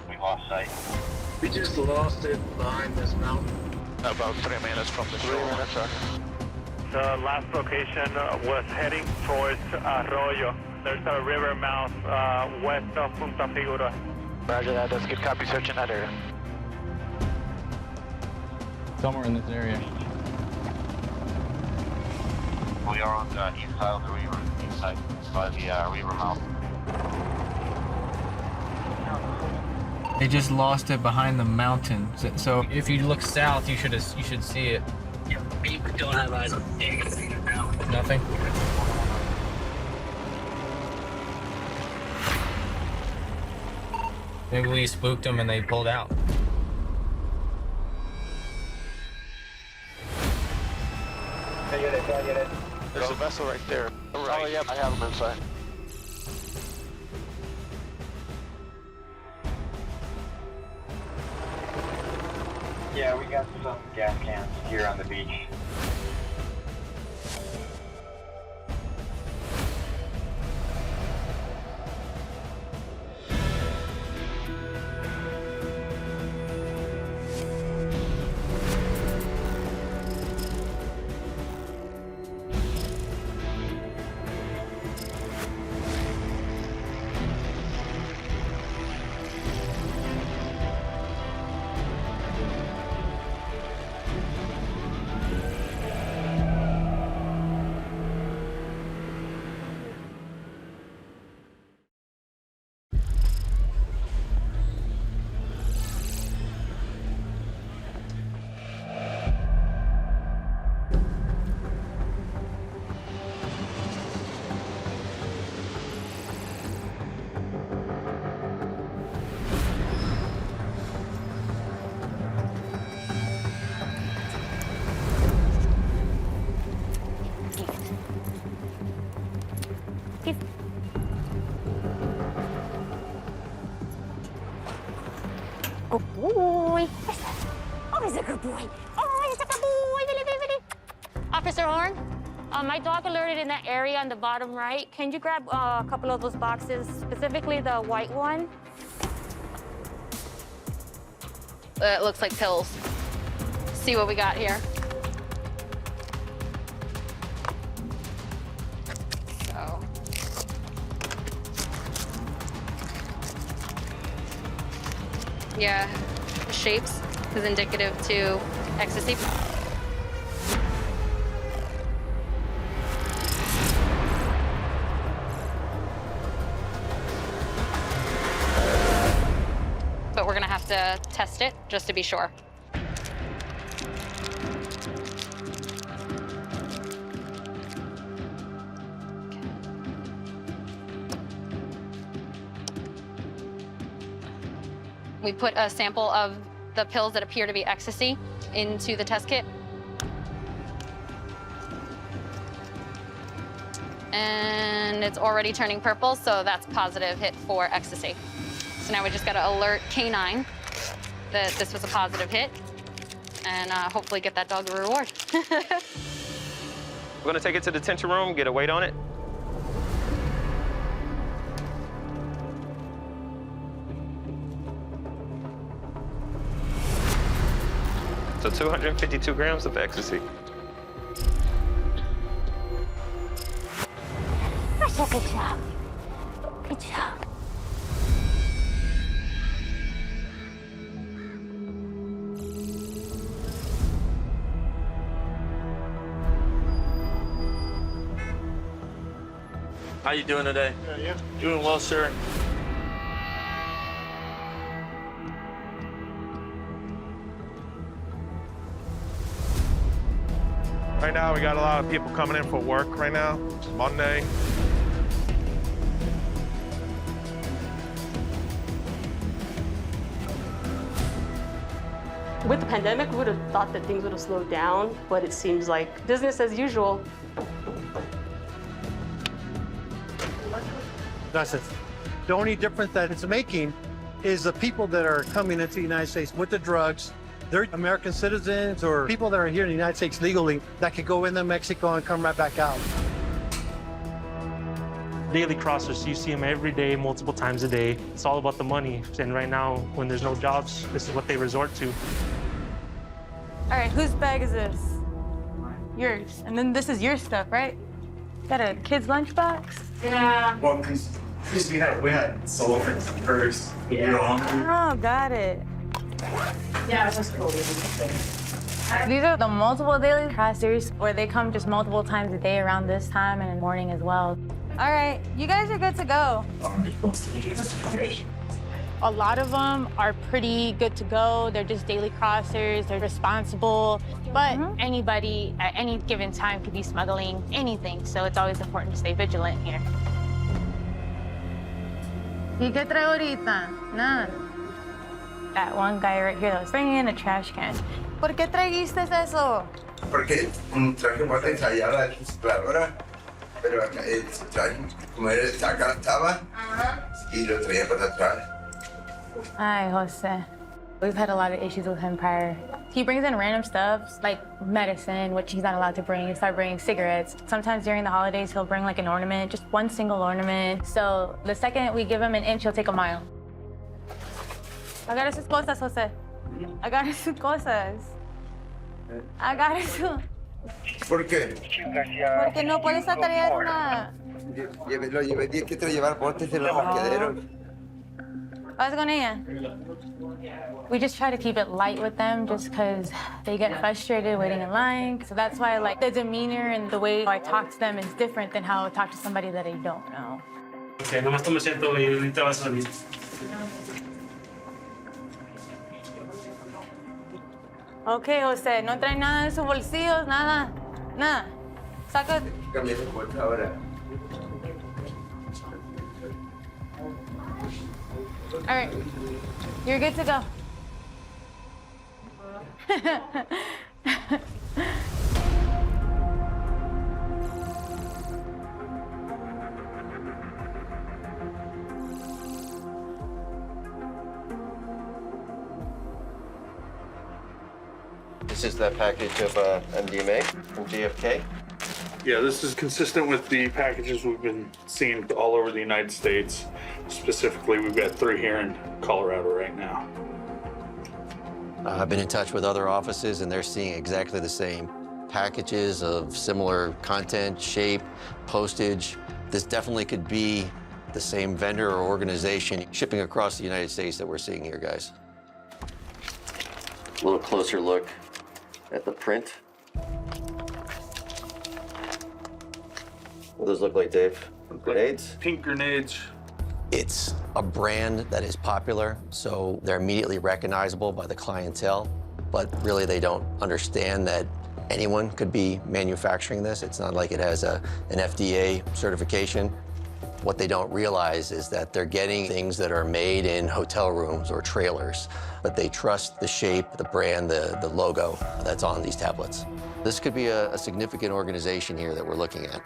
Speaker 25: We lost sight.
Speaker 20: We just lost it behind this mountain.
Speaker 24: About 3 minutes from the 3 minutes, sir.
Speaker 10: The last location was heading towards Arroyo. There's a river mouth west of Punta Figura.
Speaker 24: Roger that. That's good copy. Searching that area.
Speaker 16: Somewhere in this area.
Speaker 25: We are on the east side of the river, inside by the river mouth.
Speaker 16: They just lost it behind the mountain. So if you look south, you should see it.
Speaker 25: Yeah, we don't have eyes on anything now.
Speaker 16: Nothing. Maybe we spooked them and they pulled out.
Speaker 24: I get it. There's a vessel right there. Right. Oh, yeah, I have them inside.
Speaker 25: Yeah, we got some gas cans here on the beach.
Speaker 7: Good boy. Oh, he's a good boy. Oh, he's a good boy. Billy, Billy, Billy. Officer Horn, my dog alerted in that area on the bottom right. Can you grab a couple of those boxes, specifically the white one? It looks like pills. See what we got here. So. Yeah, shapes is indicative to ecstasy. But we're gonna have to test it just to be sure. We put a sample of the pills that appear to be ecstasy into the test kit. And it's already turning purple, so that's positive hit for ecstasy. So now we just gotta alert K9 that this was a positive hit and hopefully get that dog a reward.
Speaker 17: We're gonna take it to the detention room, get a weight on it. So 252 grams of ecstasy.
Speaker 7: That's a good job. Good job.
Speaker 17: How you doing today?
Speaker 8: Yeah.
Speaker 17: Doing well, sir.
Speaker 19: Right now, we got a lot of people coming in for work right now. It's Monday.
Speaker 21: With the pandemic, we would have thought that things would have slowed down, but it seems like business as usual.
Speaker 1: Gracias. The only difference that it's making is the people that are coming into the United States with the drugs, they're American citizens or people that are here in the United States legally that could go into Mexico and come right back out.
Speaker 11: Daily crossers, you see them every day, multiple times a day. It's all about the money. And right now, when there's no jobs, this is what they resort to.
Speaker 12: All right, whose bag is this? Yours. And then this is your stuff, right? Got a kid's lunchbox?
Speaker 10: Yeah. Well, because we had solvents first. Yeah.
Speaker 12: Oh, got it.
Speaker 10: Yeah, that's cool.
Speaker 12: These are the multiple daily crossers where they come just multiple times a day around this time and in the morning as well. All right, you guys are good to go. A lot of them are pretty good to go. They're just daily crossers, they're responsible, but anybody at any given time could be smuggling anything, so it's always important to stay vigilant here. ¿Y qué trae ahorita? Nada. That one guy right here that was bringing in a trash can. ¿Por qué trajiste eso?
Speaker 14: Porque traje para ensayar la exploradora, pero acá como acá estaba y lo traía para atrás.
Speaker 12: Hi, Jose. We've had a lot of issues with him prior. He brings in random stuff, like medicine, which he's not allowed to bring. He started bringing cigarettes. Sometimes during the holidays, he'll bring like an ornament, just one single ornament. So the second we give him an inch, he'll take a mile. Agarra sus cosas, Jose. Agarra sus cosas. Agarra su...
Speaker 14: ¿Por qué?
Speaker 12: Porque no puedes traer una...
Speaker 14: Lo llevé, ¿qué te lo llevar? Ponte en los parqueaderos.
Speaker 12: Vas con ella? We just try to keep it light with them just because they get frustrated waiting in line. So that's why like the demeanor and the way I talk to them is different than how I talk to somebody that I don't know.
Speaker 11: Okay, nomás tome asiento y ahorita vas a salir.
Speaker 12: Okay, Jose, no trae nada en sus bolsillos, nada, nada. Saca...
Speaker 14: Cambié de puerta ahora.
Speaker 12: All right, you're good to go.
Speaker 15: This is that package of MDMA from JFK.
Speaker 23: Yeah, this is consistent with the packages we've been seeing all over the United States. Specifically, we've got 3 here in Colorado right now.
Speaker 15: I've been in touch with other offices, and they're seeing exactly the same packages of similar content, shape, postage. This definitely could be the same vendor or organization shipping across the United States that we're seeing here, guys. A little closer look at the print. What does those look like, Dave? Grenades?
Speaker 23: Pink grenades.
Speaker 15: It's a brand that is popular, so they're immediately recognizable by the clientele, but really they don't understand that anyone could be manufacturing this. It's not like it has an FDA certification. What they don't realize is that they're getting things that are made in hotel rooms or trailers, but they trust the shape, the brand, the logo that's on these tablets. This could be a significant organization here that we're looking at.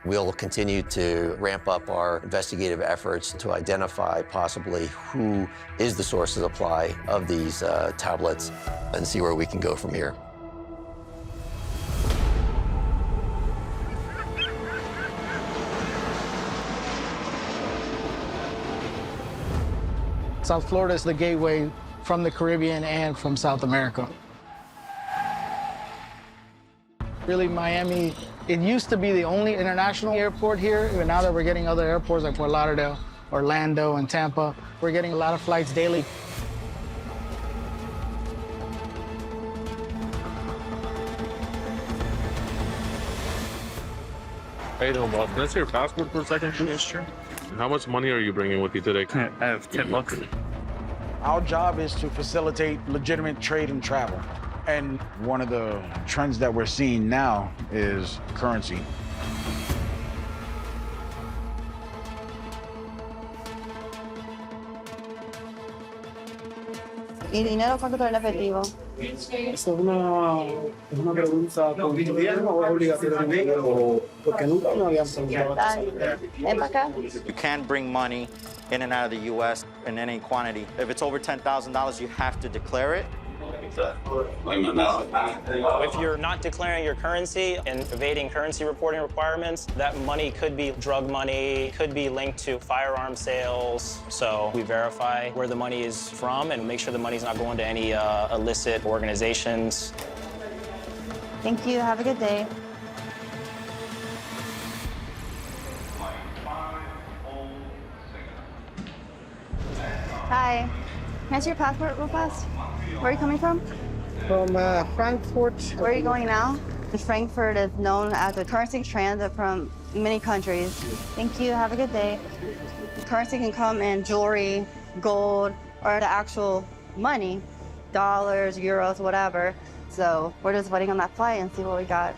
Speaker 15: We'll continue to ramp up our investigative efforts to identify possibly who is the source of supply of these tablets and see where we can go from here.
Speaker 26: South Florida is the gateway from the Caribbean and from South America. Really, Miami, it used to be the only international airport here, but now that we're getting other airports like Fort Lauderdale, Orlando, and Tampa, we're getting a lot of flights daily.
Speaker 19: How you doing, boss? Can I see your passport for a second? Yes, sure. How much money are you bringing with you today?
Speaker 11: I have 10 bucks.
Speaker 27: Our job is to facilitate legitimate trade and travel. And one of the trends that we're seeing now is currency.
Speaker 12: ¿Y dinero cuánto trae en efectivo?
Speaker 10: Eso es una pregunta con gobierno o obligatoriamente, porque nunca me habían preguntado.
Speaker 2: You can bring money in and out of the U.S. in any quantity. If it's over $10,000, you have to declare it.
Speaker 3: If you're not declaring your currency and evading currency reporting requirements, that money could be drug money, could be linked to firearm sales. So we verify where the money is from and make sure the money's not going to any illicit organizations.
Speaker 4: Thank you. Have a good day. Hi. Can I see your passport real fast? Where are you coming from?
Speaker 10: From Frankfurt.
Speaker 4: Where are you going now? Frankfurt is known as a currency transit from many countries. Thank you. Have a good day. Currency can come in jewelry, gold, or the actual money, dollars, euros, whatever. So we're just waiting on that flight and see what we got.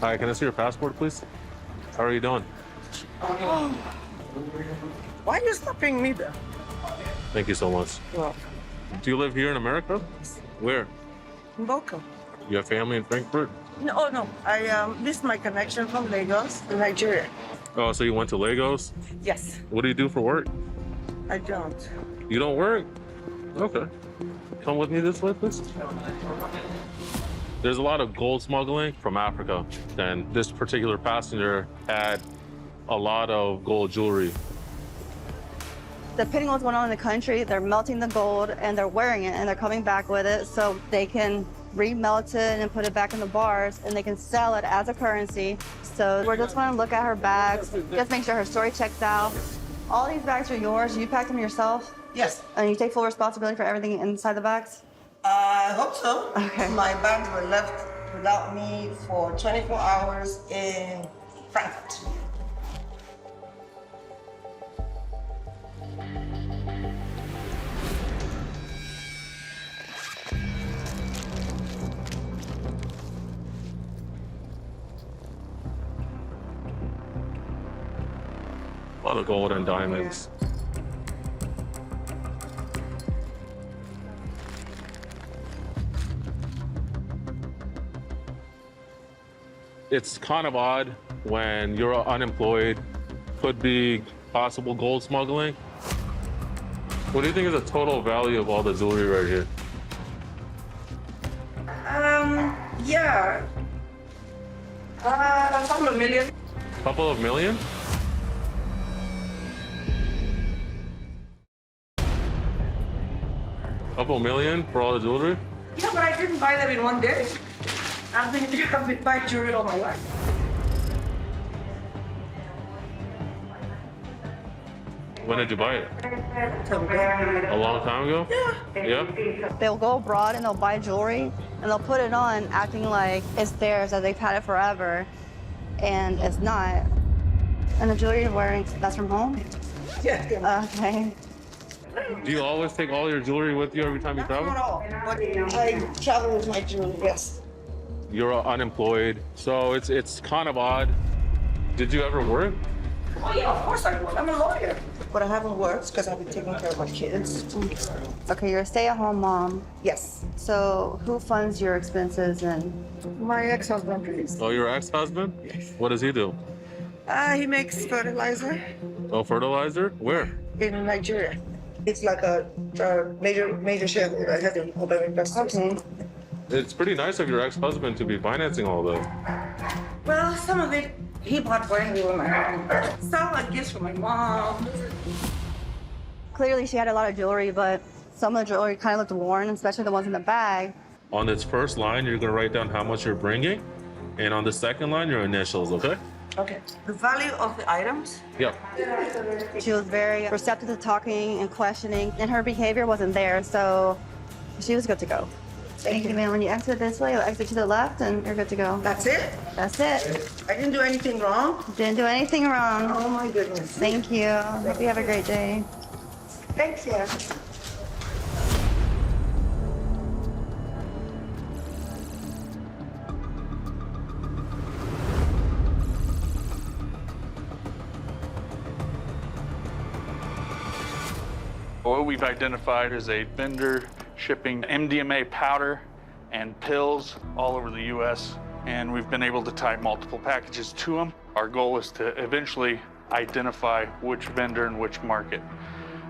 Speaker 19: Hi, can I see your passport, please? How are you doing?
Speaker 10: Why are you stopping me there?
Speaker 19: Thank you so much.
Speaker 10: Well,
Speaker 19: Do you live here in America? Where?
Speaker 10: in Boca.
Speaker 19: You have family in Frankfurt?
Speaker 10: No, no. This is my connection from Lagos, Nigeria.
Speaker 19: Oh, so you went to Lagos?
Speaker 10: Yes,
Speaker 19: What do you do for work?
Speaker 10: I don't.
Speaker 19: You don't work? Okay. Come with me this way, please. There's a lot of gold smuggling from Africa, and this particular passenger had a lot of gold jewelry.
Speaker 4: Depending on what's going on in the country, they're melting the gold and they're wearing it and they're coming back with it so they can remelt it and put it back in the bars and they can sell it as a currency. So we're just going to look at her bags, just make sure her story checks out. All these bags are yours. You packed them yourself?
Speaker 10: Yes.
Speaker 4: And you take full responsibility for everything inside the bags?
Speaker 10: I hope so.
Speaker 4: Okay.
Speaker 10: My bags were left without me for 24 hours in Frankfurt.
Speaker 19: A lot of gold and diamonds. It's kind of odd when you're unemployed, could be possible gold smuggling. What do you think is the total value of all the jewelry right here?
Speaker 10: Yeah. A couple of million.
Speaker 19: Couple of million? Couple million for all the jewelry?
Speaker 10: Yeah, but I didn't buy that in one day. I've been buying jewelry all my life.
Speaker 19: When did you buy it? A long time ago? Yeah.
Speaker 4: They'll go abroad and they'll buy jewelry and they'll put it on acting like it's theirs, that they've had it forever, and it's not. And the jewelry you're wearing, that's from home?
Speaker 10: Yeah.
Speaker 4: Okay.
Speaker 19: Do you always take all your jewelry with you every time you travel?
Speaker 10: Not at all. But I travel with my jewelry, yes.
Speaker 19: You're unemployed, so it's kind of odd. Did you ever work?
Speaker 10: Oh yeah, of course I work. I'm a lawyer. But I haven't worked because I've been taking care of my kids.
Speaker 4: Okay, you're a stay-at-home mom.
Speaker 10: Yes.
Speaker 4: So who funds your expenses and?
Speaker 10: My ex-husband, please.
Speaker 19: Oh, your ex-husband?
Speaker 10: Yes.
Speaker 19: What does he do?
Speaker 10: He makes fertilizer
Speaker 19: Oh, fertilizer? Where?
Speaker 10: in Nigeria. It's like a major shareholder. I had to help them investors.
Speaker 4: Okay.
Speaker 19: It's pretty nice of your ex-husband to be financing all this.
Speaker 10: Well, some of it he bought for me with my home. Some like gifts for my mom.
Speaker 4: Clearly she had a lot of jewelry, but some of the jewelry kind of looked worn, especially the ones in the bag.
Speaker 19: On this first line, you're gonna write down how much you're bringing, and on the second line, your initials, okay?
Speaker 10: Okay. The value of the items?
Speaker 19: Yeah.
Speaker 4: She was very receptive to talking and questioning, and her behavior wasn't there, so she was good to go. Thank you, ma'am. When you exit this way, you'll exit to the left, and you're good to go.
Speaker 10: That's it?
Speaker 4: That's it.
Speaker 10: I didn't do anything wrong?
Speaker 4: Didn't do anything wrong.
Speaker 10: Oh my goodness.
Speaker 4: Thank you. Hope you have a great day.
Speaker 10: Thanks, yeah.
Speaker 23: What we've identified is a fender shipping MDMA powder and pills all over the U.S., and we've been able to tie multiple packages to them. Our goal is to eventually identify which vendor and which market.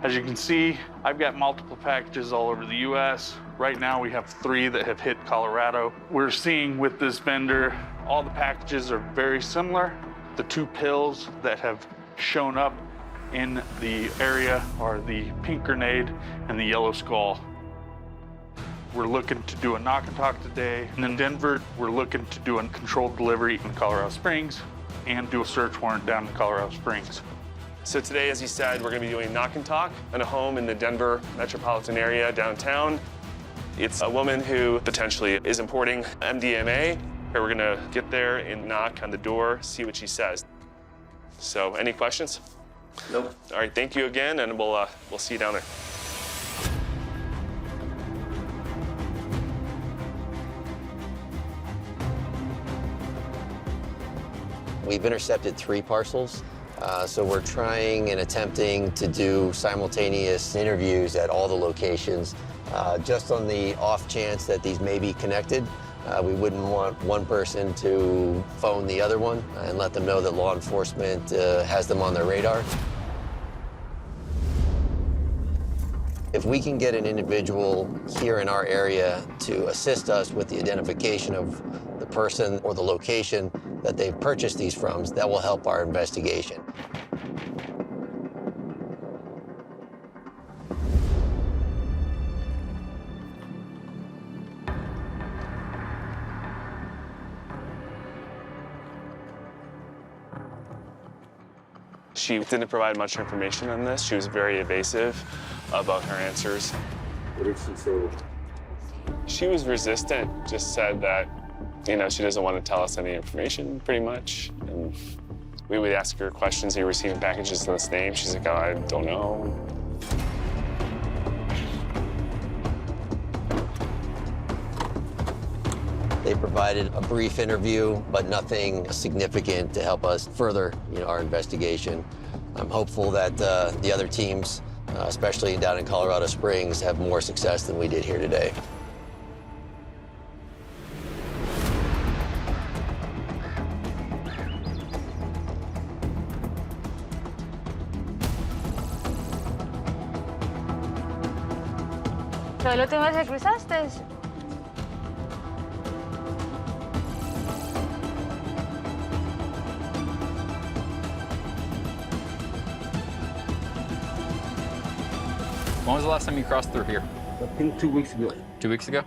Speaker 23: As you can see, I've got multiple packages all over the U.S. Right now, we have 3 that have hit Colorado. We're seeing with this vendor, all the packages are very similar. The 2 pills that have shown up in the area are the pink grenade and the yellow skull. We're looking to do a knock and talk today. And in Denver, we're looking to do a controlled delivery in Colorado Springs and do a search warrant down in Colorado Springs.
Speaker 17: So today, as you said, we're going to be doing knock and talk on a home in the Denver metropolitan area downtown. It's a woman who potentially is importing MDMA. We're going to get there and knock on the door, see what she says. So, any questions?
Speaker 2: Nope.
Speaker 17: All right, thank you again, and we'll see you down there.
Speaker 15: We've intercepted 3 parcels, so we're trying and attempting to do simultaneous interviews at all the locations. Just on the off chance that these may be connected, we wouldn't want one person to phone the other one and let them know that law enforcement has them on their radar. If we can get an individual here in our area to assist us with the identification of the person or the location that they've purchased these from, that will help our investigation.
Speaker 17: She didn't provide much information on this. She was very evasive about her answers.
Speaker 19: What did she say?
Speaker 17: She was resistant, just said that, you know, she doesn't want to tell us any information, pretty much. And we would ask her questions. Are you receiving packages in this name? She's like, oh, I don't know.
Speaker 15: They provided a brief interview, but nothing significant to help us further, our investigation. I'm hopeful that the other teams, especially down in Colorado Springs, have more success than we did here today.
Speaker 12: ¿Fue la última vez que cruzaste?
Speaker 5: When was the last time you crossed through here?
Speaker 6: I think 2 weeks ago.
Speaker 5: 2 weeks ago?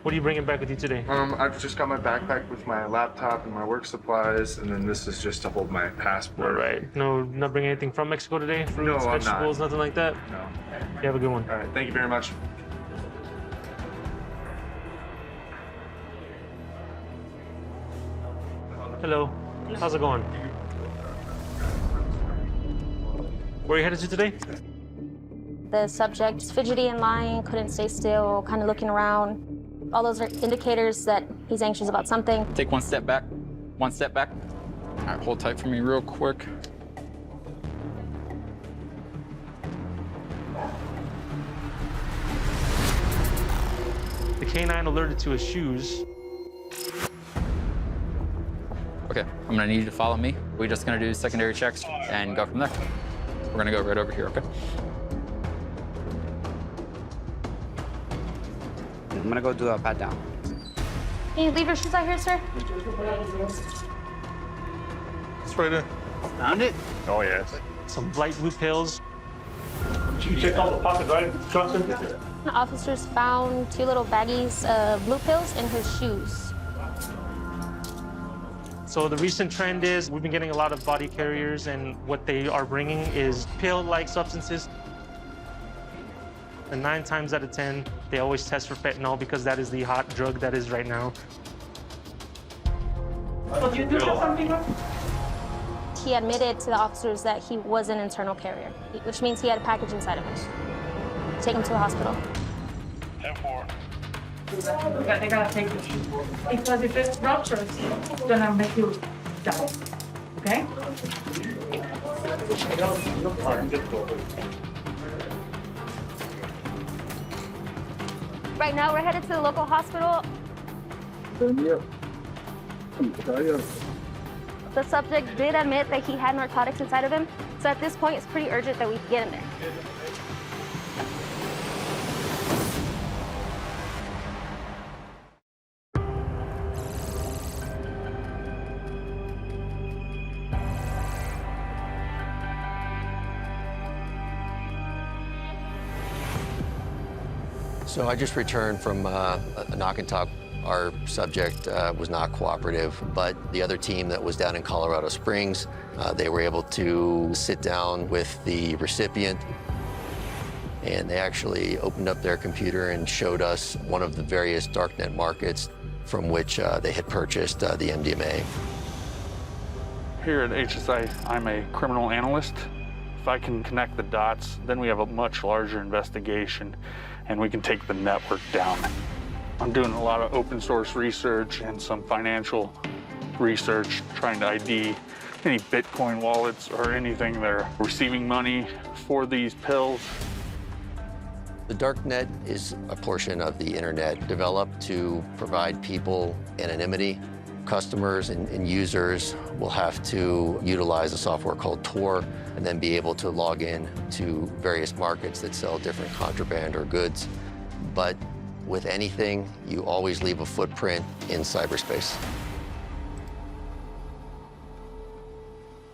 Speaker 11: What are you bringing back with you today?
Speaker 6: I've just got my backpack with my laptop and my work supplies, and then this is just to hold my passport.
Speaker 11: All right. No, not bringing anything from Mexico today? Fruits,
Speaker 6: No, I'm
Speaker 11: vegetables,
Speaker 6: not.
Speaker 11: nothing like that?
Speaker 6: No.
Speaker 11: You have a good one.
Speaker 6: All right, thank you very much.
Speaker 11: Hello. How's it going? Where are you headed to today?
Speaker 9: The subject is fidgety and lying, couldn't stay still, kind of looking around. All those are indicators that he's anxious about something.
Speaker 5: Take 1 step back. 1 step back. All right, hold tight for me real quick.
Speaker 11: The K9 alerted to his shoes.
Speaker 5: Okay, I'm gonna need you to follow me. We're just gonna do secondary checks and go from there. We're gonna go right over here, okay?
Speaker 13: I'm gonna go do a pat down.
Speaker 9: Can you leave your shoes out here, sir?
Speaker 23: It's right in.
Speaker 13: Found it?
Speaker 23: Oh, yes.
Speaker 11: Some light blue pills.
Speaker 10: You checked all the pockets, right? Johnson?
Speaker 9: The officers found 2 little baggies of blue pills in his shoes.
Speaker 11: So the recent trend is we've been getting a lot of body carriers, and what they are bringing is pill-like substances. And 9 times out of 10, they always test for fentanyl because that is the hot drug that is right now.
Speaker 10: Did you do something?
Speaker 9: He admitted to the officers that he was an internal carrier, which means he had a package inside of him. Take him to the hospital.
Speaker 23: 10-4.
Speaker 10: They gotta take it. Because if it ruptures, it's gonna make you die. Okay?
Speaker 9: Right now, we're headed to the local hospital. The subject did admit that he had narcotics inside of him, so at this point, it's pretty urgent that we get him there.
Speaker 15: So I just returned from a knock and talk. Our subject was not cooperative, but the other team that was down in Colorado Springs, they were able to sit down with the recipient, and they actually opened up their computer and showed us one of the various darknet markets from which they had purchased the MDMA.
Speaker 23: Here at HSI, I'm a criminal analyst. If I can connect the dots, then we have a much larger investigation and we can take the network down. I'm doing a lot of open source research and some financial research, trying to ID any Bitcoin wallets or anything that are receiving money for these pills.
Speaker 15: The darknet is a portion of the internet developed to provide people anonymity. Customers and users will have to utilize a software called Tor and then be able to log in to various markets that sell different contraband or goods. But with anything, you always leave a footprint in cyberspace.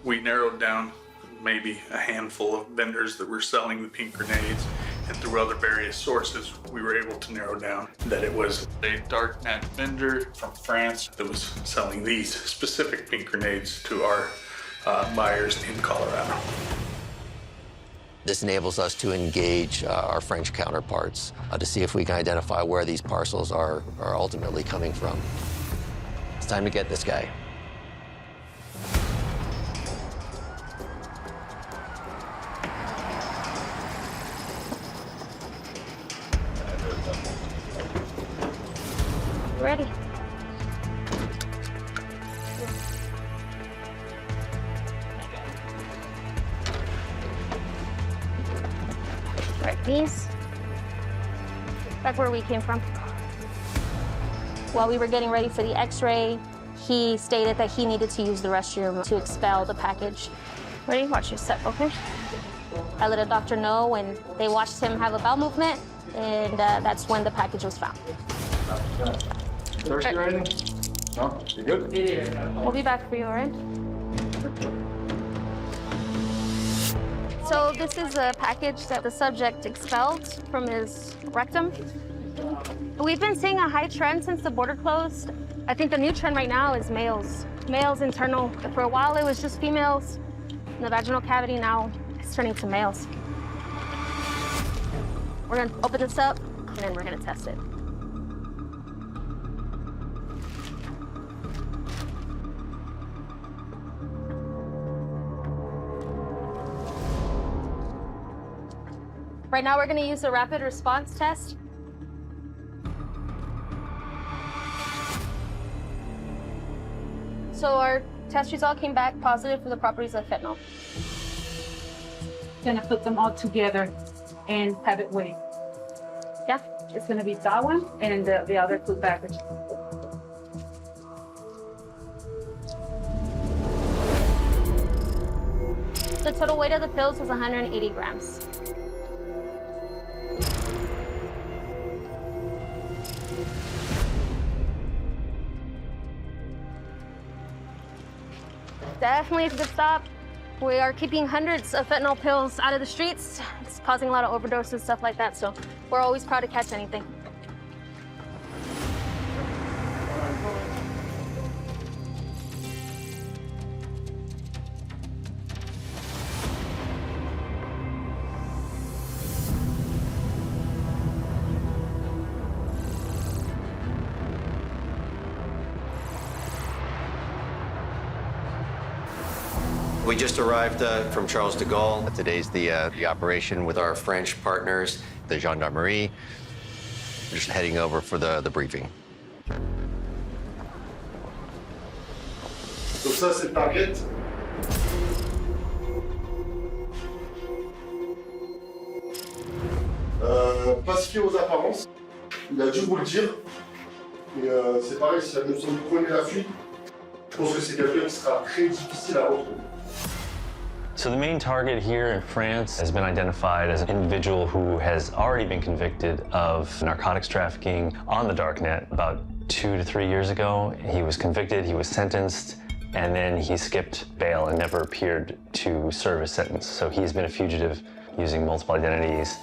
Speaker 23: We narrowed down maybe a handful of vendors that were selling the pink grenades, and through other various sources, we were able to narrow down that it was a darknet vendor from France that was selling these specific pink grenades to our buyers in Colorado.
Speaker 15: This enables us to engage our French counterparts to see if we can identify where these parcels are ultimately coming from. It's time to get this guy.
Speaker 9: Ready. Right, these. Back where we came from. While we were getting ready for the x-ray, he stated that he needed to use the restroom to expel the package. Ready? Watch your step, okay? I let a doctor know, and they watched him have a bowel movement, and that's when the package was found.
Speaker 6: Thirsty right now? No? You good? Yeah.
Speaker 9: We'll be back for you, all right? So this is a package that the subject expelled from his rectum. We've been seeing a high trend since the border closed. I think the new trend right now is males. Males internal. For a while it was just females in the vaginal cavity. Now it's turning to males. We're gonna open this up and then we're gonna test it. Right now, we're going to use a rapid response test. So our test result came back positive for the properties of fentanyl.
Speaker 7: Gonna put them all together and have it weighed.
Speaker 9: Yeah.
Speaker 7: It's gonna be that one and the other food package.
Speaker 9: The total weight of the pills was 180 grams. Definitely a good stop. We are keeping hundreds of fentanyl pills out of the streets. It's causing a lot of overdoses, stuff like that, so we're always proud to catch anything.
Speaker 15: We just arrived from Charles de Gaulle. Today's the operation with our French partners, the gendarmerie. We're just heading over for the briefing.
Speaker 6: Donc ça, c'est le target. Pas se fier aux apparences.
Speaker 8: Il a dû vous le dire. Mais c'est pareil, si jamais vous prenez la fuite, je pense que c'est quelqu'un qui sera très difficile à retrouver.
Speaker 16: So the main target here in France has been identified as an individual who has already been convicted of narcotics trafficking on the darknet about 2 to 3 years ago. He was convicted, he was sentenced, and then he skipped bail and never appeared to serve his sentence. So he's been a fugitive using multiple identities.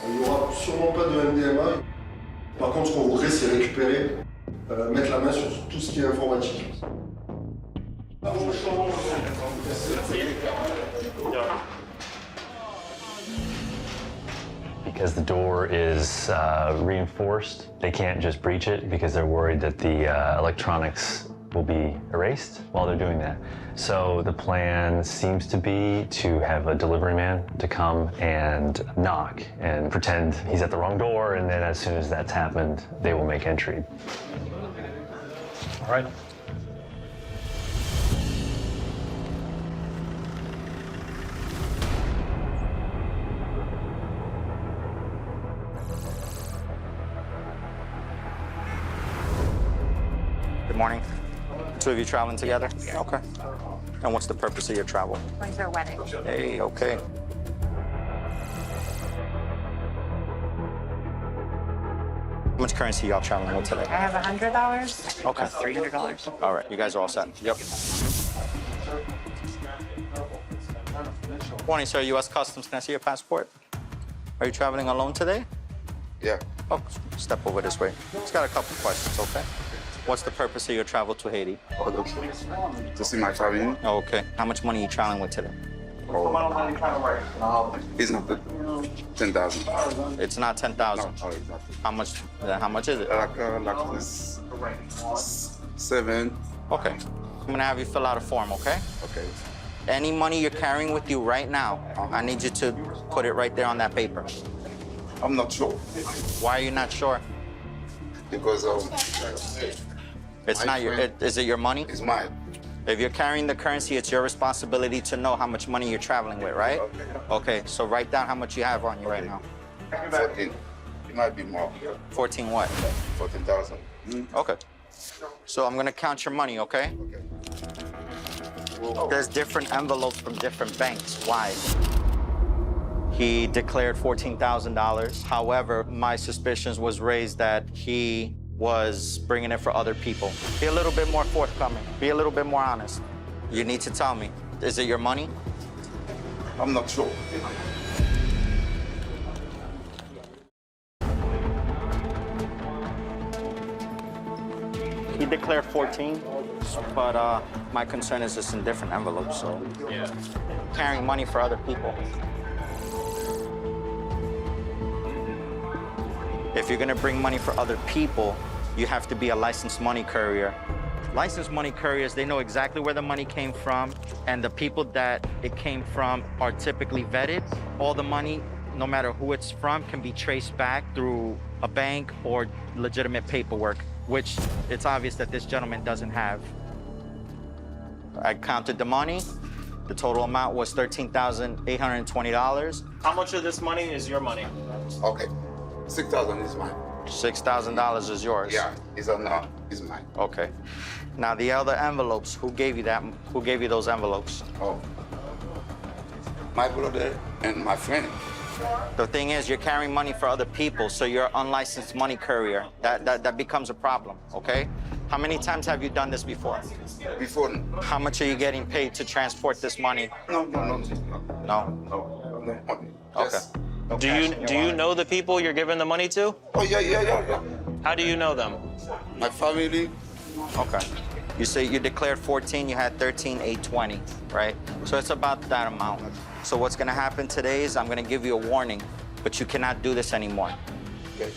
Speaker 8: Il n'y aura sûrement pas de MDMA. Par contre, ce qu'on voudrait, c'est récupérer, mettre la main sur tout ce qui est informatique.
Speaker 16: Because the door is reinforced, they can't just breach it because they're worried that the electronics will be erased while they're doing that. So the plan seems to be to have a delivery man to come and knock and pretend he's at the wrong door, and then as soon as that's happened, they will make entry.
Speaker 3: All right.
Speaker 2: Good morning. Two of you traveling together? Okay. And what's the purpose of your travel?
Speaker 18: Going to a wedding.
Speaker 2: Hey, okay. How much currency y'all traveling with today?
Speaker 18: I have $100.
Speaker 2: Okay.
Speaker 18: $300.
Speaker 2: All right, you guys are all set. Yep. Morning, sir. U.S. Customs. Can I see your passport? Are you traveling alone today?
Speaker 8: Yeah.
Speaker 2: Oh, step over this way. Just got a couple questions, okay? What's the purpose of your travel to Haiti?
Speaker 8: To see my family.
Speaker 2: Oh, okay. How much money are you traveling with today?
Speaker 8: It's not 10,000.
Speaker 2: It's not 10,000.
Speaker 8: No, exactly.
Speaker 2: How much is it?
Speaker 8: Like this 7.
Speaker 2: Okay. I'm gonna have you fill out a form, okay?
Speaker 8: Okay.
Speaker 2: Any money you're carrying with you right now, I need you to put it right there on that paper.
Speaker 8: I'm not sure.
Speaker 2: Why are you not sure?
Speaker 8: Because
Speaker 2: it's not your. Is it your money?
Speaker 8: It's mine.
Speaker 2: If you're carrying the currency, it's your responsibility to know how much money you're traveling with, right?
Speaker 8: Okay.
Speaker 2: Okay. So write down how much you have on you right now.
Speaker 8: 14. It might be more.
Speaker 2: 14 what?
Speaker 8: 14,000.
Speaker 2: Okay. So I'm gonna count your money, okay?
Speaker 8: Okay.
Speaker 2: There's different envelopes from different banks. Why? He declared $14,000. However, my suspicions was raised that he was bringing it for other people. Be a little bit more forthcoming. Be a little bit more honest. You need to tell me, is it your money?
Speaker 8: I'm not sure.
Speaker 2: He declared 14, but my concern is it's in different envelopes, so. Yeah. Carrying money for other people. If you're gonna bring money for other people, you have to be a licensed money courier. Licensed money couriers, they know exactly where the money came from, and the people that it came from are typically vetted. All the money, no matter who it's from, can be traced back through a bank or legitimate paperwork, which it's obvious that this gentleman doesn't have. I counted the money. The total amount was $13,820.
Speaker 3: How much of this money is your money?
Speaker 8: Okay. 6,000 is mine.
Speaker 2: $6,000 is yours?
Speaker 8: Yeah, it's mine.
Speaker 2: Okay. Now the other envelopes, who gave you that? Who gave you those envelopes?
Speaker 8: Oh. My brother and my friend.
Speaker 2: The thing is, you're carrying money for other people, so you're an unlicensed money courier. That becomes a problem, okay? How many times have you done this before?
Speaker 8: Before.
Speaker 2: How much are you getting paid to transport this money?
Speaker 8: No.
Speaker 2: Okay.
Speaker 3: Do you know the people you're giving the money to?
Speaker 8: Oh, yeah.
Speaker 3: How do you know them?
Speaker 8: My family.
Speaker 2: Okay. You say you declared 14, you had 13,820, right? So it's about that amount. So what's gonna happen today is I'm gonna give you a warning, but you cannot do this anymore.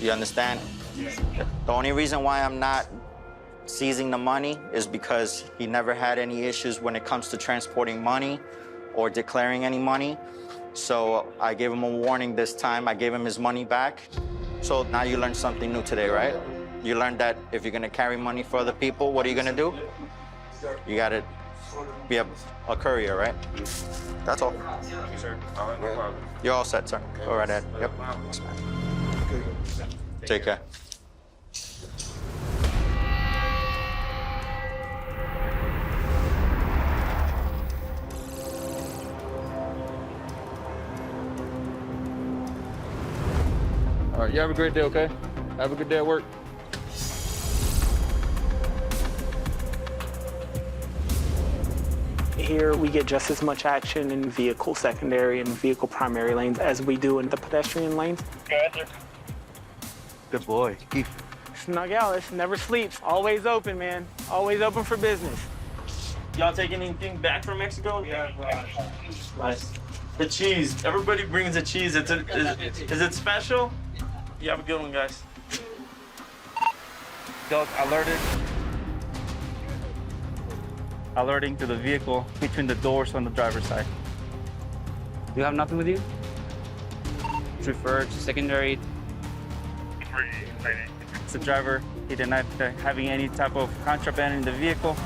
Speaker 2: You understand? The only reason why I'm not seizing the money is because he never had any issues when it comes to transporting money or declaring any money. So I gave him a warning this time. I gave him his money back. So now you learned something new today, right? You learned that if you're gonna carry money for other people, what are you gonna do? You gotta be a courier, right? That's all. You're all set, sir. Go right ahead. Yep. Take care.
Speaker 19: right, you have a great day, okay? Have a good day at work.
Speaker 10: Here we get just as much action in vehicle secondary and vehicle primary lanes as we do in the pedestrian lanes.
Speaker 13: Good boy.
Speaker 10: Snug out, it never sleeps. Always open, man. Always open for business.
Speaker 3: Y'all take anything back from Mexico? Yeah. Nice. The cheese. Everybody brings the cheese. Is it special? You have a good one, guys.
Speaker 1: Dog alerted. Alerting to the vehicle between the doors on the driver's side.
Speaker 13: You have nothing with you?
Speaker 1: Refer to secondary. It's the driver. He denied having any type of contraband in the vehicle.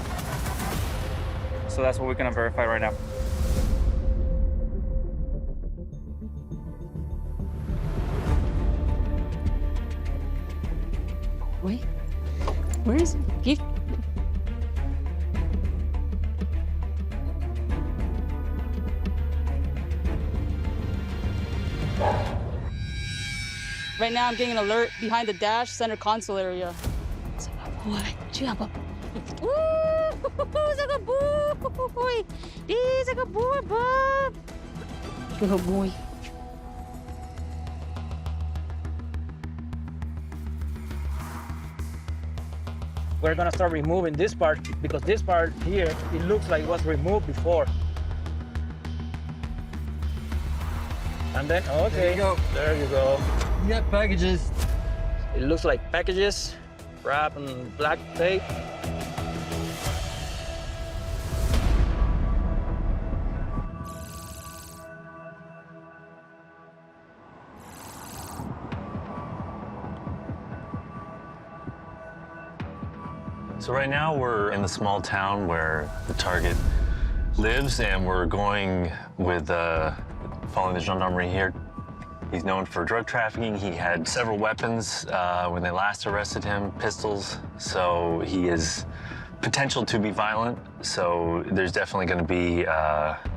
Speaker 1: So that's what we're gonna verify right now.
Speaker 18: Wait, where is it?
Speaker 14: Right now, I'm getting an alert behind the dash, center console area.
Speaker 9: Woo! He's a good boy. He's a good boy, bub.
Speaker 14: Good boy.
Speaker 10: We're gonna start removing this part because this part here, it looks like it was removed before. And then, okay. There you go. There you go.
Speaker 13: You got packages.
Speaker 10: It looks like packages wrapped in black tape.
Speaker 16: So right now we're in the small town where the target lives, and we're going with following the gendarmerie here. He's known for drug trafficking. He had several weapons when they last arrested him, pistols. So he is potential to be violent. So there's definitely going to be,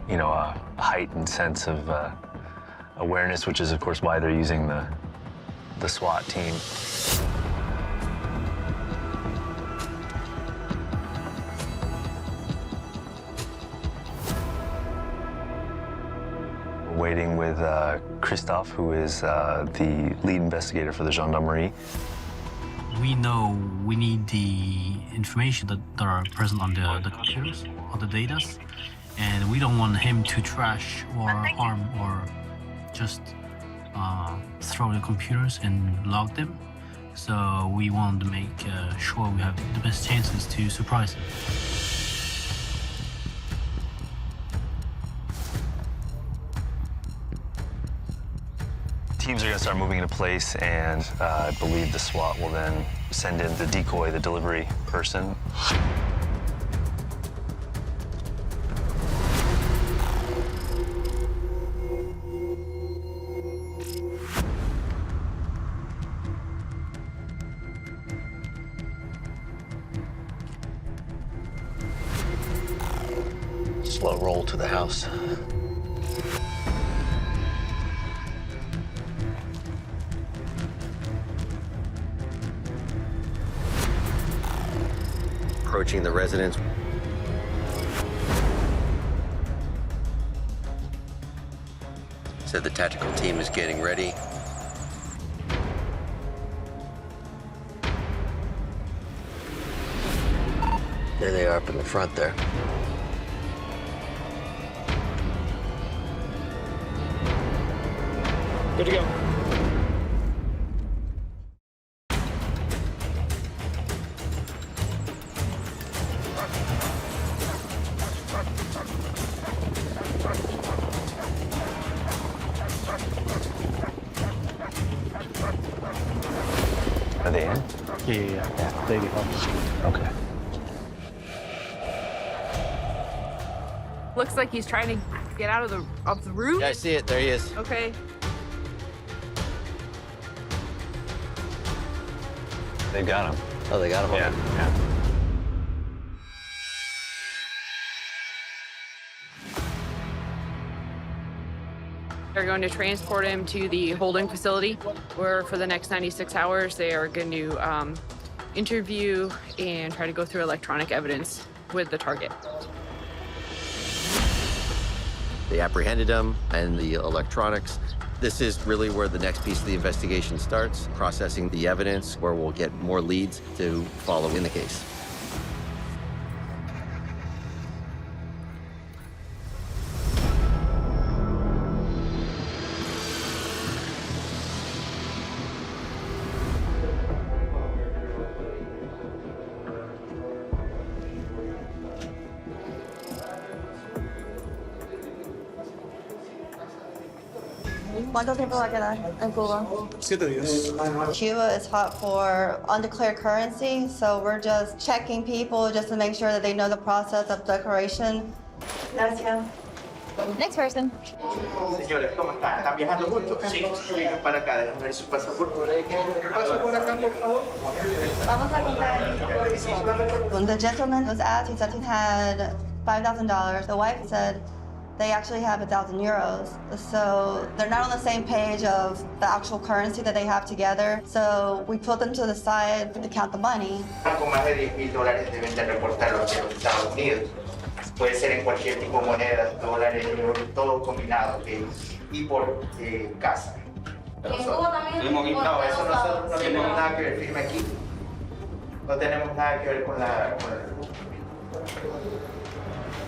Speaker 16: you know, a heightened sense of awareness, which is of course why they're using the SWAT team. Waiting with Christophe, who is the lead investigator for the gendarmerie.
Speaker 20: We know we need the information that are present on the computers, or the data, and we don't want him to trash or harm or just throw the computers and log them. So we want to make sure we have the best chances to surprise him.
Speaker 16: Teams are going to start moving into place, and I believe the SWAT will then send in the decoy, the delivery person.
Speaker 15: Slow roll to the house. Approaching the residence. Said the tactical team is getting ready. There they are up in the front there.
Speaker 10: Good to go.
Speaker 16: Are they in?
Speaker 1: Yeah. They be home.
Speaker 16: Okay.
Speaker 18: Looks like he's trying to get out of the roof.
Speaker 15: Yeah, I see it. There he is.
Speaker 18: Okay.
Speaker 16: They've got him.
Speaker 15: Oh, they got him.
Speaker 16: Yeah.
Speaker 18: They're going to transport him to the holding facility, where for the next 96 hours, they are going to interview and try to go through electronic evidence with the target.
Speaker 15: They apprehended him and the electronics. This is really where the next piece of the investigation starts, processing the evidence, where we'll get more leads to follow in the case.
Speaker 4: ¿Cuánto tiempo va a quedar en Cuba?
Speaker 10: 7 días.
Speaker 4: Cuba is hot for undeclared currency, so we're just checking people just to make sure that they know the process of declaration. Gracias.
Speaker 9: Next person.
Speaker 2: Señores, ¿cómo están? ¿Están viajando juntos? Sí. Vengan para acá, déjenme ver su pasaporte. Pasa por acá, por favor.
Speaker 4: Vamos a contar. When the gentleman was asked, he said he had $5,000. The wife said they actually have 1,000 euros. So they're not on the same page of the actual currency that they have together. So we put them to the side to count the money.
Speaker 2: Con más de $10,000 deben de reportarlo aquí en los Estados Unidos. Puede ser en cualquier tipo de moneda, dólares, euros, todo combinado, ¿okay? Y por casa. No, eso nosotros no tenemos nada que ver, firme aquí. No tenemos nada que ver con la...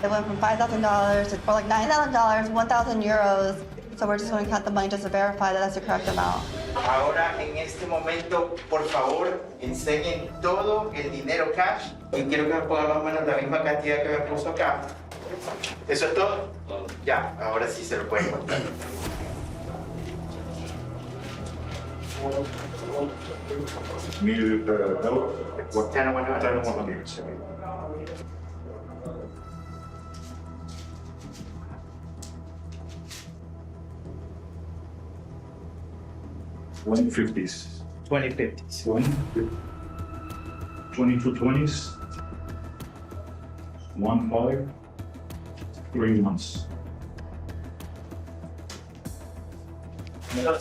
Speaker 4: It went from $5,000 to like $9,000, 1,000 euros. So we're just going to count the money just to verify that that's the correct amount.
Speaker 2: Ahora, en este momento, por favor, enseñen todo el dinero cash y quiero que me pongan más o menos la misma cantidad que me puso acá. ¿Eso es todo? Ya, ahora sí se lo pueden contar.
Speaker 6: Need the note?
Speaker 2: What? 10 or 100?
Speaker 6: 10 or 100. 2050s.
Speaker 2: 2050s.
Speaker 6: 22 20s. 1 5. 3 months.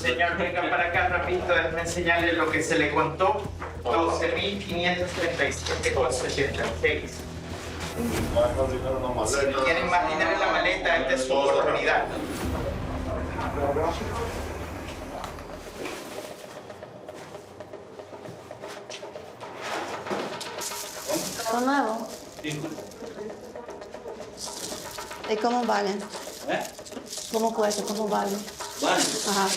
Speaker 2: Señor, vengan para acá rapidito, déjenme enseñarles lo que se le contó. 12.537,76. Si quieren más dinero en la maleta, esta es su oportunidad.
Speaker 4: ¿Son nuevos? ¿Y cómo valen? ¿Cómo cuesta? ¿Cómo valen? Ajá.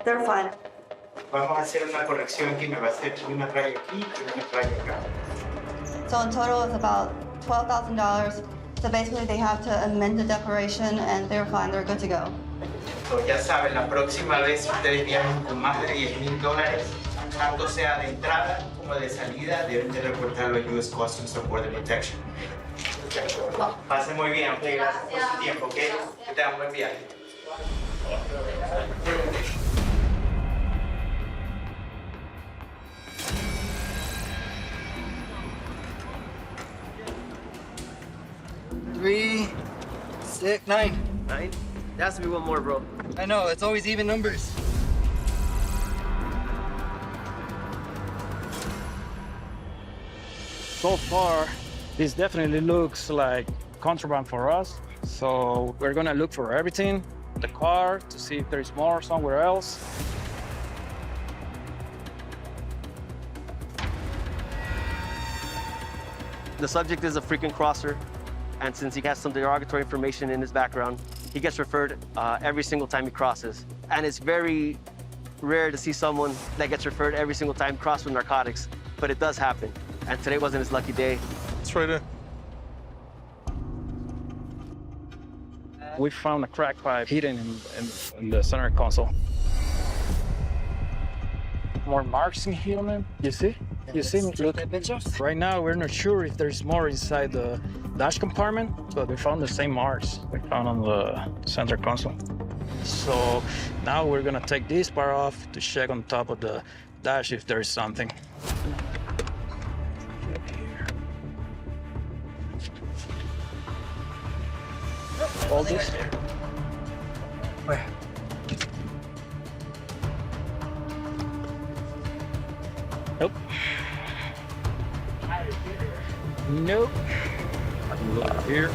Speaker 4: They're fine.
Speaker 2: Vamos a hacer una corrección aquí, me va a hacer una raya aquí y una raya acá.
Speaker 4: So in total, it's about $12,000. So basically, they have to amend the declaration, and they're fine. They're good to go.
Speaker 2: So, ya saben, la próxima vez si ustedes viajan con más de $10,000, tanto sea de entrada como de salida, deben de reportarlo a US Customs or Border Protection. Pasen muy bien, ok, gracias por su tiempo, ok, que tengan buen viaje.
Speaker 13: Three, 6, 9. 9? There has to be one more, bro. I know, it's always even numbers.
Speaker 10: So far, this definitely looks like contraband for us. So we're gonna look for everything, the car, to see if there's more somewhere else.
Speaker 13: The subject is a frequent crosser, and since he has some derogatory information in his background, he gets referred every single time he crosses. And it's very rare to see someone that gets referred every single time cross with narcotics, but it does happen. And today wasn't his lucky day.
Speaker 19: It's right there.
Speaker 10: We found a crack pipe hidden in the center console. More marks in here, man. You see? You see? Look. Right now, we're not sure if there's more inside the dash compartment, but we found the same marks we found on the center console. So now we're gonna take this part off to check on top of the dash if there's something.
Speaker 13: All this?
Speaker 10: Where?
Speaker 13: Nope. Nope. I can look here.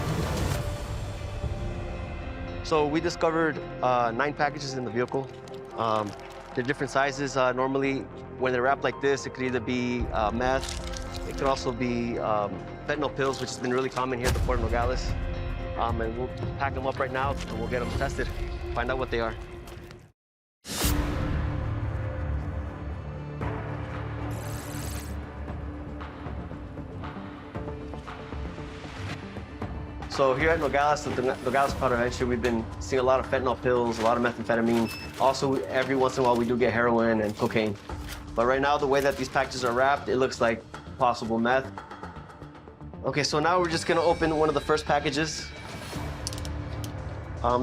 Speaker 13: So we discovered 9 packages in the vehicle. They're different sizes. Normally, when they're wrapped like this, it could either be meth. It could also be fentanyl pills, which has been really common here at the Port of Nogales. And we'll pack them up right now, and we'll get them tested, find out what they are. So here at Nogales, at the Nogales Powder Venture, we've been seeing a lot of fentanyl pills, a lot of methamphetamine. Also, every once in a while, we do get heroin and cocaine. But right now, the way that these packages are wrapped, it looks like possible meth. Okay, so now we're just gonna open one of the first packages.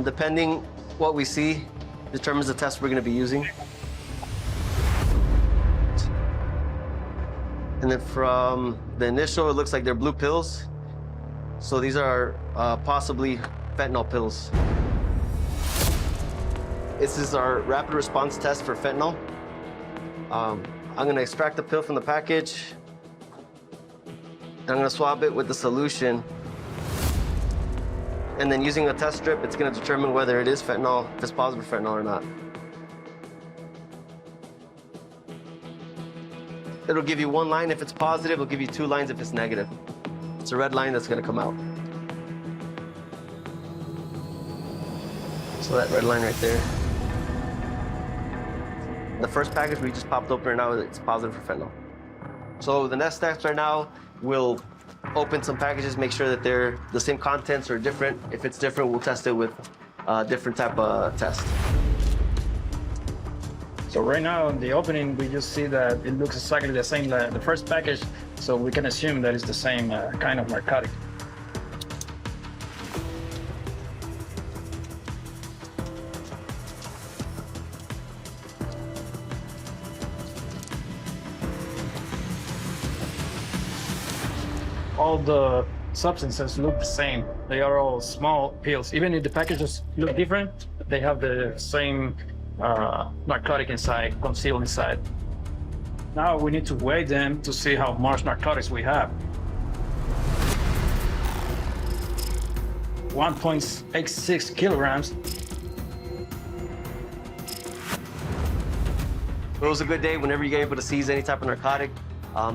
Speaker 13: Depending what we see, determines the test we're gonna be using. And then from the initial, it looks like they're blue pills. So these are possibly fentanyl pills. This is our rapid response test for fentanyl. I'm gonna extract the pill from the package. I'm gonna swab it with the solution. And then using a test strip, it's gonna determine whether it is fentanyl, if it's positive for fentanyl or not. It'll give you 1 line if it's positive, it'll give you 2 lines if it's negative. It's a red line that's gonna come out. So that red line right there. The first package we just popped open right now, it's positive for fentanyl. So the next steps right now, we'll open some packages, make sure that they're the same contents or different. If it's different, we'll test it with a different type of test.
Speaker 10: So right now, in the opening, we just see that it looks exactly the same like the first package, so we can assume that it's the same kind of narcotic. All the substances look the same. They are all small pills. Even if the packages look different, they have the same narcotic inside, concealed inside. Now we need to weigh them to see how much narcotics we have. 1.86 kilograms.
Speaker 13: It was a good day whenever you're able to seize any type of narcotic.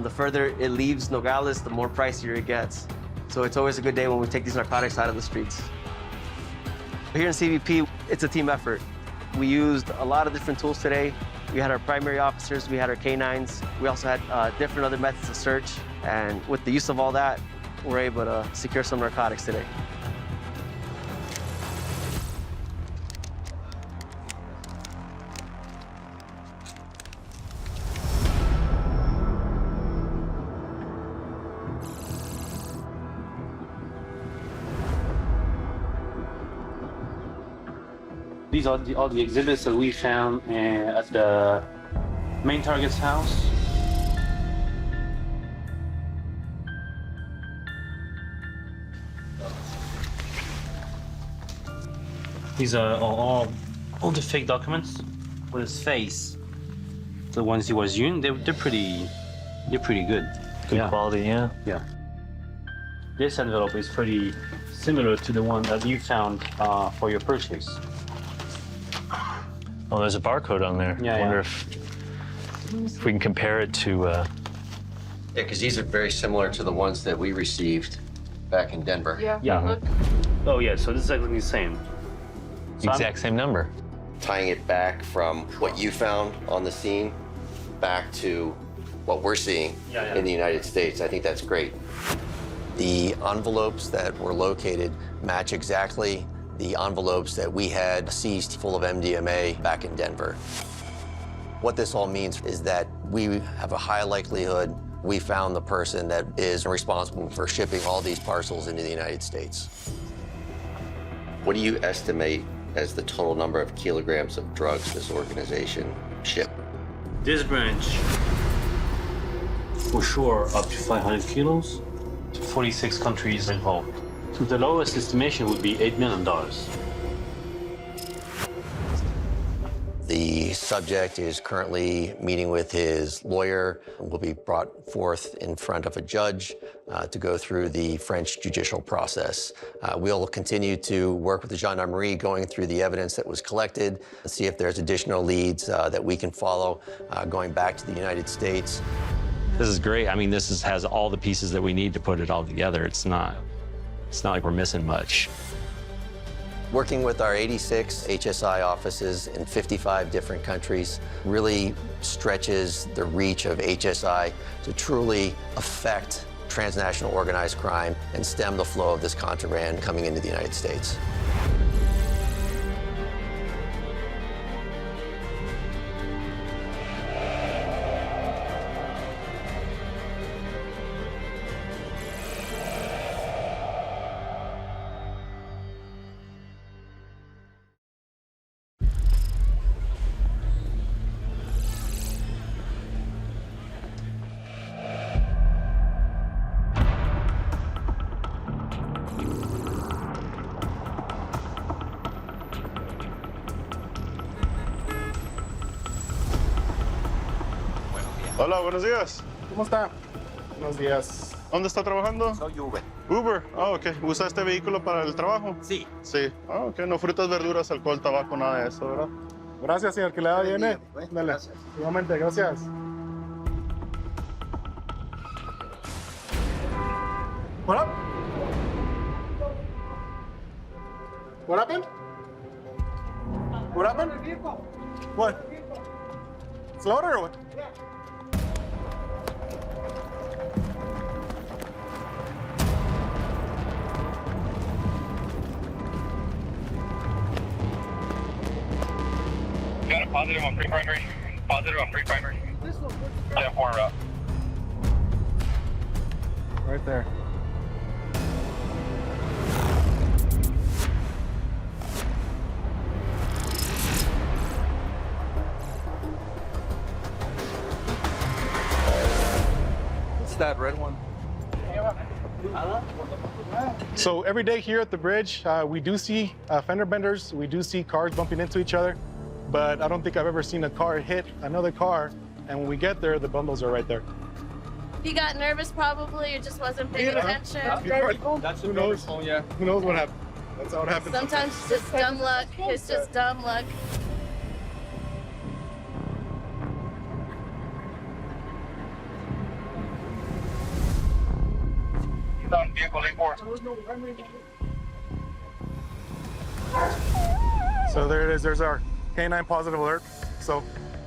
Speaker 13: The further it leaves Nogales, the more pricier it gets. So it's always a good day when we take these narcotics out of the streets. Here in CBP, it's a team effort. We used a lot of different tools today. We had our primary officers, we had our K9s. We also had different other methods of search. And with the use of all that, we're able to secure some narcotics today.
Speaker 17: These are all the exhibits that we found at the main target's house. These are all the fake documents with his face. The ones he was using, they're pretty good.
Speaker 16: Good quality, yeah.
Speaker 17: Yeah. This envelope is pretty similar to the one that you found for your purchase.
Speaker 16: Oh, there's a barcode on there.
Speaker 17: Yeah,
Speaker 16: I wonder if we can compare it to...
Speaker 15: Yeah, because these are very similar to the ones that we received back in Denver.
Speaker 17: Yeah. Look. Oh, yeah, so this is exactly the same. So
Speaker 16: exact same number.
Speaker 15: Tying it back from what you found on the scene back to what we're seeing in the United States. I think that's great. The envelopes that were located match exactly the envelopes that we had seized full of MDMA back in Denver. What this all means is that we have a high likelihood we found the person that is responsible for shipping all these parcels into the United States. What do you estimate as the total number of kilograms of drugs this organization shipped?
Speaker 17: This branch, for sure, up to 500 kilos. 46 countries involved. The lowest estimation would be $8 million.
Speaker 15: The subject is currently meeting with his lawyer and will be brought forth in front of a judge to go through the French judicial process. We'll continue to work with the gendarmerie going through the evidence that was collected, see if there's additional leads that we can follow going back to the United States.
Speaker 16: This is great. I mean, has all the pieces that we need to put it all together. It's not like we're missing much.
Speaker 15: Working with our 86 HSI offices in 55 different countries really stretches the reach of HSI to truly affect transnational organized crime and stem the flow of this contraband coming into the United States.
Speaker 12: Hola, buenos días.
Speaker 6: ¿Cómo está? Buenos días.
Speaker 12: ¿Dónde está trabajando?
Speaker 6: Soy Uber.
Speaker 12: Uber. Ah, ok. ¿Usa este vehículo para el trabajo?
Speaker 6: Sí.
Speaker 12: Sí. Ah, ok. No frutas, verduras, alcohol, tabaco, nada de eso, ¿verdad?
Speaker 6: Gracias, señor. Que le da bien, Dale. Igualmente, gracias. What up? What happened? What happened? What? Slaughter or what?
Speaker 10: Got a positive on pre-primary. Positive on pre-primary. Yeah, 4 route.
Speaker 6: Right there. What's that red one? So every day here at the bridge, we do see fender benders. We do see cars bumping into each other. But I don't think I've ever seen a car hit another car, and when we get there, the bundles are right there.
Speaker 9: He got nervous probably, or just wasn't paying attention.
Speaker 6: That's who knows? Yeah. Who knows what happened? That's how it happens.
Speaker 9: Sometimes it's just dumb luck. It's just dumb luck.
Speaker 10: Vehicle 84.
Speaker 6: So there it is. There's our K9 positive alert. So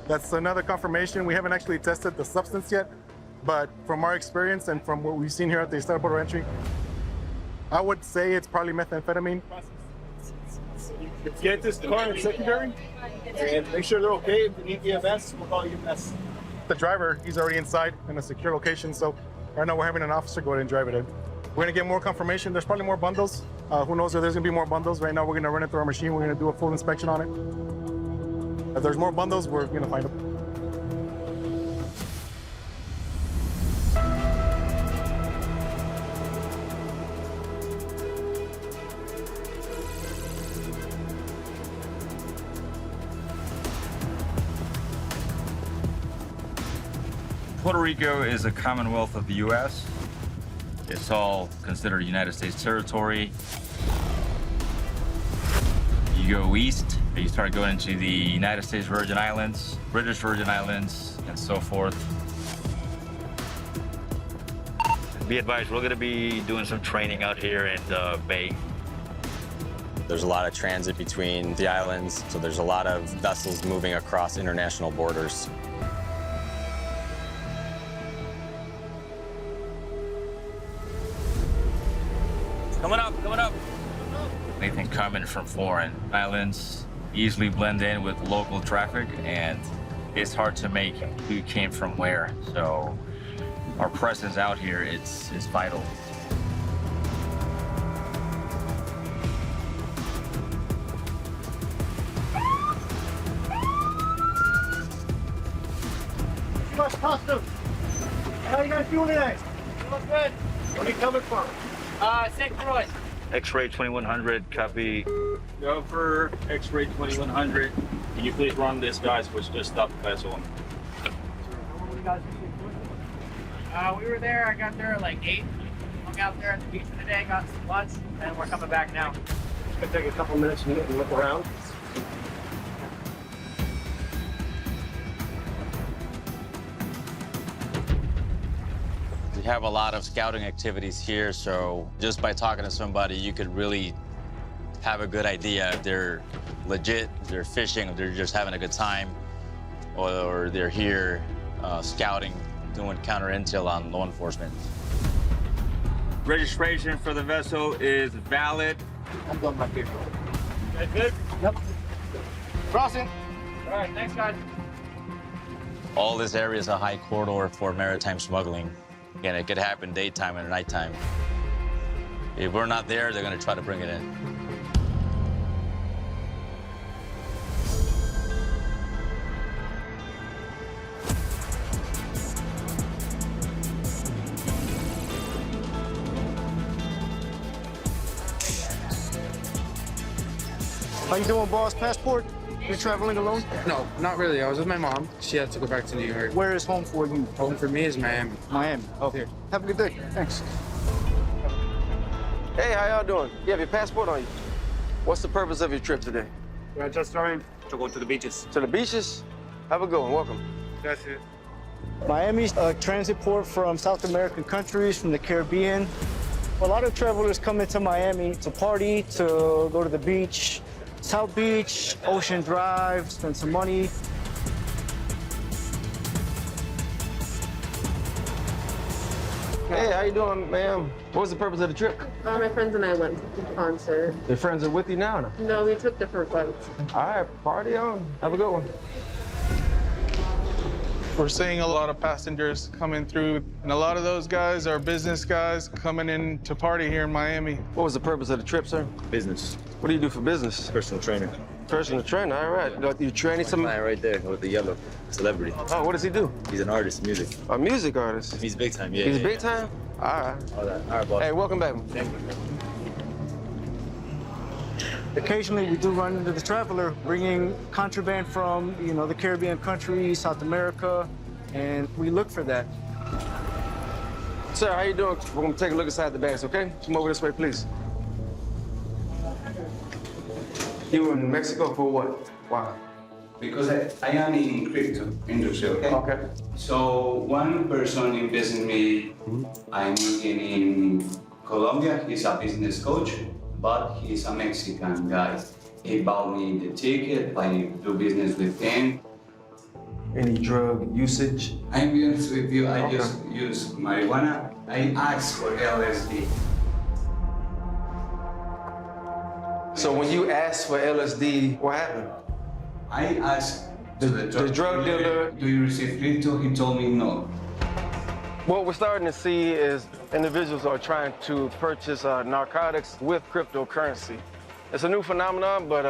Speaker 6: that's another confirmation. We haven't actually tested the substance yet, but from our experience and from what we've seen here at the Estado Port of Entry, I would say it's probably methamphetamine.
Speaker 10: Get this car in secondary and make sure they're okay. If you need EMS, we'll call EMS.
Speaker 6: The driver, he's already inside in a secure location. So right now we're having an officer go ahead and drive it in. We're gonna get more confirmation. There's probably more bundles. Who knows if there's gonna be more bundles. Right now we're gonna run it through our machine. We're gonna do a full inspection on it. If there's more bundles, we're gonna find them.
Speaker 21: Puerto Rico is a commonwealth of the U.S. It's all considered United States territory. You go east, you start going into the United States Virgin Islands, British Virgin Islands, and so forth.
Speaker 22: Be advised, we're going to be doing some training out here in the Bay.
Speaker 24: There's a lot of transit between the islands, so there's a lot of vessels moving across international borders.
Speaker 21: Coming up, coming up. Anything coming from foreign islands easily blend in with local traffic, and it's hard to make who came from where. So our presence out here is vital.
Speaker 10: Much costume. How you guys doing today? Doing good. Where are you coming from? St. Croix.
Speaker 22: X-ray 2100, copy.
Speaker 17: Go for X-ray 2100. Can you please run this, guys? We're just stopped Paso.
Speaker 10: We were there. I got there at like 8. Hung out there at the beach for the day, got some lunch, and we're coming back now.
Speaker 5: It's gonna take a couple minutes to get and look around.
Speaker 21: We have a lot of scouting activities here, so just by talking to somebody, you could really have a good idea if they're legit, if they're fishing, if they're just having a good time, or they're here scouting, doing counter intel on law enforcement. Registration for the vessel is valid.
Speaker 5: I'm done back here.
Speaker 10: You guys good?
Speaker 5: Yep. Crossing.
Speaker 10: All right, thanks, guys.
Speaker 21: All this area is a high corridor for maritime smuggling. Again, it could happen daytime and nighttime. If we're not there, they're gonna try to bring it in.
Speaker 5: How you doing, boss? Passport? You traveling alone?
Speaker 7: No, not really. I was with my mom. She had to go back to New York.
Speaker 5: Where is home for you?
Speaker 7: Home for me is Miami.
Speaker 5: Miami. Okay. Have a good day. Thanks.
Speaker 13: Hey, how y'all doing? You have your passport on you. What's the purpose of your trip today?
Speaker 5: We're just trying to go to the beaches.
Speaker 13: To the beaches? Have a good one. Welcome.
Speaker 5: That's it. Miami's a transit port from South American countries, from the Caribbean. A lot of travelers come into Miami to party, to go to the beach, South Beach, Ocean Drive, spend some money.
Speaker 13: Hey, how you doing, ma'am? What was the purpose of the trip?
Speaker 11: My friends and I went to the concert.
Speaker 13: Your friends are with you now?
Speaker 11: No, we took different flights.
Speaker 13: All right, party on. Have a good one.
Speaker 12: We're seeing a lot of passengers coming through, and a lot of those guys are business guys coming in to party here in Miami.
Speaker 13: What was the purpose of the trip, sir?
Speaker 21: Business.
Speaker 13: What do you do for business?
Speaker 21: Personal trainer.
Speaker 13: Personal trainer, all right. You training some?
Speaker 21: Guy right there with the yellow celebrity.
Speaker 13: Oh, what does he do?
Speaker 21: He's an artist, music.
Speaker 13: A music artist?
Speaker 21: He's big time, yeah.
Speaker 13: He's
Speaker 21: yeah,
Speaker 13: big time? All right.
Speaker 21: All right, boss.
Speaker 13: Hey, welcome back.
Speaker 21: Thank you.
Speaker 5: Occasionally, we do run into the traveler bringing contraband from, the Caribbean countries, South America, and we look for that.
Speaker 13: Sir, how you doing? We're gonna take a look inside the bags, okay? Come over this way, please. You were in Mexico for what? Why?
Speaker 23: Because I am in crypto industry, okay?
Speaker 13: Okay.
Speaker 23: So one person invested me. I'm working in Colombia. He's a business coach, but he's a Mexican guy. He bought me the ticket. I do business with him.
Speaker 13: Any drug usage?
Speaker 23: I'm honest with you. I just use marijuana. I asked for LSD.
Speaker 13: So when you asked for LSD, what happened?
Speaker 23: I asked
Speaker 13: the drug dealer,
Speaker 23: do you receive crypto? He told me no.
Speaker 13: What we're starting to see is individuals are trying to purchase narcotics with cryptocurrency. It's a new phenomenon, but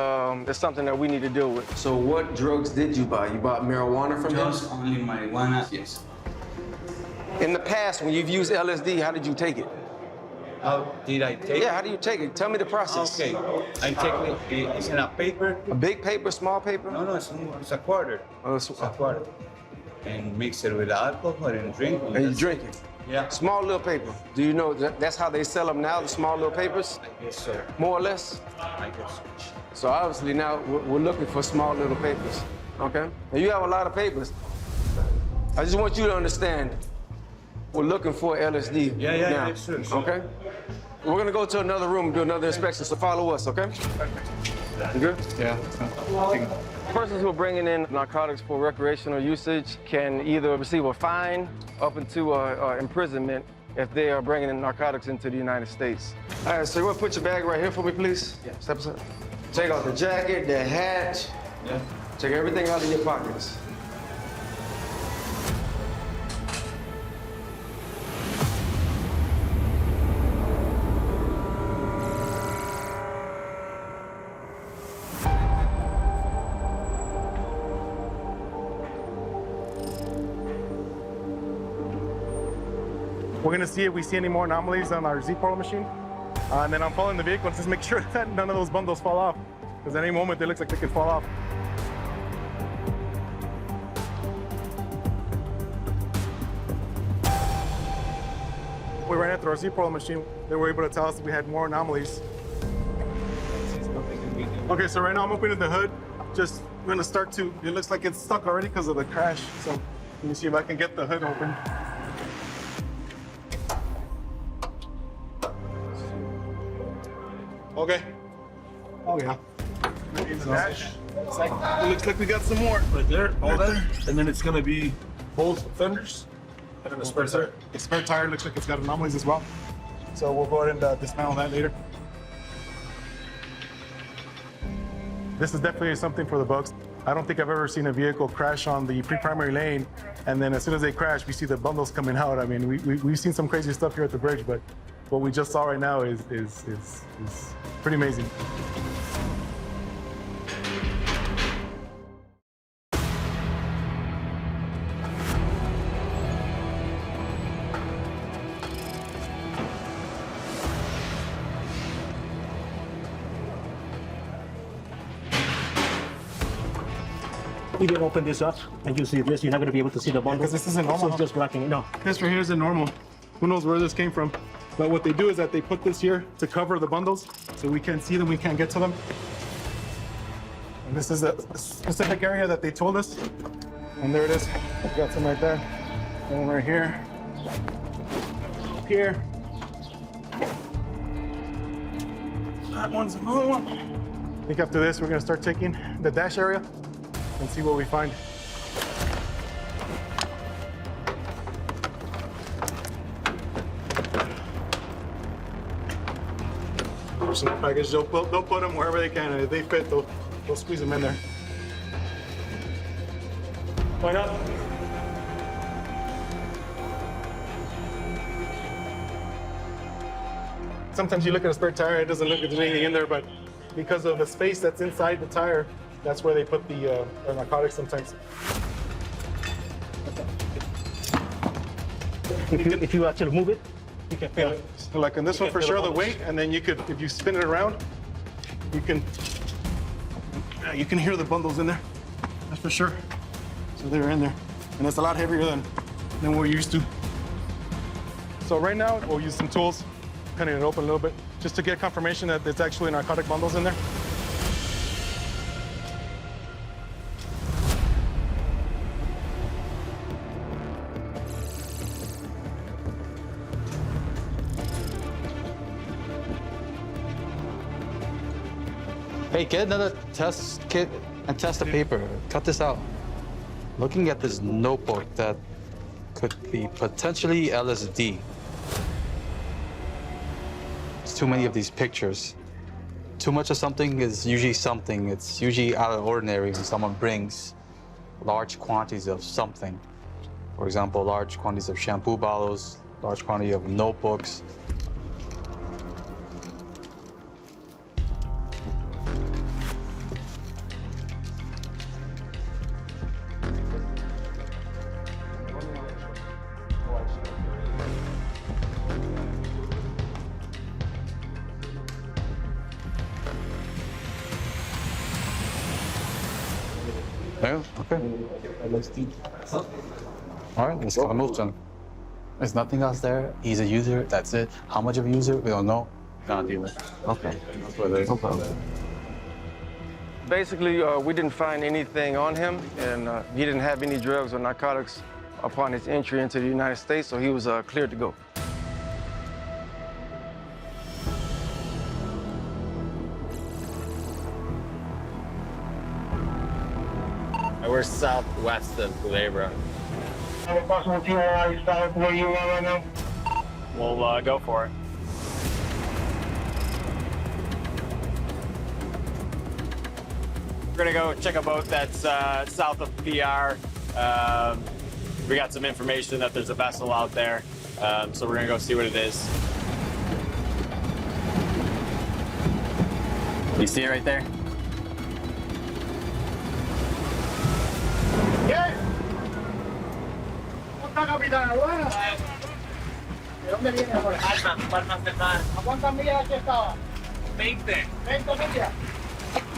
Speaker 13: it's something that we need to deal with. So what drugs did you buy? You bought marijuana from him?
Speaker 23: Just only marijuana, yes.
Speaker 13: In the past, when you've used LSD, how did you take it?
Speaker 23: How did I take it?
Speaker 13: Yeah, how do you take it? Tell me the process.
Speaker 23: Okay, I take it, it's in a paper.
Speaker 13: A big paper, small paper?
Speaker 23: No, it's a quarter.
Speaker 13: Oh, it's
Speaker 23: a quarter. And mix it with alcohol and drink.
Speaker 13: And you drink it?
Speaker 23: Yeah.
Speaker 13: Small little paper. Do you know that's how they sell them now, the small little papers?
Speaker 23: I guess so.
Speaker 13: More or less?
Speaker 23: I guess so.
Speaker 13: So obviously now we're looking for small little papers, okay? Now you have a lot of papers. I just want you to understand, we're looking for LSD now,
Speaker 23: sure.
Speaker 13: Okay? We're gonna go to another room and do another inspection, so follow us, okay? You good?
Speaker 12: Yeah.
Speaker 13: Persons who are bringing in narcotics for recreational usage can either receive a fine up into imprisonment if they are bringing in narcotics into the United States. All right, so you want to put your bag right here for me, please? Yeah. Step aside. Take out the jacket, the hat.
Speaker 23: Yeah.
Speaker 13: Take everything out of your pockets.
Speaker 6: We're gonna see if we see any more anomalies on our Z-Portal machine. And then I'm following the vehicle to just make sure that none of those bundles fall off. Because at any moment, they look like they could fall off. We ran it through our Z-Pro machine. They were able to tell us we had more anomalies. Okay, so right now I'm opening the hood. Just gonna start to, it looks like it's stuck already because of the crash. So let me see if I can get the hood open. Okay. Oh yeah. It looks like we got some more.
Speaker 10: Right there, all
Speaker 6: Right
Speaker 10: that.
Speaker 6: there.
Speaker 10: And then it's gonna be both fenders and a spare tire.
Speaker 6: The spare tire looks like it's got anomalies as well. So we'll go ahead and dismantle that later. This is definitely something for the books. I don't think I've ever seen a vehicle crash on the pre-primary lane, and then as soon as they crash, we see the bundles coming out. I mean, we've seen some crazy stuff here at the bridge, but what we just saw right now is pretty amazing.
Speaker 10: You can open this up and you see this, you're not going to be able to see the bundle.
Speaker 6: Because this isn't normal.
Speaker 10: So it's just blocking it. No.
Speaker 6: This right here isn't normal. Who knows where this came from? But what they do is that they put this here to cover the bundles so we can't see them, we can't get to them. And this is a specific area that they told us. And there it is. We got some right there. And right here. Here. That one's another one. I think after this, we're gonna start taking the dash area and see what we find. There's some package. They'll put them wherever they can, and if they fit, they'll squeeze them in there. Why not? Sometimes you look at a spare tire, it doesn't look like there's anything in there, but because of the space that's inside the tire, that's where they put the narcotics sometimes.
Speaker 10: If you actually move it, you can feel it.
Speaker 6: So like on this one for sure, the weight, and then you could, if you spin it around, you can hear the bundles in there. That's for sure. So they're in there, and it's a lot heavier than what we're used to. So right now, we'll use some tools, cutting it open a little bit, just to get confirmation that it's actually narcotic bundles in there.
Speaker 3: Hey, get another test kit and test the paper. Cut this out. Looking at this notebook that could be potentially LSD. It's too many of these pictures. Too much of something is usually something. It's usually out of the ordinary when someone brings large quantities of something. For example, large quantities of shampoo bottles, large quantity of notebooks. Yeah, okay. All right, let's move then. There's nothing else there. He's a user, that's it. How much of a user, we don't know. Not dealer. Okay. No problem.
Speaker 8: Basically, we didn't find anything on him, and he didn't have any drugs or narcotics upon his entry into the United States, so he was cleared to go.
Speaker 24: We're southwest of Culebra.
Speaker 10: Have a possible TRI stop where you are right now?
Speaker 24: We'll go for it. We're gonna go check a boat that's south of PR. We got some information that there's a vessel out there, so we're gonna go see what it is. You see it right there?
Speaker 10: ¿De dónde viene ahora? Palmas del Mar. ¿A cuántas millas aquí estaba? 20. 20 millas.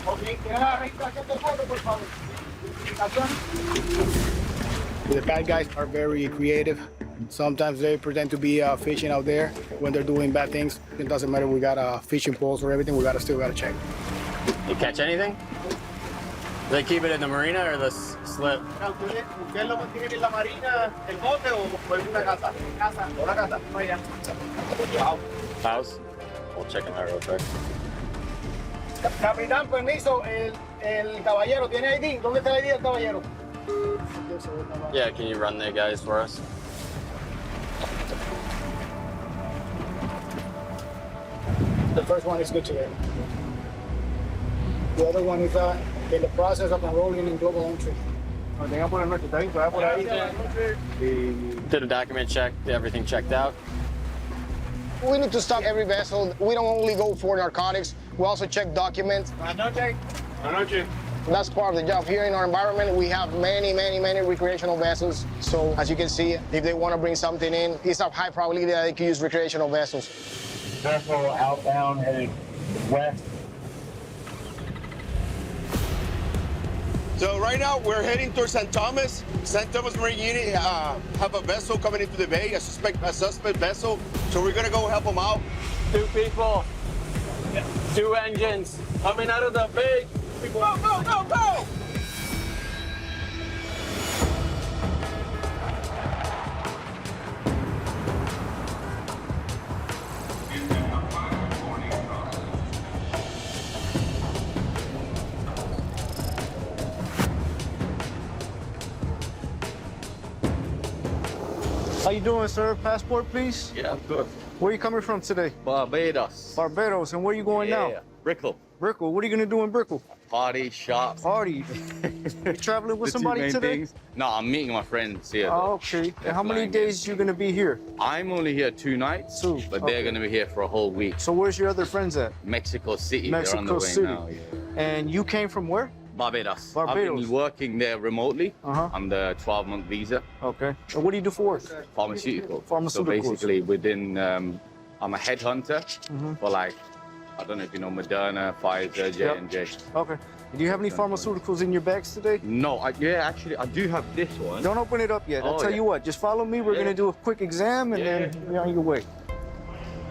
Speaker 10: Ok, ¿quieres la registración de foto, por favor?
Speaker 1: The bad guys are very creative. Sometimes they pretend to be fishing out there when they're doing bad things. It doesn't matter, we got fishing poles or everything, we still gotta check.
Speaker 24: You catch anything? Do they keep it in the marina or the slip?
Speaker 10: ¿Ustedes lo mantienen en la marina, el bote o en una casa? Casa. ¿Una casa? No, ya.
Speaker 24: Wow. House? We'll check in that real quick.
Speaker 10: Capitán, permiso, el caballero, ¿tiene ID? ¿Dónde está el ID del caballero?
Speaker 24: Yeah, can you run the guys for us?
Speaker 1: The first one is good today. The other one is in the process of enrolling in global entry.
Speaker 24: Did a document check, everything checked out.
Speaker 1: We need to stop every vessel. We don't only go for narcotics, we also check documents. That's part of the job. Here in our environment, we have many recreational vessels. So as you can see, if they want to bring something in, it's a high probability that they can use recreational vessels.
Speaker 10: Vessel outbound headed west.
Speaker 14: So right now we're heading towards San Thomas. San Thomas Marine Unit have a vessel coming into the bay, a suspect vessel. So we're gonna go help them out.
Speaker 24: 2 people, 2 engines coming out of the bay. Go, go, go, go!
Speaker 5: How you doing, sir? Passport, please?
Speaker 18: Yeah, I'm good.
Speaker 5: Where are you coming from today?
Speaker 18: Barbados.
Speaker 5: Barbados. And where are you going now?
Speaker 18: Brickell.
Speaker 5: Brickell. What are you going to do in Brickell?
Speaker 18: Party, shop.
Speaker 5: Party. You traveling with
Speaker 18: The two
Speaker 5: somebody
Speaker 18: main
Speaker 5: today?
Speaker 18: things. No, I'm meeting my friends here.
Speaker 5: Oh, okay. And how many days you going to be here?
Speaker 18: I'm only here 2 nights, but
Speaker 5: okay.
Speaker 18: they're going to be here for a whole week.
Speaker 5: So where's your other friends at?
Speaker 18: Mexico City. They're on the
Speaker 5: Mexico
Speaker 18: way
Speaker 5: City.
Speaker 18: now. Yeah.
Speaker 5: And you came from where?
Speaker 18: Barbados.
Speaker 5: Barbados.
Speaker 18: I've been working there remotely.
Speaker 5: Uh-huh.
Speaker 18: I'm the 12-month visa.
Speaker 5: Okay. And what do you do for work?
Speaker 18: Pharmaceutical.
Speaker 5: Pharmaceuticals.
Speaker 18: So basically within, I'm a headhunter
Speaker 5: Mhm.
Speaker 18: for like, I don't know if you know Moderna, Pfizer, J&J.
Speaker 5: Okay. Do you have any pharmaceuticals in your bags today?
Speaker 18: No, actually, I do have this one.
Speaker 5: Don't open it up yet. I'll
Speaker 18: Oh,
Speaker 5: tell
Speaker 18: yeah.
Speaker 5: you what, just follow me. We're
Speaker 18: Yeah.
Speaker 5: going to do a quick exam and then you're on your way.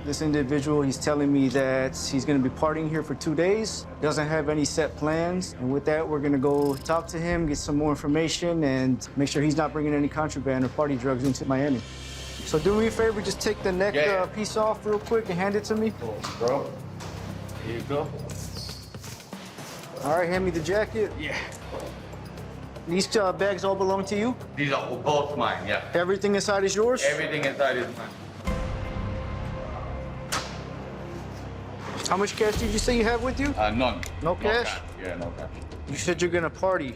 Speaker 5: This individual, he's telling me that he's going to be partying here for 2 days, doesn't have any set plans. And with that, we're going to go talk to him, get some more information, and make sure he's not bringing any contraband or party drugs into Miami. So do me a favor, just take the neck piece off real quick and hand it to me.
Speaker 18: Bro, here you go.
Speaker 5: All right, hand me the jacket.
Speaker 18: Yeah.
Speaker 5: These bags all belong to you?
Speaker 18: These are both mine, yeah.
Speaker 5: Everything inside is yours?
Speaker 18: Everything inside is mine.
Speaker 5: How much cash did you say you have with you?
Speaker 18: None.
Speaker 5: No cash?
Speaker 18: Yeah, no cash.
Speaker 5: You said you're gonna party.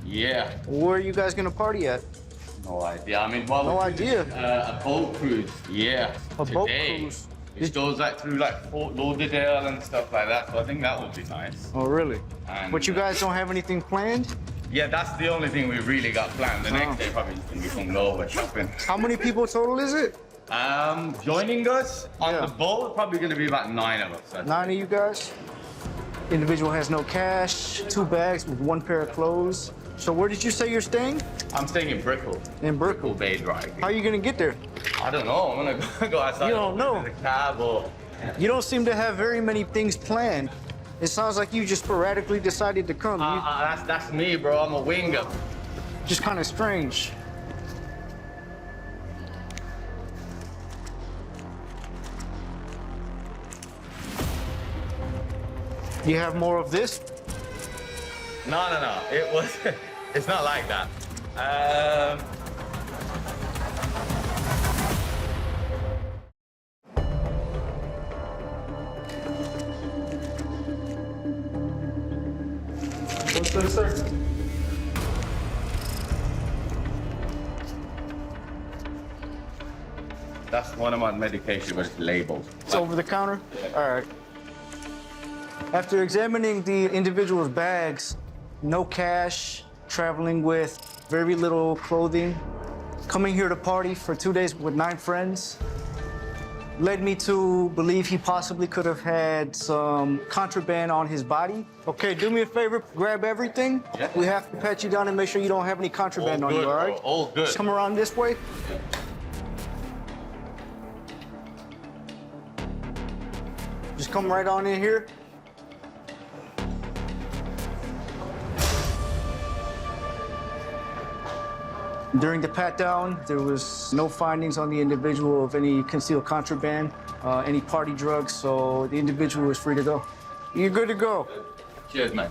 Speaker 18: Yeah.
Speaker 5: Where are you guys gonna party at?
Speaker 18: No idea. I mean, well,
Speaker 5: No
Speaker 18: we're
Speaker 5: idea.
Speaker 18: doing, a boat cruise. Yeah.
Speaker 5: A boat
Speaker 18: today.
Speaker 5: cruise?
Speaker 18: It goes like through like Fort Lauderdale and stuff like that. So I think that would be nice.
Speaker 5: Oh, really?
Speaker 18: And,
Speaker 5: But you guys don't have anything planned?
Speaker 18: Yeah, that's the only thing we really got planned. The
Speaker 5: Oh.
Speaker 18: next day probably just gonna be some lower shopping.
Speaker 5: How many people total is it?
Speaker 18: Joining us on the boat, probably gonna be about 9 of us. I think.
Speaker 5: 9 of you guys? Individual has no cash, 2 bags with 1 pair of clothes. So where did you say you're staying?
Speaker 18: I'm staying in Brickell.
Speaker 5: In Brickell.
Speaker 18: Bay Drive.
Speaker 5: How are you gonna get there?
Speaker 18: I don't know. I'm gonna go outside.
Speaker 5: You don't know?
Speaker 18: In the cab or.
Speaker 5: You don't seem to have very many things planned. It sounds like you just sporadically decided to come.
Speaker 18: That's me, bro. I'm a winger.
Speaker 5: Just kind of strange. You have more of this?
Speaker 18: No. It was. It's not like that.
Speaker 5: What's this, sir?
Speaker 18: That's one of my medication, but it's labeled.
Speaker 5: It's over the counter? All right. After examining the individual's bags, no cash, traveling with very little clothing, coming here to party for 2 days with 9 friends, led me to believe he possibly could have had some contraband on his body. Okay, do me a favor, grab everything.
Speaker 18: Yeah.
Speaker 5: We have to pat you down and make sure you don't have any contraband on you, all right?
Speaker 18: All good.
Speaker 5: Just come around this way. Just come right on in here. During the pat-down, there was no findings on the individual of any concealed contraband, any party drugs, so the individual is free to go. You're good to go.
Speaker 18: Cheers, man.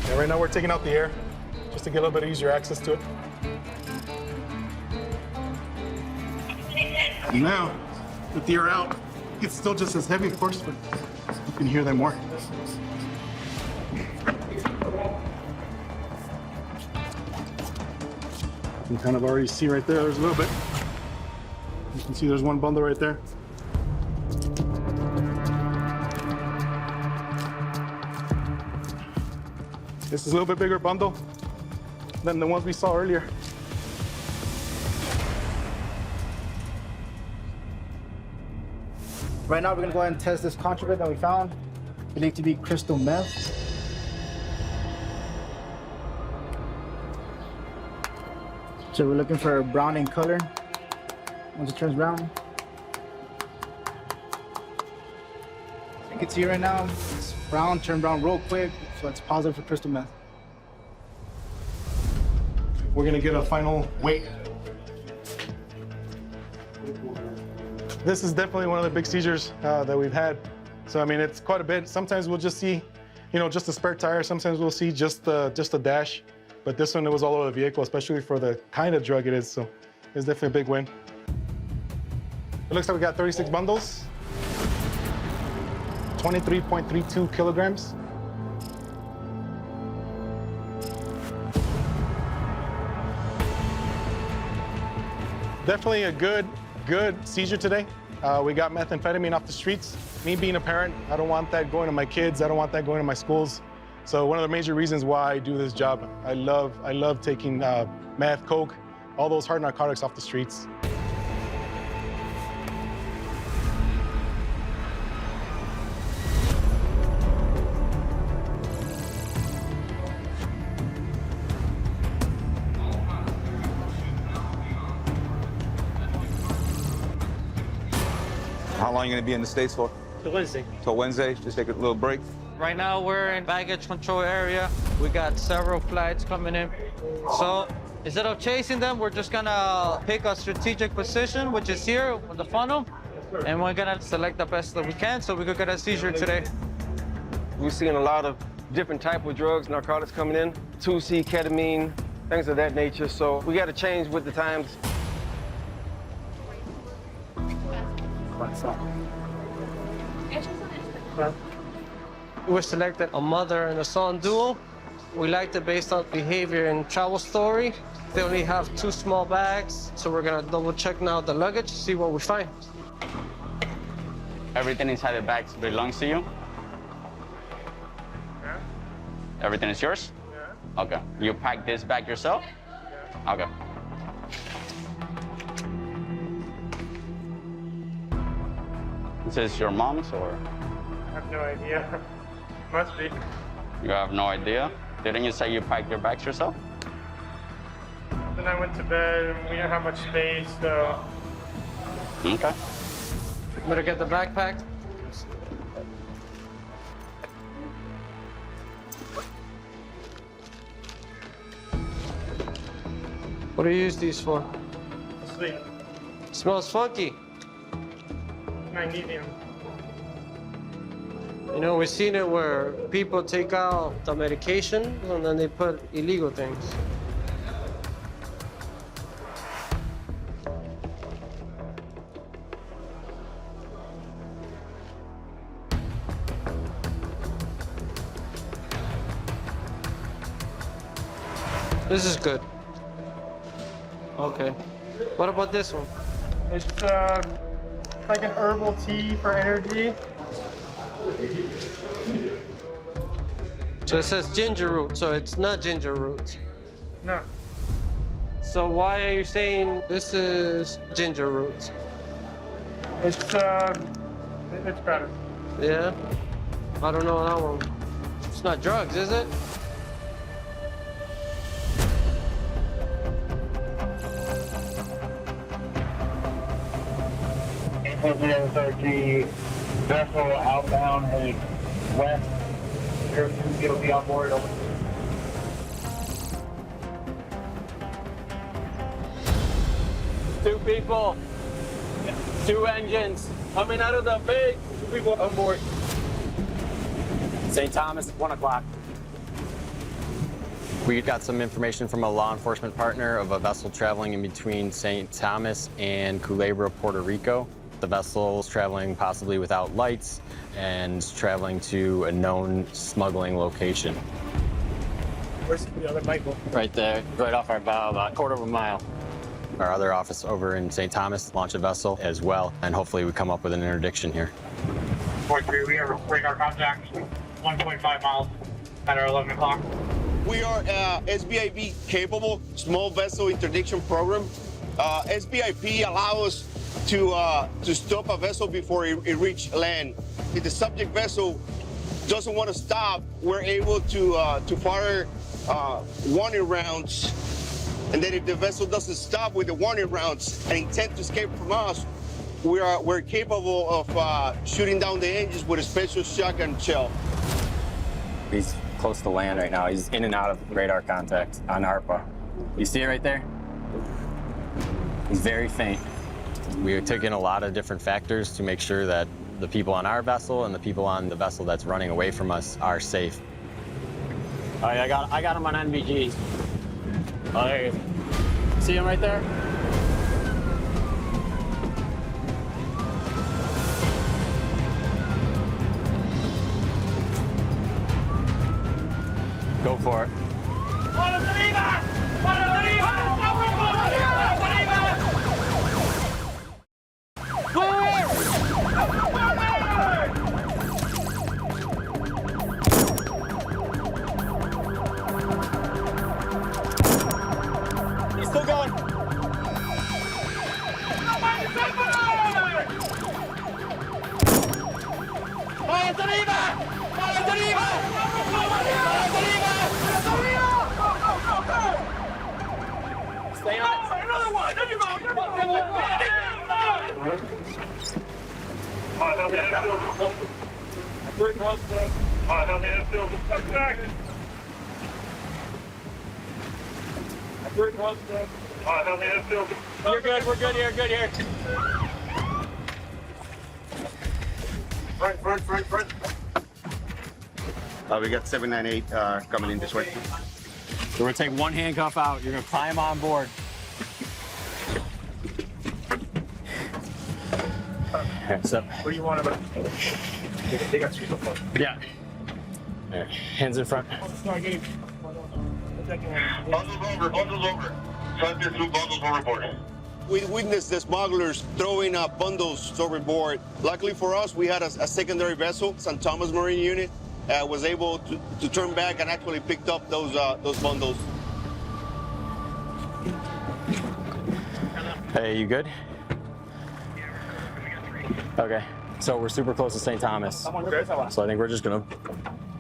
Speaker 6: Yeah, right now we're taking out the air just to get a little bit easier access to it. And now, with the air out, it's still just as heavy, of course, but you can hear them more. You can kind of already see right there, there's a little bit. You can see there's one bundle right there. This is a little bit bigger bundle than the ones we saw earlier.
Speaker 5: Right now, we're gonna go ahead and test this contraband that we found, believed to be crystal meth. So we're looking for brown in color. Once it turns brown. You can see right now, it's brown, turned brown real quick, so it's positive for crystal meth.
Speaker 6: We're gonna get a final weight. This is definitely one of the big seizures that we've had. So, I mean, it's quite a bit. Sometimes we'll just see, you know, just a spare tire. Sometimes we'll see just a dash. But this one, it was all over the vehicle, especially for the kind of drug it is. So it's definitely a big win. It looks like we got 36 bundles, 23.32 kilograms. Definitely a good seizure today. We got methamphetamine off the streets. Me being a parent, I don't want that going to my kids. I don't want that going to my schools. So one of the major reasons why I do this job, I love taking meth, coke, all those hard narcotics off the streets.
Speaker 2: How long are you going to be in the States for?
Speaker 17: Till Wednesday.
Speaker 2: Till Wednesday? Just take a little break?
Speaker 4: Right now, we're in baggage control area. We got several flights coming in. So instead of chasing them, we're just gonna pick a strategic position, which is here with the funnel. And we're gonna select the best that we can so we could get a seizure today.
Speaker 8: We're seeing a lot of different type of drugs, narcotics coming in, 2C, ketamine, things of that nature. So we got to change with the times.
Speaker 4: We selected a mother and a son duo. We liked it based on behavior and travel story. They only have 2 small bags, so we're gonna double check now the luggage, see what we find.
Speaker 19: Everything inside the bags belongs to you?
Speaker 6: Yeah.
Speaker 19: Everything is yours?
Speaker 6: Yeah.
Speaker 19: Okay. You pack this bag yourself?
Speaker 6: Yeah.
Speaker 19: Okay. This is your mom's or?
Speaker 6: I have no idea. Must be.
Speaker 19: You have no idea? Didn't you say you packed your bags yourself?
Speaker 6: Then I went to bed and we didn't have much space, so.
Speaker 19: Okay.
Speaker 4: Better get the backpack. What do you use these for?
Speaker 6: Sleep.
Speaker 4: Smells funky.
Speaker 6: Magnesium.
Speaker 4: You know, we've seen it where people take out the medication and then they put illegal things. This is good. Okay. What about this one?
Speaker 6: It's like an herbal tea for energy.
Speaker 9: So it says ginger root, so it's not ginger root.
Speaker 10: No.
Speaker 9: So why are you saying this is ginger root?
Speaker 10: It's better.
Speaker 9: Yeah? I don't know that one. It's not drugs, is it?
Speaker 10: The vessel outbound heading west. It'll be on board.
Speaker 24: Two people, two engines coming out of the bay. Two people on board. St. Thomas, 1 o'clock.
Speaker 15: We got some information from a law enforcement partner of a vessel traveling in between St. Thomas and Culebra, Puerto Rico. The vessel is traveling possibly without lights and traveling to a known smuggling location.
Speaker 10: Where's the other Michael?
Speaker 15: Right there, right off our bow, about a quarter of a mile. Our other office over in St. Thomas launched a vessel as well, and hopefully we come up with an interdiction here.
Speaker 10: 43, we have radar contact, 1.5 miles at our 11 o'clock.
Speaker 14: We are SBIP capable small vessel interdiction program. SBIP allows us to stop a vessel before it reaches land. If the subject vessel doesn't want to stop, we're able to fire warning rounds. And then if the vessel doesn't stop with the warning rounds and intend to escape from us, we're capable of shooting down the engines with a special shotgun shell.
Speaker 15: He's close to land right now. He's in and out of radar contact on ARPA. You see it right there? He's very faint. We took in a lot of different factors to make sure that the people on our vessel and the people on the vessel that's running away from us are safe.
Speaker 24: All right, I got him on NVG. Oh, there he is. See him right there?
Speaker 15: Go for it.
Speaker 24: He's still going. Stay on it. Another one. There you go. You're good. We're good here. Good here.
Speaker 14: Front. We got 798 coming in this way.
Speaker 24: So we're gonna take one handcuff out. You're gonna climb on board. Hands up.
Speaker 10: What do you want about it? They got street before.
Speaker 24: Yeah. There. Hands in front.
Speaker 14: Bundles over. Subject through bundles overboard. We witnessed the smugglers throwing bundles overboard. Luckily for us, we had a secondary vessel, San Thomas Marine Unit, was able to turn back and actually picked up those bundles.
Speaker 15: Hey, you good? Okay, so we're super close to St. Thomas. So I think we're just gonna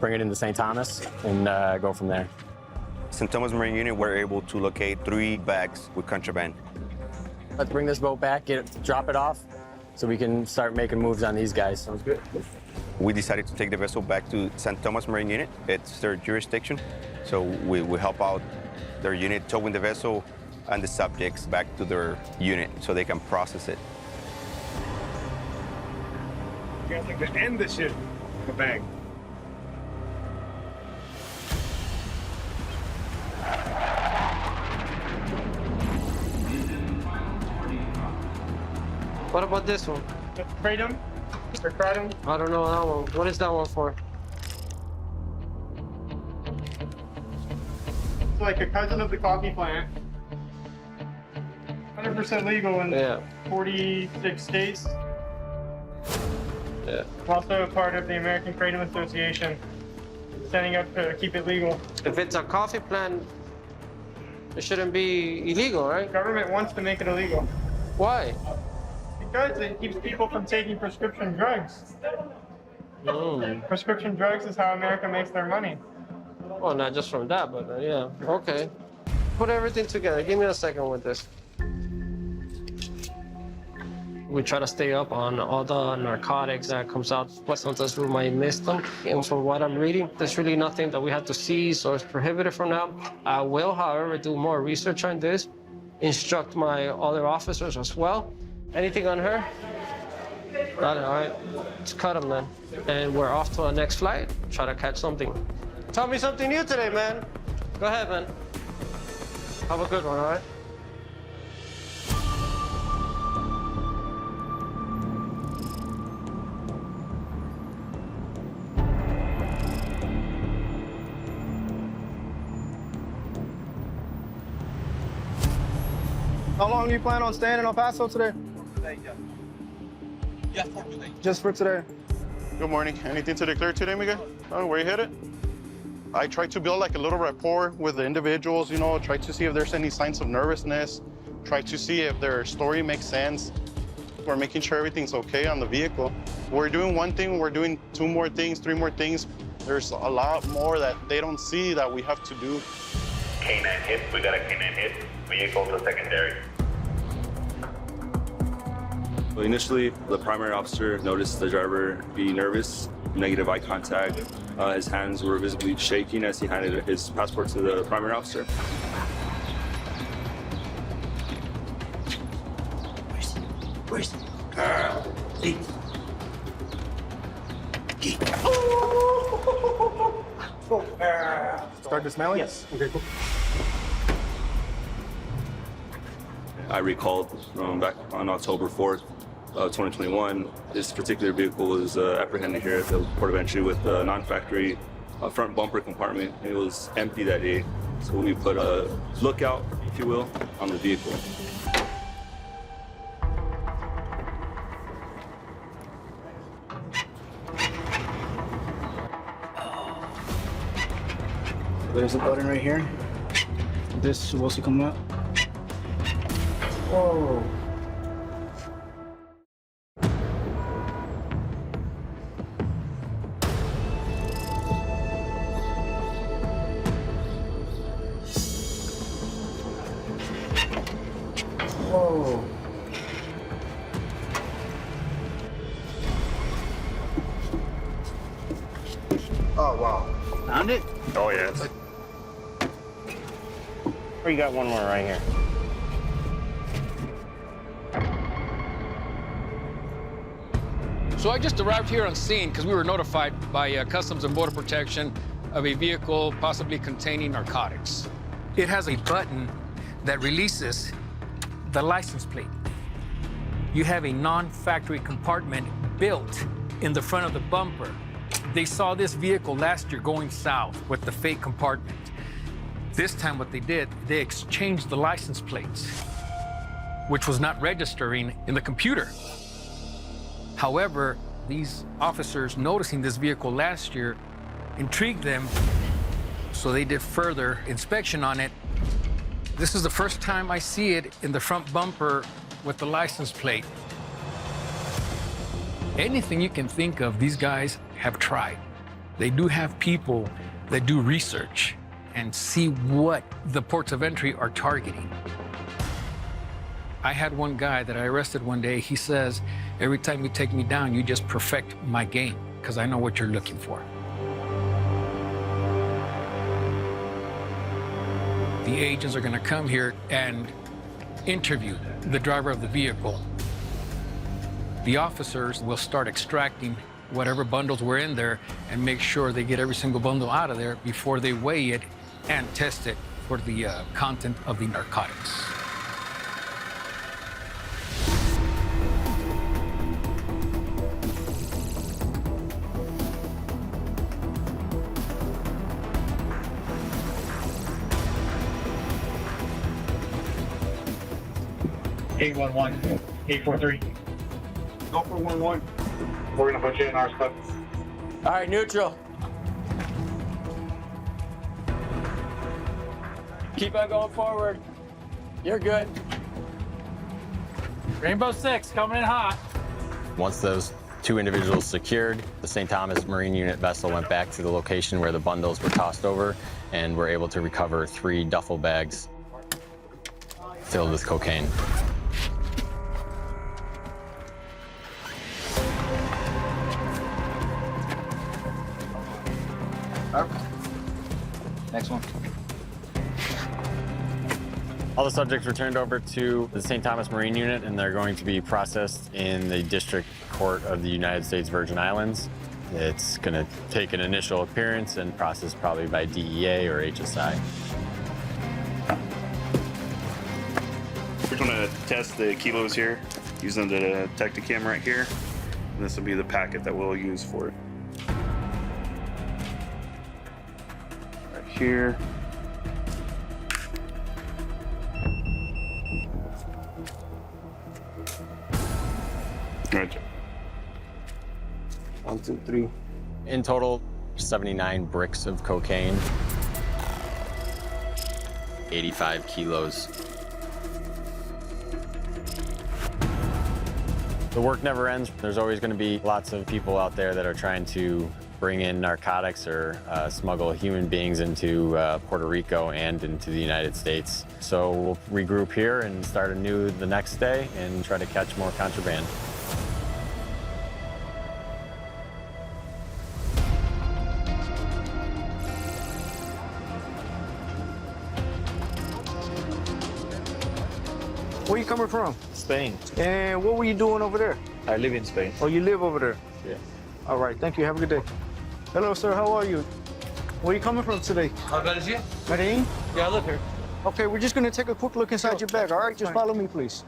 Speaker 15: bring it into St. Thomas and go from there.
Speaker 14: St. Thomas Marine Unit were able to locate 3 bags with contraband.
Speaker 15: Let's bring this boat back, drop it off, so we can start making moves on these guys. Sounds good.
Speaker 14: We decided to take the vessel back to St. Thomas Marine Unit. It's their jurisdiction, so we help out their unit towing the vessel and the subjects back to their unit so they can process it.
Speaker 10: You guys like to end this shit? Bang.
Speaker 9: What about this one?
Speaker 10: Kratom? Or kratom?
Speaker 9: I don't know that one. What is that one for?
Speaker 10: It's like a cousin of the coffee plant. 100% legal in 46 states.
Speaker 9: Yeah.
Speaker 10: Also a part of the American Kratom Association.
Speaker 9: setting up to keep it legal.
Speaker 4: If it's a coffee plant, it shouldn't be illegal, right?
Speaker 9: Government wants to make it illegal.
Speaker 4: Why?
Speaker 9: Because it keeps people from taking prescription drugs. Prescription drugs is how America makes their money.
Speaker 4: Well, not just from that, but yeah, okay. Put everything together. Give me a second with this. We try to stay up on all the narcotics that comes out, but sometimes we might miss them. And from what I'm reading, there's really nothing that we have to seize or is prohibited from now. I will, however, do more research on this, instruct my other officers as well. Anything on her? Got it, all right. Let's cut them then. And we're off to our next flight. Try to catch something. Tell me something new today, man. Go ahead, man. Have a good one, all right?
Speaker 5: How long do you plan on staying in El Paso today? Just for today.
Speaker 6: Good morning. Anything to declare today, Miguel? Oh, where you headed? I try to build like a little rapport with the individuals, you know, try to see if there's any signs of nervousness, try to see if their story makes sense. We're making sure everything's okay on the vehicle. We're doing one thing, we're doing 2 more things, 3 more things. There's a lot more that they don't see that we have to do.
Speaker 7: K9 hit, we got a K9 hit, vehicle to secondary.
Speaker 2: Well, initially, the primary officer noticed the driver be nervous, negative eye contact. His hands were visibly shaking as he handed his passport to the primary officer.
Speaker 7: Where's Carl? Please.
Speaker 6: Start dismantling?
Speaker 7: Yes.
Speaker 6: Okay, cool.
Speaker 2: I recalled back on October 4th, 2021, this particular vehicle was apprehended here at the port of entry with a non-factory front bumper compartment. It was empty that day, so we put a lookout, if you will, on the vehicle.
Speaker 1: There's a button right here. This is supposed to come up. Whoa. Whoa. Oh, wow. Found it?
Speaker 7: Oh, yes. Or you got one more right here.
Speaker 16: So I just arrived here on scene because we were notified by Customs and Border Protection of a vehicle possibly containing narcotics. It has a button that releases the license plate. You have a non-factory compartment built in the front of the bumper. They saw this vehicle last year going south with the fake compartment. This time what they did, they exchanged the license plates, which was not registering in the computer. However, these officers noticing this vehicle last year intrigued them, so they did further inspection on it. This is the first time I see it in the front bumper with the license plate. Anything you can think of, these guys have tried. They do have people that do research and see what the ports of entry are targeting. I had one guy that I arrested one day. He says, every time you take me down, you just perfect my game, because I know what you're looking for. The agents are going to come here and interview the driver of the vehicle. The officers will start extracting whatever bundles were in there and make sure they get every single bundle out of there before they weigh it and test it for the content of the narcotics.
Speaker 9: $811, 843.
Speaker 6: Go for 1-1.
Speaker 9: We're gonna put you in our stuff.
Speaker 13: All right, neutral.
Speaker 24: Keep on going forward. You're good.
Speaker 10: Rainbow 6 coming in hot.
Speaker 15: Once those 2 individuals secured, the St. Thomas Marine Unit vessel went back to the location where the bundles were tossed over and were able to recover 3 duffel bags filled with cocaine.
Speaker 11: Next one.
Speaker 15: All the subjects were turned over to the St. Thomas Marine Unit, and they're going to be processed in the District Court of the United States Virgin Islands. It's going to take an initial appearance and processed probably by DEA or HSI.
Speaker 20: We're going to test the kilos here using the detector cam right here. And this will be the packet that we'll use for it. Right here. Right.
Speaker 15: 1, 2, 3. In total, 79 bricks of cocaine, 85 kilos. The work never ends. There's always going to be lots of people out there that are trying to bring in narcotics or smuggle human beings into Puerto Rico and into the United States. So we'll regroup here and start anew the next day and try to catch more contraband.
Speaker 5: Where you coming from?
Speaker 11: Spain.
Speaker 5: And what were you doing over there?
Speaker 11: I live in Spain.
Speaker 5: Oh, you live over there?
Speaker 11: Yeah.
Speaker 5: All right, thank you. Have a good day. Hello, sir. How are you? Where are you coming from today?
Speaker 4: Medellin?
Speaker 5: Medellin?
Speaker 4: Yeah, I live here.
Speaker 5: Okay, we're just going to take a quick look inside your bag, all right? Just follow me, please.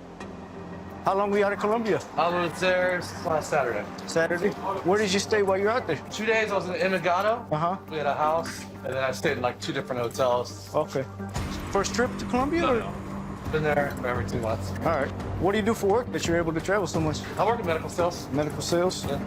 Speaker 5: How long were you out of Colombia?
Speaker 4: I was there last Saturday.
Speaker 5: Saturday? Where did you stay while you were out there?
Speaker 4: 2 days, I was in Envigado.
Speaker 5: Uh-huh.
Speaker 4: We had a house, and then I stayed in like 2 different hotels.
Speaker 5: Okay. First trip to Colombia?
Speaker 4: No. Been there for every 2 months.
Speaker 5: All right. What do you do for work that you're able to travel so much?
Speaker 4: I work in medical sales.
Speaker 5: Medical sales?
Speaker 4: Yeah.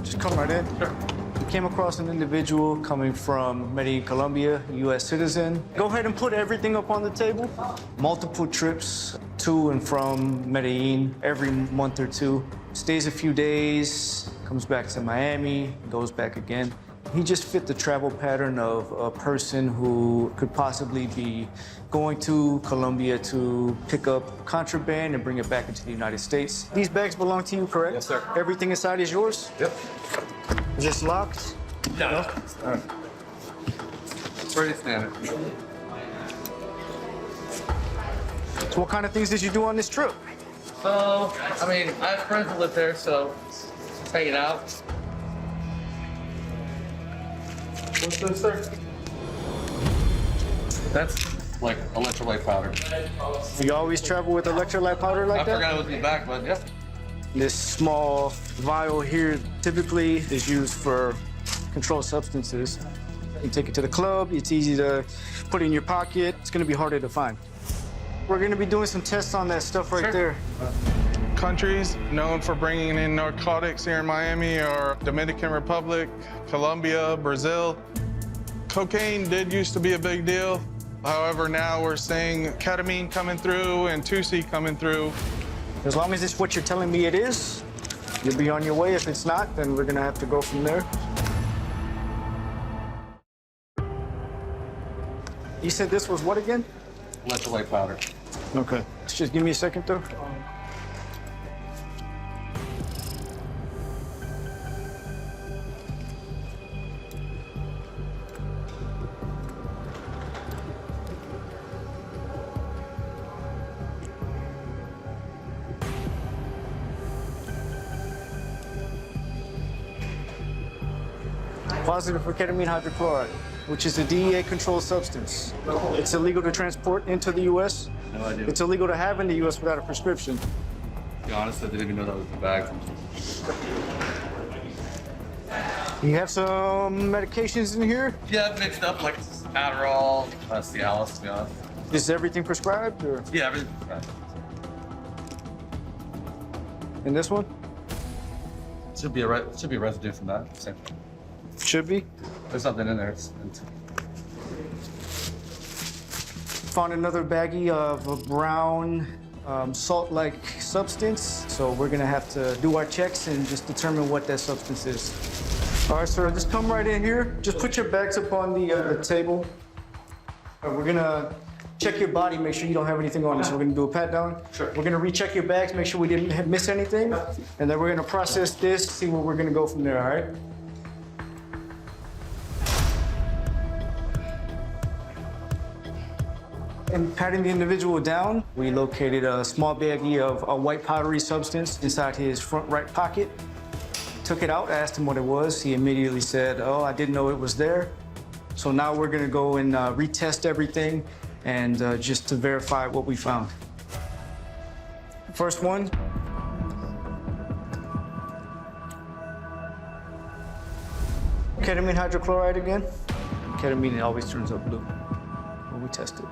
Speaker 5: Just come right in.
Speaker 4: Sure.
Speaker 5: We came across an individual coming from Medellin, Colombia, U.S. citizen. Go ahead and put everything up on the table. Multiple trips to and from Medellin every month or 2. Stays a few days, comes back to Miami, goes back again. He just fit the travel pattern of a person who could possibly be going to Colombia to pick up contraband and bring it back into the United States. These bags belong to you, correct?
Speaker 4: Yes, sir.
Speaker 5: Everything inside is yours?
Speaker 4: Yep.
Speaker 5: Is this locked?
Speaker 4: No.
Speaker 5: All right.
Speaker 4: It's pretty standard.
Speaker 5: So what kind of things did you do on this trip?
Speaker 4: So, I mean, I have friends that live there, so just hanging out. What's this, sir? That's like electrolyte powder.
Speaker 5: You always travel with electrolyte powder like that?
Speaker 4: I forgot it was in the back, but yeah.
Speaker 5: This small vial here typically is used for controlled substances. You take it to the club, it's easy to put in your pocket. It's gonna be harder to find. We're gonna be doing some tests on that stuff right there.
Speaker 12: Countries known for bringing in narcotics here in Miami are Dominican Republic, Colombia, Brazil. Cocaine did used to be a big deal. However, now we're seeing ketamine coming through and 2C coming through.
Speaker 5: As long as it's what you're telling me it is, you'll be on your way. If it's not, then we're gonna have to go from there. You said this was what again?
Speaker 4: Electrolyte powder.
Speaker 5: Okay. Just give me a second though. Positive for ketamine hydrochloride, which is a DEA-controlled substance. It's illegal to transport into the U.S.
Speaker 4: No idea.
Speaker 5: It's illegal to have in the U.S. without a prescription.
Speaker 4: To be honest, I didn't even know that was the bag.
Speaker 5: You have some medications in here?
Speaker 4: Yeah, mixed up like Adderall, Cialis, to be honest.
Speaker 5: Is everything prescribed, or?
Speaker 4: Yeah, everything's prescribed.
Speaker 5: And this one?
Speaker 4: Should be a residue from that. Same thing.
Speaker 5: Should be.
Speaker 4: There's something in there.
Speaker 5: found another baggie of a brown salt-like substance. So we're gonna have to do our checks and just determine what that substance is. All right, sir, just come right in here. Just put your bags up on the table. We're gonna check your body, make sure you don't have anything on it. So we're gonna do a pat down. Sure. We're gonna recheck your bags, make sure we didn't miss anything. And then we're gonna process this, see where we're gonna go from there, all right? In patting the individual down, we located a small baggie of a white powdery substance inside his front right pocket. Took it out, asked him what it was. He immediately said, "Oh, I didn't know it was there." So now we're gonna go and retest everything and just to verify what we found. First one. Ketamine hydrochloride again. Ketamine always turns up blue when we test it.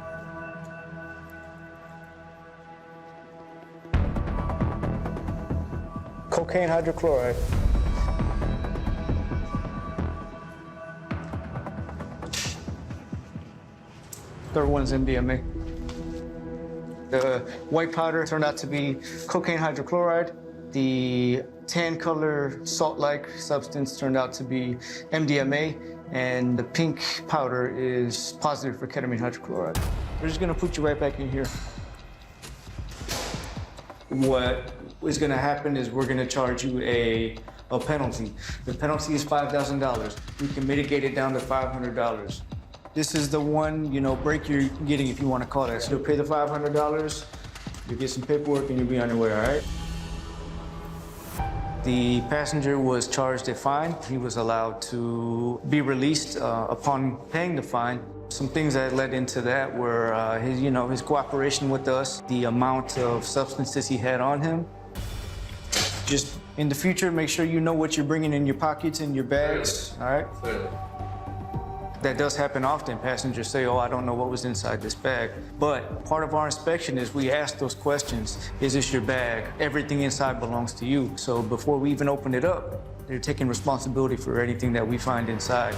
Speaker 5: Cocaine hydrochloride. Third one's MDMA. The white powder turned out to be cocaine hydrochloride. The tan color salt-like substance turned out to be MDMA, and the pink powder is positive for ketamine hydrochloride. We're just gonna put you right back in here. What is gonna happen is we're gonna charge you a penalty. The penalty is $5,000. We can mitigate it down to $500. This is the one, break you're getting, if you want to call that. So you'll pay the $500, you'll get some paperwork, and you'll be on your way, all right? The passenger was charged a fine. He was allowed to be released upon paying the fine. Some things that led into that were his cooperation with us, the amount of substances he had on him. Just in the future, make sure you know what you're bringing in your pockets and your bags, all right? That does happen often. Passengers say, "Oh, I don't know what was inside this bag." But part of our inspection is we ask those questions. Is this your bag? Everything inside belongs to you. So before we even open it up, they're taking responsibility for anything that we find inside.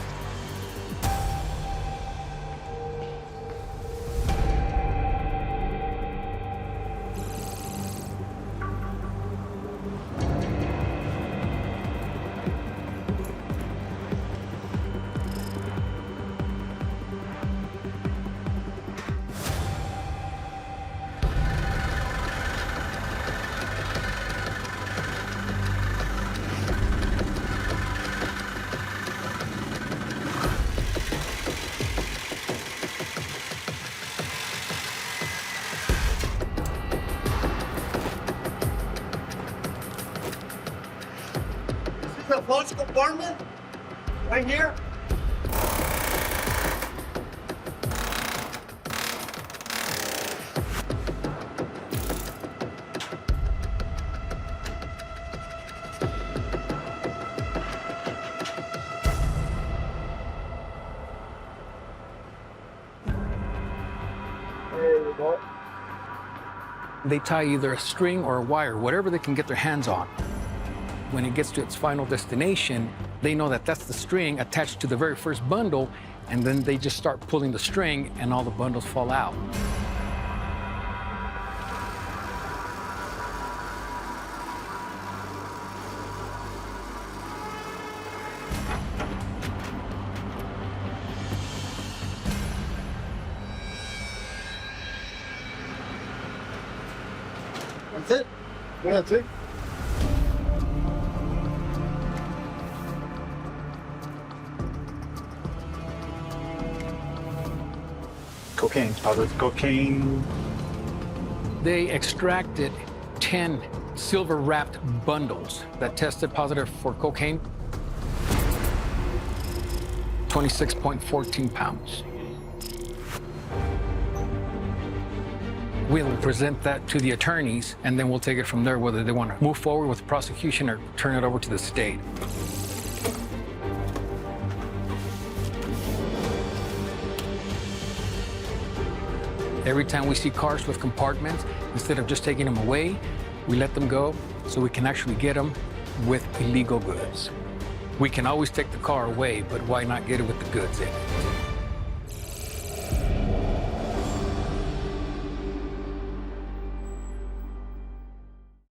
Speaker 14: The lunch compartment? Right here?
Speaker 16: There we go. They tie either a string or a wire, whatever they can get their hands on. When it gets to its final destination, they know that that's the string attached to the very first bundle, and then they just start pulling the string and all the bundles fall out.
Speaker 14: That's it?
Speaker 1: Yeah, that's it. Cocaine, powdered cocaine.
Speaker 16: They extracted 10 silver-wrapped bundles that tested positive for cocaine, 26.14 pounds. We'll present that to the attorneys, and then we'll take it from there, whether they want to move forward with prosecution or turn it over to the state. Every time we see cars with compartments, instead of just taking them away, we let them go so we can actually get them with illegal goods. We can always take the car away, but why not get it with the goods in it?